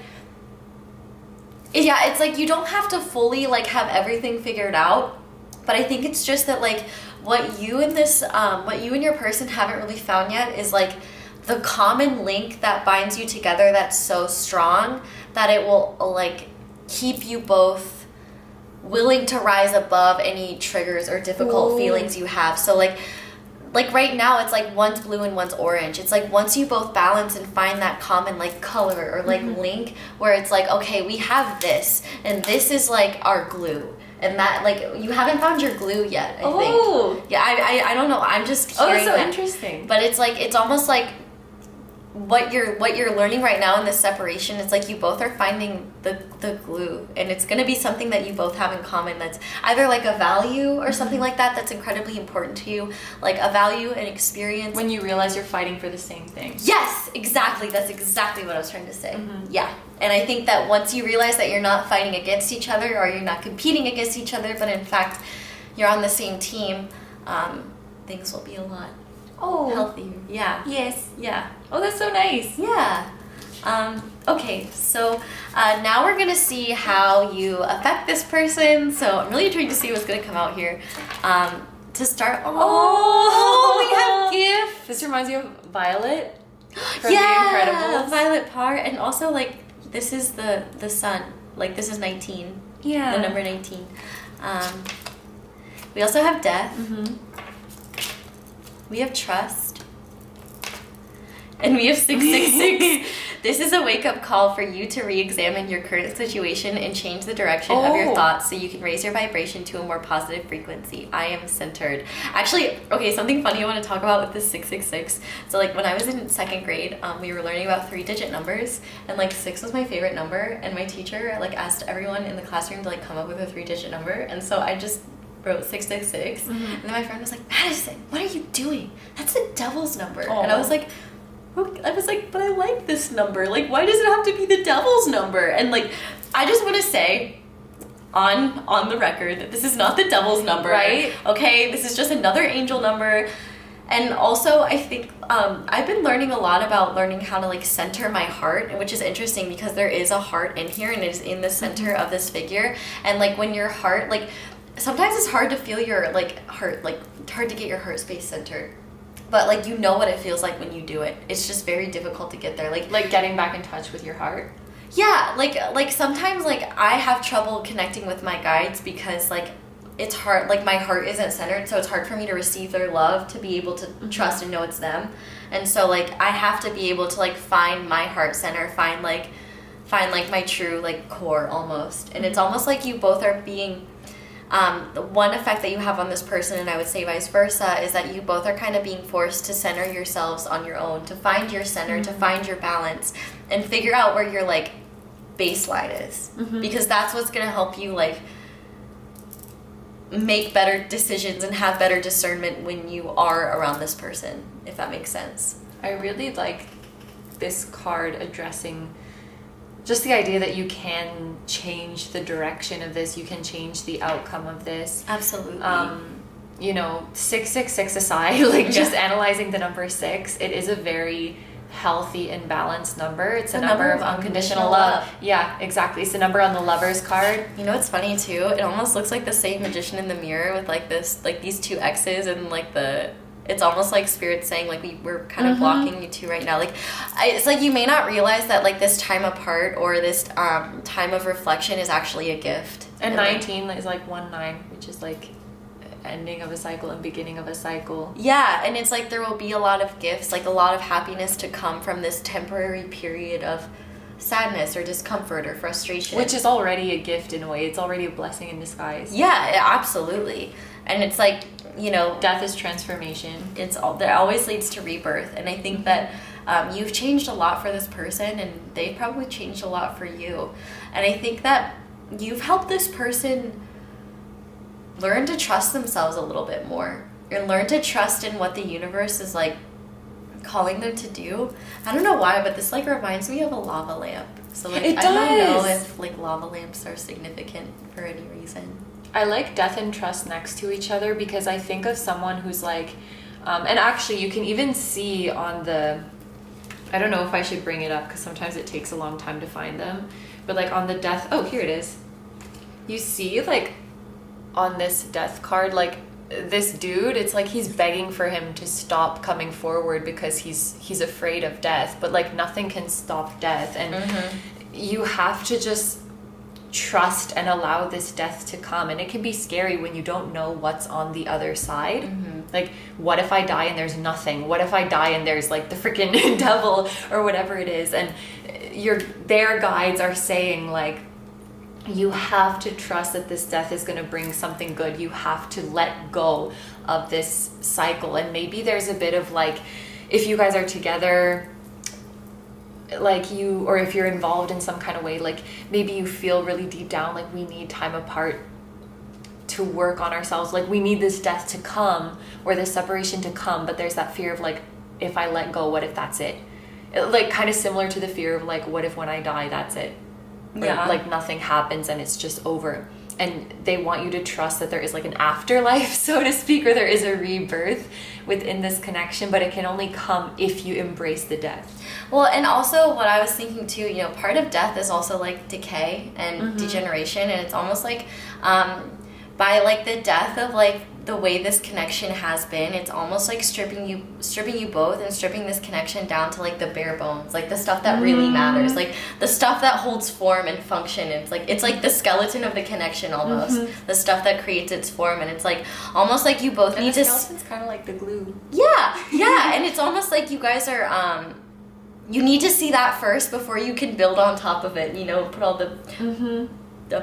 Yeah, it's like you don't have to fully like have everything figured out, but I think it's just that like what you and your person haven't really found yet is like the common link that binds you together that's so strong that it will like keep you both willing to rise above any triggers or difficult feelings you have. So like right now it's like one's blue and one's orange. It's like once you both balance and find that common like color or like link where it's like, okay, we have this and this is like our glue. And that like you haven't found your glue yet, I think. Yeah, I don't know. I'm just hearing that's so that. interesting. But it's like it's almost like what you're learning right now in this separation, it's like you both are finding the glue, and it's going to be something that you both have in common that's either like a value or something like that that's incredibly important to you, like a value and experience. When you realize you're fighting for the same thing. Yes, exactly. That's exactly what I was trying to say. Yeah. And I think that once you realize that you're not fighting against each other or you're not competing against each other, but in fact you're on the same team, things will be a lot healthier. Yeah. Yes. Yeah. Oh, that's so nice. Yeah. Okay, so now we're gonna see how you affect this person. So I'm really trying to see what's gonna come out here. To start, we have gifts. This reminds you of Violet from The Incredibles. Violet Parr, and also like this is the sun. Like this is 19. Yeah. The number 19. We also have death. We have trust. And we have 666. This is a wake-up call for you to re-examine your current situation and change the direction of your thoughts so you can raise your vibration to a more positive frequency. I am centered. Actually, okay, something funny I want to talk about with this 666. So like when I was in second grade, we were learning about 3-digit numbers, and like 6 was my favorite number, and my teacher like asked everyone in the classroom to like come up with a 3-digit number, and so I just wrote 666, and then my friend was like, Madison, what are you doing? That's the devil's number. And I was like, but I like this number. Like, why does it have to be the devil's number? And like, I just want to say on the record that this is not the devil's number. Right. Okay, this is just another angel number. And also, I think I've been learning a lot about learning how to like center my heart, which is interesting because there is a heart in here and it is in the center of this figure. And like when your heart, like sometimes it's hard to feel your like heart, like it's hard to get your heart space centered. But like you know what it feels like when you do it. It's just very difficult to get there. Like getting back in touch with your heart. Yeah, like sometimes like I have trouble connecting with my guides because like it's hard, like my heart isn't centered, so it's hard for me to receive their love, to be able to trust and know it's them. And so like I have to be able to like find my heart center, find like my true like core almost. And it's almost like you both are being the one effect that you have on this person, and I would say vice versa, is that you both are kind of being forced to center yourselves on your own, to find your center, to find your balance, and figure out where your like baseline is, because that's what's gonna help you like make better decisions and have better discernment when you are around this person, if that makes sense. I really like this card addressing just the idea that you can change the direction of this, you can change the outcome of this. Absolutely. 666 aside, like just analyzing the number 6, it is a very healthy and balanced number. It's a number of unconditional love. Yeah, exactly. It's the number on the Lover's card. You know what's funny too? It almost looks like the same Magician in the Mirror with like this, like these two X's and like it's almost like Spirit saying like we're kind of blocking you two right now. Like it's like you may not realize that like this time apart or this time of reflection is actually a gift. And 19 is like 19, which is like ending of a cycle and beginning of a cycle. Yeah, and it's like there will be a lot of gifts, like a lot of happiness to come from this temporary period of sadness or discomfort or frustration. Which is already a gift in a way. It's already a blessing in disguise. Yeah, absolutely. And it's like, you know, death is transformation. That always leads to rebirth. And I think that you've changed a lot for this person, and they've probably changed a lot for you. And I think that you've helped this person learn to trust themselves a little bit more, and learn to trust in what the universe is like calling them to do. I don't know why, but this like reminds me of a lava lamp. So like it I does. don't know if like lava lamps are significant for any reason. I like death and trust next to each other because I think of someone who's like, and actually you can even see on the, I don't know if I should bring it up because sometimes it takes a long time to find them, but like on the death, oh, here it is. You see like on this death card, like this dude, it's like he's begging for him to stop coming forward because he's afraid of death, but like nothing can stop death. And you have to just trust and allow this death to come. And it can be scary when you don't know what's on the other side. Like, what if I die and there's nothing? What if I die and there's like the freaking devil or whatever it is? And their guides are saying like, you have to trust that this death is going to bring something good. You have to let go of this cycle. And maybe there's a bit of like, if you guys are together, like you, or if you're involved in some kind of way, like maybe you feel really deep down like we need time apart to work on ourselves. Like we need this death to come or this separation to come, but there's that fear of like, if I let go, what if that's it? Like kind of similar to the fear of like, what if when I die, that's it? Or Yeah. like nothing happens and it's just over. And they want you to trust that there is like an afterlife, so to speak, or there is a rebirth within this connection, but it can only come if you embrace the death. Well, and also what I was thinking too, you know, part of death is also like decay and degeneration, and it's almost like by like the death of like the way this connection has been, it's almost like stripping you both and stripping this connection down to like the bare bones, like the stuff that really matters, like the stuff that holds form and function. It's like the skeleton of the connection almost, the stuff that creates its form, and it's like almost like you both need to. The skeleton's kind of like the glue. Yeah, and it's almost like you guys are. You need to see that first before you can build on top of it. You know, put all the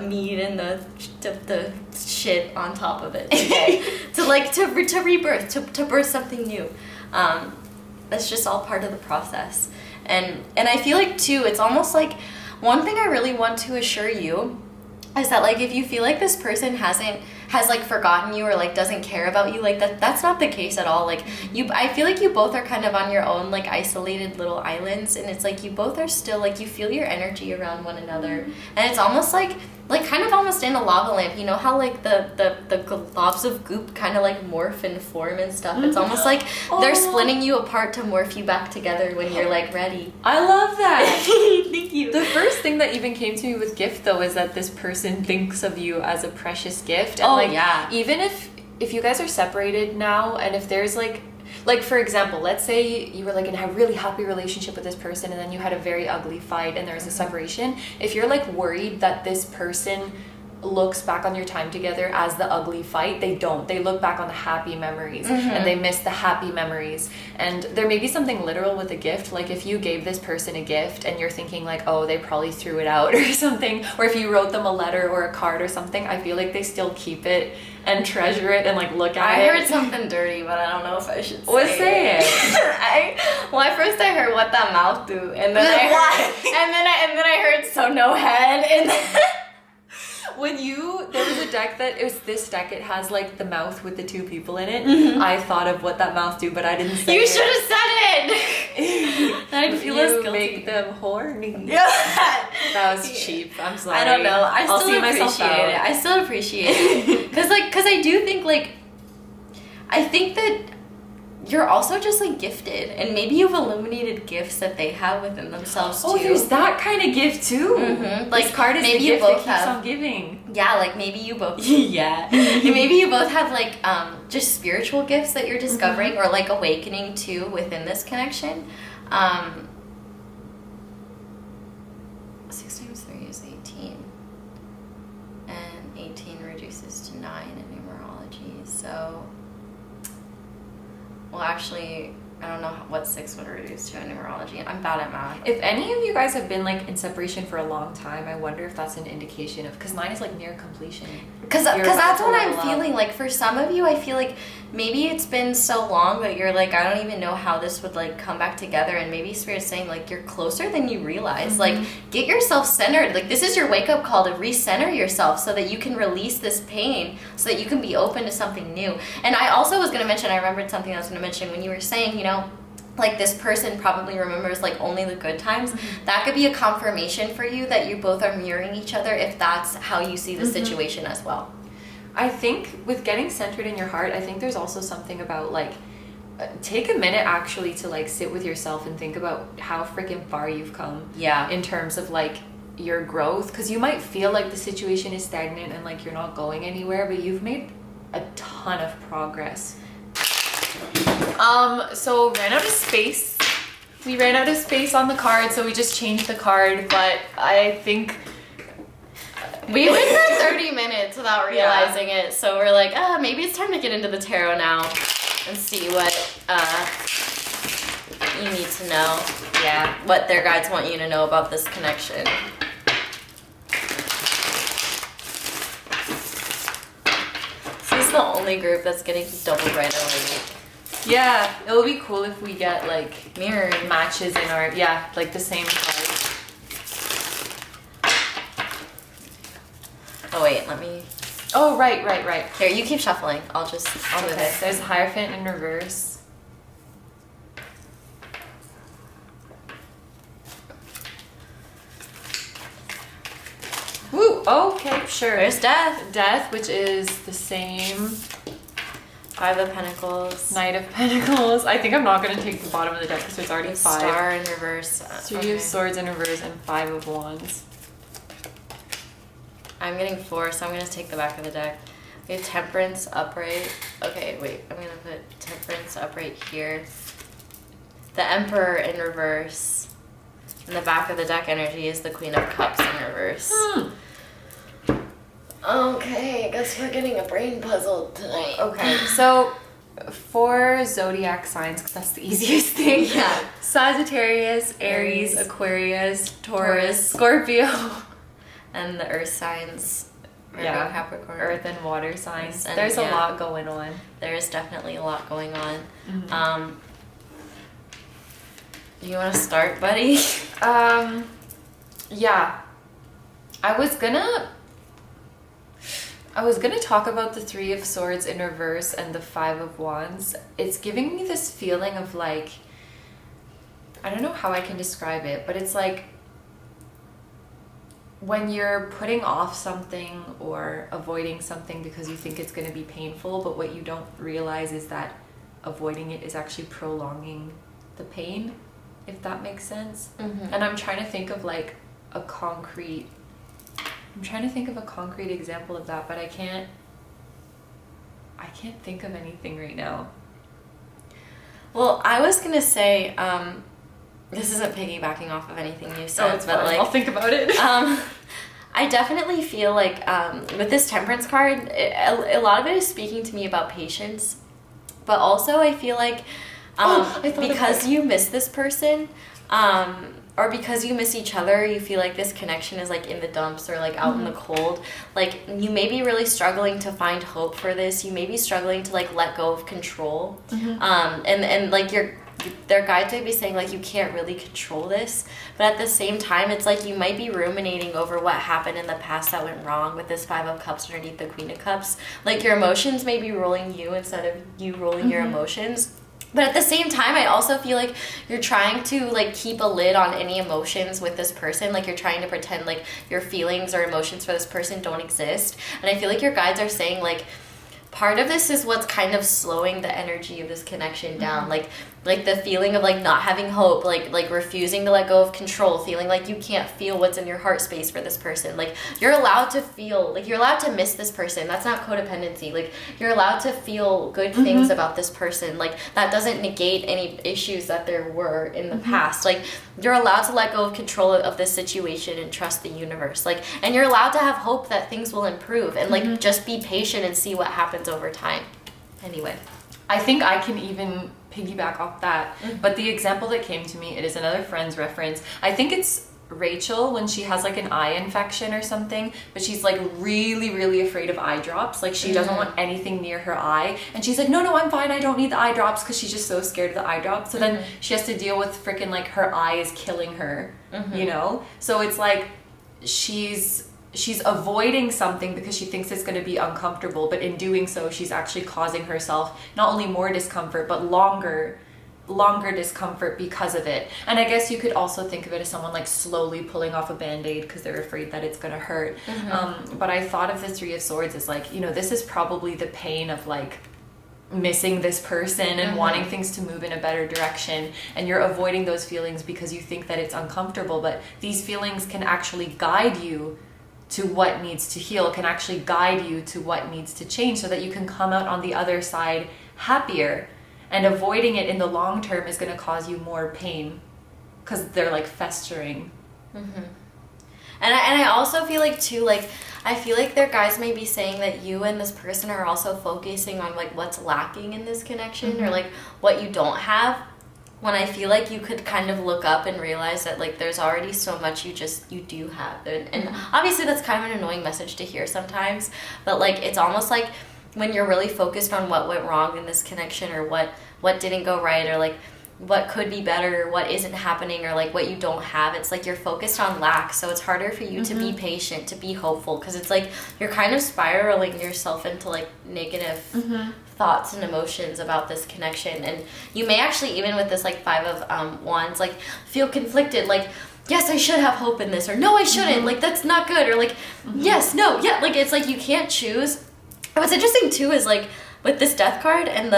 meat and the shit on top of it, okay? to rebirth, to birth something new. That's just all part of the process. And I feel like too, it's almost like one thing I really want to assure you is that like if you feel like this person has like forgotten you or like doesn't care about you, like that's not the case at all. Like I feel like you both are kind of on your own like isolated little islands, and it's like you both are still like you feel your energy around one another, and it's almost like kind of almost in a lava lamp, you know how like the globs of goop kind of like morph and form and stuff. It's almost like they're splitting you apart to morph you back together when you're like ready. I love that. Thank you. The first thing that even came to me with gift though is that this person thinks of you as a precious gift. And like, yeah. Even if you guys are separated now, and if there's like for example, let's say you were like in a really happy relationship with this person and then you had a very ugly fight and there's a separation, if you're like worried that this person looks back on your time together as the ugly fight, they don't. They look back on the happy memories and they miss the happy memories. And there may be something literal with a gift, like if you gave this person a gift and you're thinking like, oh, they probably threw it out or something, or if you wrote them a letter or a card or something, I feel like they still keep it and treasure it and like look at it. I heard something dirty, but I don't know if I should say Well, say it. At first I heard what that mouth do, and then I heard so no head, and then there was a deck it was this deck, it has like the mouth with the two people in it. I thought of what that mouth do, but I didn't say you it. should have said it. I'd feel less You guilty. make them horny. Yeah. That was cheap. I'm sorry. I don't know. I'll see myself appreciate out. it. I still appreciate it. Cause I do think like, I think that you're also just like gifted, and maybe you've illuminated gifts that they have within themselves too. Oh, there's that kind of gift too. Like This card is maybe the you gift both that keeps have. on giving. Yeah, like maybe you both. Yeah. Maybe you both have like just spiritual gifts that you're discovering or like awakening to within this connection. 6 times 3 is 18, and 18 reduces to 9 in numerology. So, well, actually, I don't know what 6 would reduce to in numerology. I'm bad at math. If any of you guys have been like in separation for a long time, I wonder if that's an indication of, because 9 is like near completion. Because that's what I'm feeling. Like, for some of you, I feel like maybe it's been so long that you're like, I don't even know how this would like come back together. And maybe Spirit's saying like, you're closer than you realize. Like, get yourself centered. Like, this is your wake up call to recenter yourself so that you can release this pain, so that you can be open to something new. And I also was going to mention, I remembered something I was going to mention when you were saying, you know, like this person probably remembers like only the good times. That could be a confirmation for you that you both are mirroring each other if that's how you see the situation as well. I think with getting centered in your heart, I think there's also something about like, take a minute actually to like sit with yourself and think about how freaking far you've come. Yeah. In terms of like your growth, because you might feel like the situation is stagnant and like you're not going anywhere, but you've made a ton of progress. So ran out of space. We ran out of space on the card, so we just changed the card, but I think we went for 30 minutes without realizing it, so we're like, maybe it's time to get into the tarot now and see what you need to know. Yeah, what their guides want you to know about this connection. This is the only group that's getting double Rider-Waite. Yeah, it would be cool if we get like mirror matches in our, like the same card. Oh wait, let me. Oh, right. Here, you keep shuffling. I'll do this. There's Hierophant in reverse. Woo, okay, sure. There's Death. Death, which is the same. 5 of Pentacles. Knight of Pentacles. I think I'm not going to take the bottom of the deck because there's already 5. Star in reverse. 3 of Swords in reverse and 5 of Wands. I'm getting 4, so I'm going to take the back of the deck. We have Temperance upright. Okay, wait. I'm going to put Temperance upright here. The Emperor in reverse. And the back of the deck energy is the Queen of Cups in reverse. Okay, I guess we're getting a brain puzzle tonight. Okay, so for zodiac signs, because that's the easiest thing. Yeah. Sagittarius, Aries, Aquarius, Taurus, Scorpio. And the earth signs. Virgo, Capricorn. Earth and water signs. And there's a lot going on. There is definitely a lot going on. You want to start, buddy? Yeah. I was gonna talk about the 3 of Swords in reverse and the 5 of Wands. It's giving me this feeling of like, I don't know how I can describe it, but it's like when you're putting off something or avoiding something because you think it's gonna be painful, but what you don't realize is that avoiding it is actually prolonging the pain, if that makes sense. And I'm trying to think of like a concrete example of that, but I can't think of anything right now. Well, I was gonna say, this isn't piggybacking off of anything you said, it's fine. I'll think about it. I definitely feel like with this Temperance card, a lot of it is speaking to me about patience, but also I feel like because you miss this person, or because you miss each other, you feel like this connection is like in the dumps or like out in the cold. Like you may be really struggling to find hope for this. You may be struggling to like let go of control. And like their guides may be saying like you can't really control this, but at the same time it's like you might be ruminating over what happened in the past that went wrong with this 5 of Cups underneath the Queen of Cups. Like your emotions may be ruling you instead of you ruling your emotions. But at the same time, I also feel like you're trying to like keep a lid on any emotions with this person. Like you're trying to pretend like your feelings or emotions for this person don't exist. And I feel like your guides are saying like part of this is what's kind of slowing the energy of this connection down. Like the feeling of like not having hope, like refusing to let go of control, feeling like you can't feel what's in your heart space for this person. Like you're allowed to feel, like you're allowed to miss this person. That's not codependency. Like you're allowed to feel good things about this person. Like that doesn't negate any issues that there were in the past. Like you're allowed to let go of control of this situation and trust the universe. Like, and you're allowed to have hope that things will improve and like just be patient and see what happens over time. Anyway, I think I can even piggyback off that, but the example that came to me, it is another friend's reference. I think it's Rachel when she has like an eye infection or something, but she's like really afraid of eye drops. Like she doesn't want anything near her eye, and she's like, no, I'm fine, I don't need the eye drops, because she's just so scared of the eye drops. So then she has to deal with freaking like her eye is killing her, you know. So it's like she's avoiding something because she thinks it's going to be uncomfortable, but in doing so she's actually causing herself not only more discomfort but longer discomfort because of it. And I guess you could also think of it as someone like slowly pulling off a band-aid because they're afraid that it's going to hurt. But I thought of the Three of Swords as like, you know, this is probably the pain of like missing this person and wanting things to move in a better direction, and you're avoiding those feelings because you think that it's uncomfortable, but these feelings can actually guide you to what needs to heal, can actually guide you to what needs to change so that you can come out on the other side happier. And avoiding it in the long term is going to cause you more pain because they're like festering. And I also feel like too, like I feel like their guys may be saying that you and this person are also focusing on like what's lacking in this connection or like what you don't have, when I feel like you could kind of look up and realize that like there's already so much you do have. And obviously that's kind of an annoying message to hear sometimes, but like it's almost like when you're really focused on what went wrong in this connection or what didn't go right or like what could be better or what isn't happening or like what you don't have, it's like you're focused on lack, so it's harder for you to be patient, to be hopeful, because it's like you're kind of spiraling yourself into like negative thoughts and emotions about this connection. And you may actually, even with this like Five of Wands, like feel conflicted, like yes, I should have hope in this, or no, I shouldn't, like that's not good, or like yes, no, yeah, like it's like you can't choose. And what's interesting too is like with this Death card and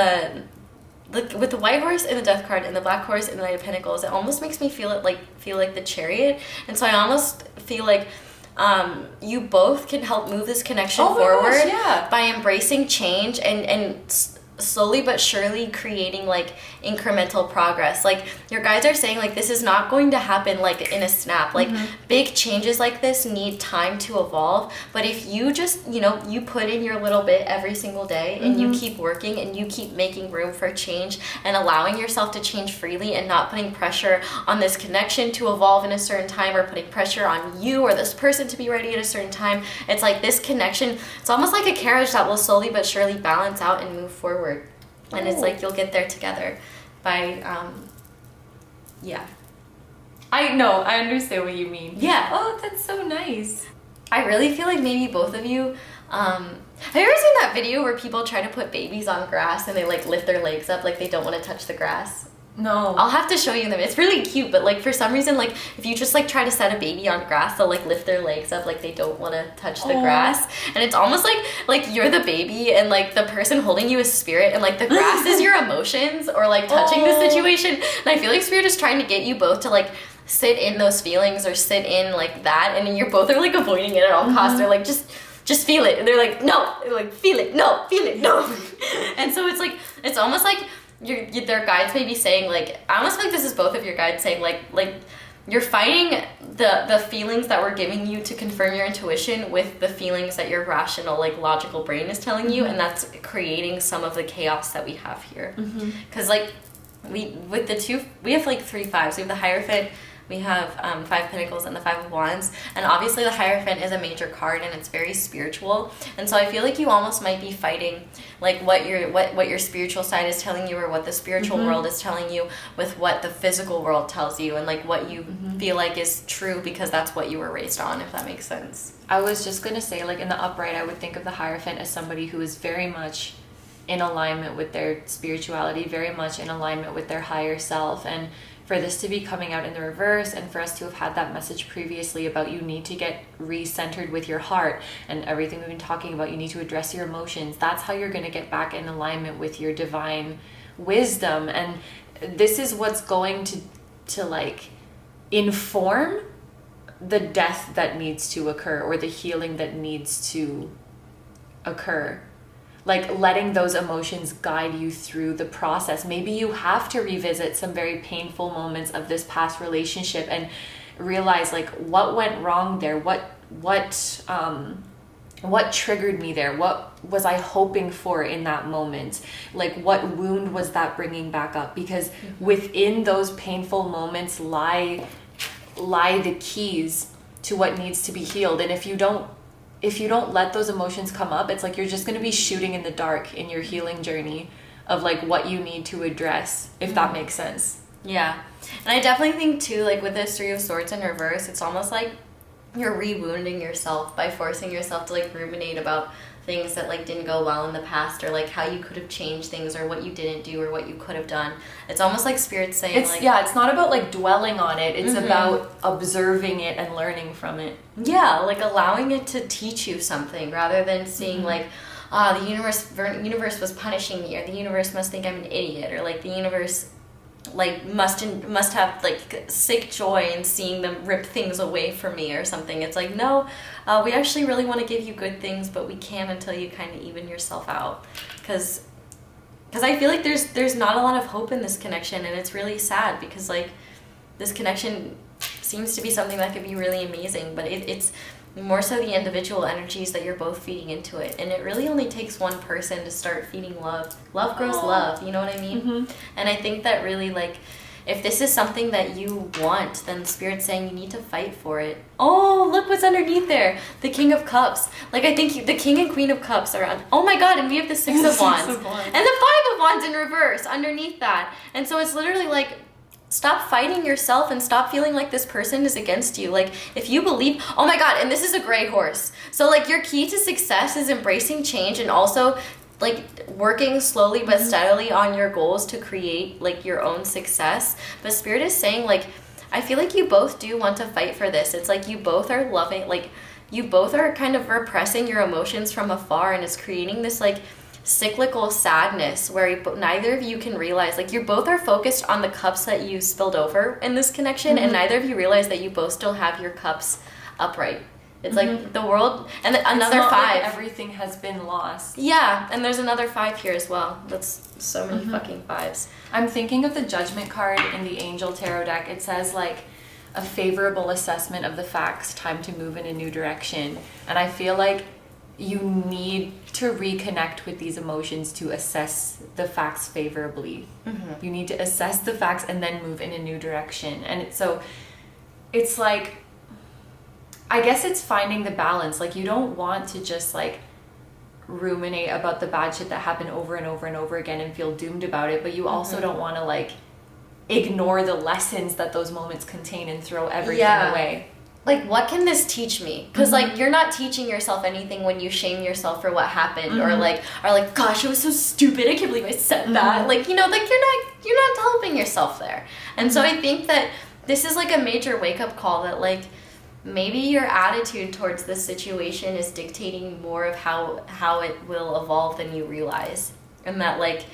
with the White Horse and the Death card and the Black Horse and the Knight of Pentacles, it almost makes me feel like the Chariot. And so I almost feel like you both can help move this connection forward by embracing change and slowly but surely creating like incremental progress. Like your guides are saying like this is not going to happen like in a snap. Like big changes like this need time to evolve, but if you just, you know, you put in your little bit every single day and you keep working and you keep making room for change and allowing yourself to change freely and not putting pressure on this connection to evolve in a certain time or putting pressure on you or this person to be ready at a certain time, it's like this connection, it's almost like a carriage that will slowly but surely balance out and move forward. And it's like you'll get there together by, I know, I understand what you mean. Yeah. Oh, that's so nice. I really feel like maybe both of you, have you ever seen that video where people try to put babies on grass and they like lift their legs up like they don't want to touch the grass? No. I'll have to show you them. It's really cute, but like for some reason, like if you just like try to set a baby on grass, they'll like lift their legs up like they don't want to touch the grass. And it's almost like you're the baby and like the person holding you is spirit and like the grass is your emotions or like touching the situation. And I feel like spirit is trying to get you both to like sit in those feelings or sit in like that, and you're both are like avoiding it at all costs. They're like just feel it, and they're like no, they're like feel it, no, and so it's like it's almost like their guides may be saying like, I almost feel like this is both of your guides saying like you're fighting the feelings that we're giving you to confirm your intuition with the feelings that your rational like logical brain is telling you, and that's creating some of the chaos that we have here. Because like we have like 3 fives. We have the Hierophant, we have 5 Pentacles and the 5 of Wands, and obviously the Hierophant is a major card and it's very spiritual, and so I feel like you almost might be fighting like what your spiritual side is telling you or what the spiritual world is telling you with what the physical world tells you, and like what you feel like is true because that's what you were raised on, if that makes sense. I was just gonna say, like in the upright, I would think of the Hierophant as somebody who is very much in alignment with their spirituality, very much in alignment with their higher self, and for this to be coming out in the reverse, and for us to have had that message previously about you need to get re-centered with your heart and everything we've been talking about, you need to address your emotions. That's how you're going to get back in alignment with your divine wisdom. And this is what's going to like inform the death that needs to occur, or the healing that needs to occur. Like letting those emotions guide you through the process. Maybe you have to revisit some very painful moments of this past relationship and realize like what went wrong there, what triggered me there, what was I hoping for in that moment, like what wound was that bringing back up, because within those painful moments lie the keys to what needs to be healed. And if you don't let those emotions come up, it's like you're just going to be shooting in the dark in your healing journey of like what you need to address, if that makes sense. Yeah. And I definitely think too, like with this Three of Swords in reverse, it's almost like you're re-wounding yourself by forcing yourself to like ruminate about things that like didn't go well in the past, or like how you could have changed things, or what you didn't do, or what you could have done. It's almost like Spirit's saying it's not about like dwelling on it. It's about observing it and learning from it. Yeah, like allowing it to teach you something rather than seeing like, the universe was punishing me, or the universe must think I'm an idiot, or like the universe like must have like sick joy in seeing them rip things away from me or something. It's like, no, we actually really want to give you good things, but we can't until you kind of even yourself out, because I feel like there's not a lot of hope in this connection, and it's really sad because like this connection seems to be something that could be really amazing, but it's more so the individual energies that you're both feeding into it, and it really only takes one person to start feeding love. Love grows love, you know what I mean? And I think that really, like, if this is something that you want, then Spirit's saying you need to fight for it. Oh, look what's underneath there. The King of Cups. Like, I think the King and Queen of Cups are on. Oh my god, and we have the Six of Wands. And the Five of Wands in reverse underneath that. And so it's literally like, stop fighting yourself and stop feeling like this person is against you. Like, if you believe, oh my god, and this is a gray horse. So like your key to success is embracing change, and also like working slowly but steadily on your goals to create like your own success. But Spirit is saying, like, I feel like you both do want to fight for this. It's like you both are loving, like you both are kind of repressing your emotions from afar, and it's creating this like cyclical sadness where neither of you can realize, like, you both are focused on the cups that you spilled over in this connection, and neither of you realize that you both still have your cups upright. It's like the world, and another it's not five. Like everything has been lost. Yeah, and there's another five here as well. That's so many fucking fives. I'm thinking of the Judgment card in the Angel Tarot deck. It says like a favorable assessment of the facts, time to move in a new direction. And I feel like you need to reconnect with these emotions to assess the facts favorably. You need to assess the facts and then move in a new direction. And it's like, I guess it's finding the balance. Like, you don't want to just like ruminate about the bad shit that happened over and over and over again and feel doomed about it, but you also don't want to like ignore the lessons that those moments contain and throw everything away. Like, what can this teach me? Because like, you're not teaching yourself anything when you shame yourself for what happened, or like gosh, it was so stupid, I can't believe I said that. Like, you know, like you're not helping yourself there. And so I think that this is like a major wake-up call that like maybe your attitude towards this situation is dictating more of how it will evolve than you realize. And that like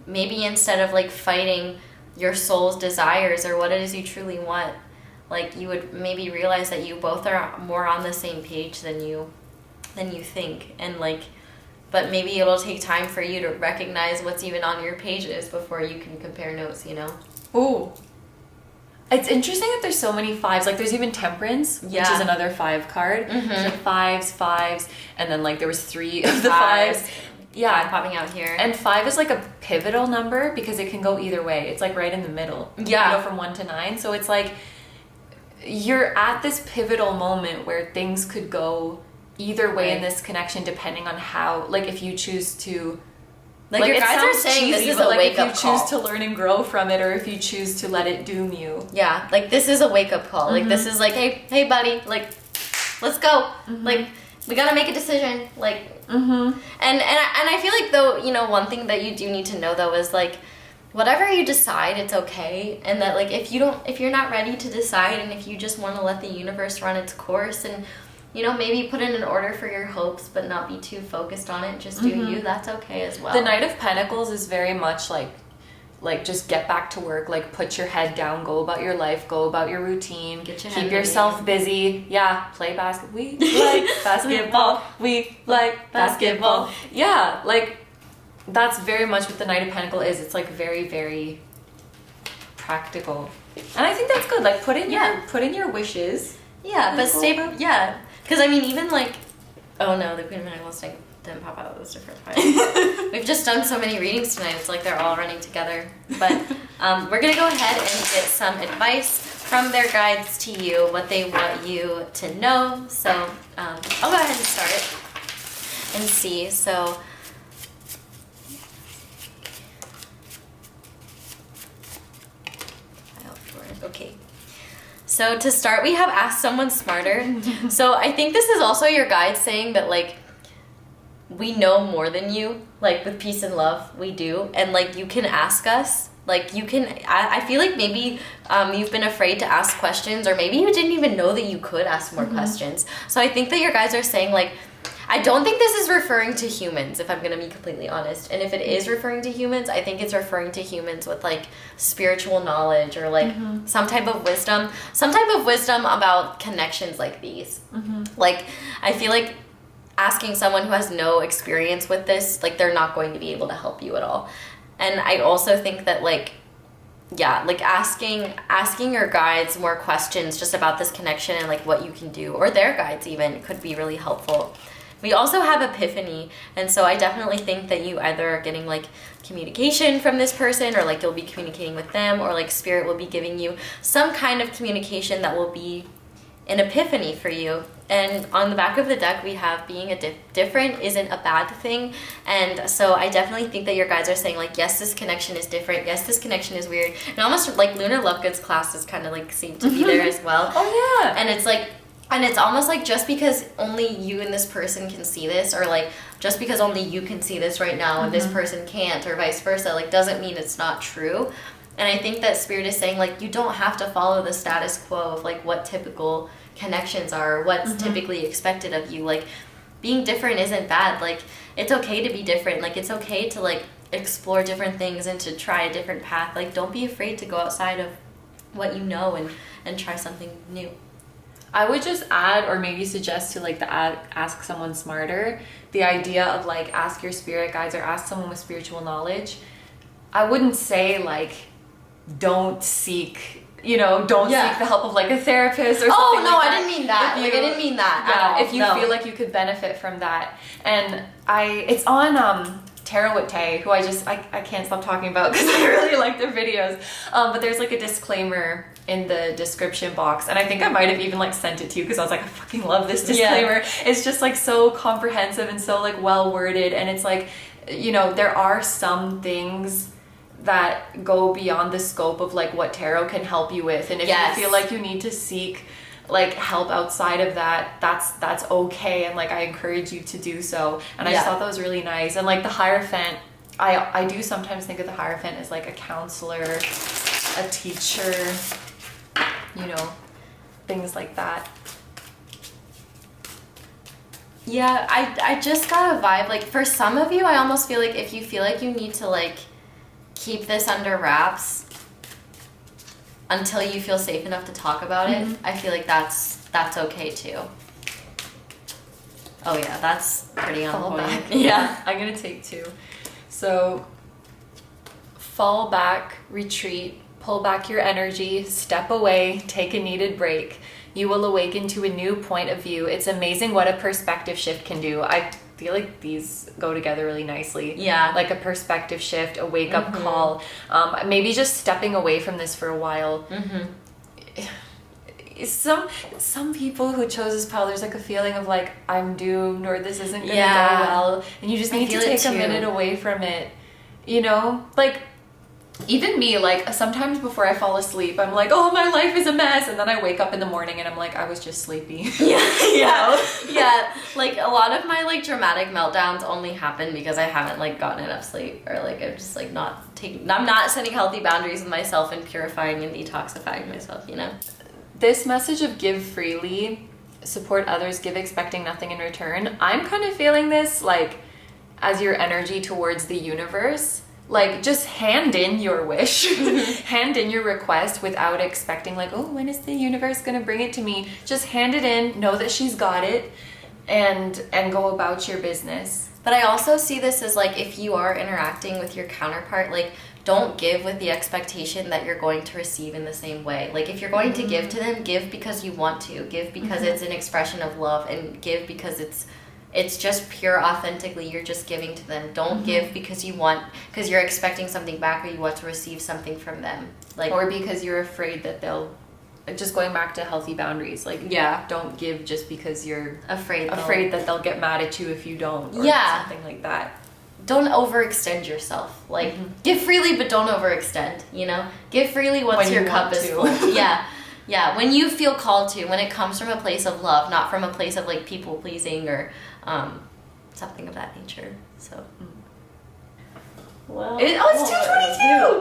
maybe instead of like fighting your soul's desires or what it is you truly want, like you would maybe realize that you both are more on the same page than you think. And like, but maybe it'll take time for you to recognize what's even on your pages before you can compare notes, you know? Ooh. It's interesting that there's so many fives. Like, there's even Temperance, which is another 5 card. So fives, and then like there was 3 of the fives. Yeah, 5 popping out here. And 5 is like a pivotal number because it can go either way. It's like right in the middle. Yeah. You know, from 1 to 9. So it's like you're at this pivotal moment where things could go either way in this connection, depending on how, like, if you choose to, like your guys are saying cheesy, this is a wake up call. If you choose to learn and grow from it, or if you choose to let it doom you. Yeah, like this is a wake up call. Like this is like, hey buddy, like let's go. Like we gotta make a decision. Like and I feel like, though, you know, one thing that you do need to know though is like whatever you decide, it's okay. And that, like, if you're not ready to decide, and if you just want to let the universe run its course, and, you know, maybe put in an order for your hopes, but not be too focused on it, just do you, that's okay as well. The Knight of Pentacles is very much like just get back to work, like put your head down, go about your life, go about your routine, keep yourself busy. Yeah, play basketball. We like basketball. We like basketball. Yeah, like that's very much what the Knight of Pentacles is. It's like very, very practical, and I think that's good. Like put in your wishes. Yeah, but stay. Yeah, because I mean, even like, oh no, the Queen of Pentacles didn't pop out. It was different. We've just done so many readings tonight. It's like they're all running together. But we're gonna go ahead and get some advice from their guides to you, what they want you to know. So I'll go ahead and start and see. So. Okay. So to start, we have asked someone smarter. So I think this is also your guide saying that, like, we know more than you, like with peace and love, we do. And like, you can ask us, like you can, I feel like maybe you've been afraid to ask questions, or maybe you didn't even know that you could ask more questions. So I think that your guides are saying, like, I don't think this is referring to humans, if I'm going to be completely honest. And if it is referring to humans, I think it's referring to humans with like spiritual knowledge, or like some type of wisdom about connections like these. Like, I feel like asking someone who has no experience with this, like, they're not going to be able to help you at all. And I also think that, like, yeah, like asking your guides more questions just about this connection and like what you can do, or their guides even, could be really helpful. We also have epiphany, and so I definitely think that you either are getting like communication from this person, or like you'll be communicating with them, or like spirit will be giving you some kind of communication that will be an epiphany for you. And on the back of the deck, we have being different isn't a bad thing. And so I definitely think that your guides are saying, like, yes, this connection is different. Yes, this connection is weird. And almost like Lunar Lovegood's classes kind of like seem to be there as well. Oh yeah. And it's like, and it's almost like just because only you and this person can see this, or like just because only you can see this right now and this person can't, or vice versa, like doesn't mean it's not true. And I think that Spirit is saying, like, you don't have to follow the status quo of like what typical connections are, what's typically expected of you. Like, being different isn't bad. Like, it's okay to be different. Like, it's okay to like explore different things and to try a different path. Like, don't be afraid to go outside of what you know and try something new. I would just add, or maybe suggest to like the ask someone smarter, the idea of like ask your spirit guides or ask someone with spiritual knowledge. I wouldn't say like don't seek, seek the help of like a therapist or something. Oh no, like that. I didn't mean that. I didn't mean that. Yeah, if you feel like you could benefit from that. And it's on Rider-Waite, who I can't stop talking about because I really like their videos. But there's like a disclaimer in the description box, and I think I might have even like sent it to you because I was like, I fucking love this disclaimer. Yeah. It's just like so comprehensive and so like well worded, and it's like, there are some things that go beyond the scope of like what tarot can help you with, and if you feel like you need to seek like help outside of that, that's okay, and like I encourage you to do so. And I just thought that was really nice. And like the Hierophant, I do sometimes think of the Hierophant as like a counselor, a teacher, things like that. Yeah, I just got a vibe, like for some of you, I almost feel like if you feel like you need to like keep this under wraps until you feel safe enough to talk about it, I feel like that's okay too. Oh yeah, that's pretty on Fall point. back. Yeah. I'm gonna take 2. So fall back, retreat, pull back your energy, step away, take a needed break. You will awaken to a new point of view. It's amazing what a perspective shift can do. I feel like these go together really nicely. Yeah. Like a perspective shift, a wake-up call. Maybe just stepping away from this for a while. Some people who chose this path, there's like a feeling of like, I'm doomed, or this isn't gonna go well. And you just need to take a minute away from it. Like, even me, like sometimes before I fall asleep, I'm like, oh, my life is a mess, and then I wake up in the morning and I'm like, I was just sleepy. Yeah. Like a lot of my like dramatic meltdowns only happen because I haven't like gotten enough sleep, or like I'm just like I'm not setting healthy boundaries with myself and purifying and detoxifying myself, you know. This message of give freely, support others, give expecting nothing in return. I'm kind of feeling this like as your energy towards the universe. Like, just hand in your wish, hand in your request without expecting like, oh, when is the universe gonna bring it to me? Just hand it in, know that she's got it, and go about your business. But I also see this as like, if you are interacting with your counterpart, like, don't give with the expectation that you're going to receive in the same way. Like, if you're going to give to them, give because you want to, give because it's an expression of love, and give because it's just pure authentically you're just giving to them. Don't give because you're expecting something back, or you want to receive something from them, like, or because you're afraid that they'll, just going back to healthy boundaries, like, don't give just because you're afraid that they'll get mad at you if you don't, or something like that. Don't overextend yourself. Like, give freely but don't overextend, you know. Give freely once when your cup is full. Yeah, when you feel called to, when it comes from a place of love, not from a place of like people pleasing or something of that nature. So, well, it's 2:22.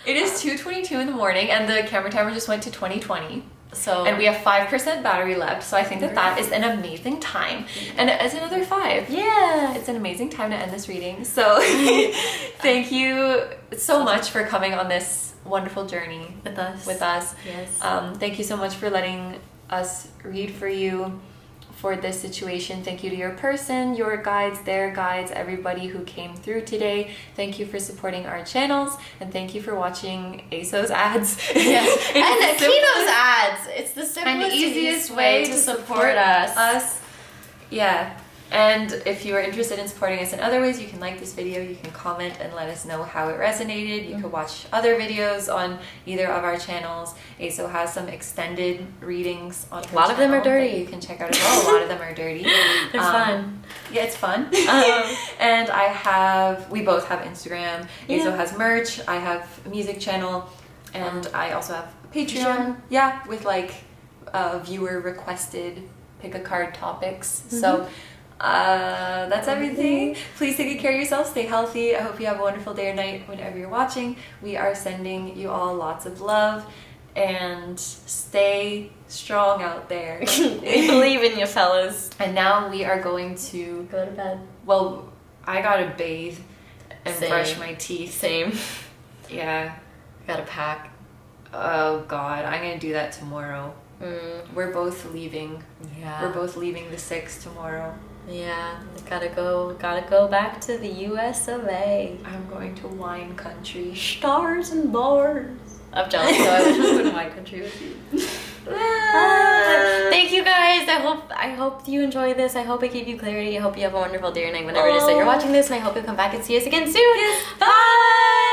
It is 2:22 in the morning, and the camera timer just went to 2020. So, and we have 5% battery left, so I think that is an amazing time. And it's another 5. Yeah, it's an amazing time to end this reading. So thank you so much for coming on this wonderful journey with us. Yes. Thank you so much for letting us read for you for this situation. Thank you to your person, your guides, their guides, everybody who came through today. Thank you for supporting our channels, and thank you for watching ASOS ads. Yes. And Keto's ads. It's the simplest and easiest way to support us. Yeah. And if you are interested in supporting us in other ways, you can like this video, you can comment and let us know how it resonated. You can watch other videos on either of our channels. ASO has some extended readings on her A lot of them are dirty. You can check out as well. A lot of them are dirty. They're fun. Yeah, it's fun. And we both have Instagram. ASO has merch. I have a music channel. And I also have a Patreon. Yeah, with like viewer requested pick a card topics. So that's everything. Please take good care of yourself, stay healthy. I hope you have a wonderful day or night whenever you're watching. We are sending you all lots of love, and stay strong out there. We believe in you, fellas. And now we are going to go to bed. Well, I gotta bathe and brush my teeth. Same. Yeah. Gotta pack. Oh god, I'm gonna do that tomorrow. We're both leaving. Yeah. We're both leaving the 6th tomorrow. Yeah, gotta go back to the US of A. I'm going to wine country. Stars and bars. I'm jealous, so I wish I was in wine country with you. Thank you guys. I hope you enjoy this. I hope it gave you clarity. I hope you have a wonderful day or night whenever it is that you're watching this, and I hope you'll come back and see us again soon. Yes. Bye!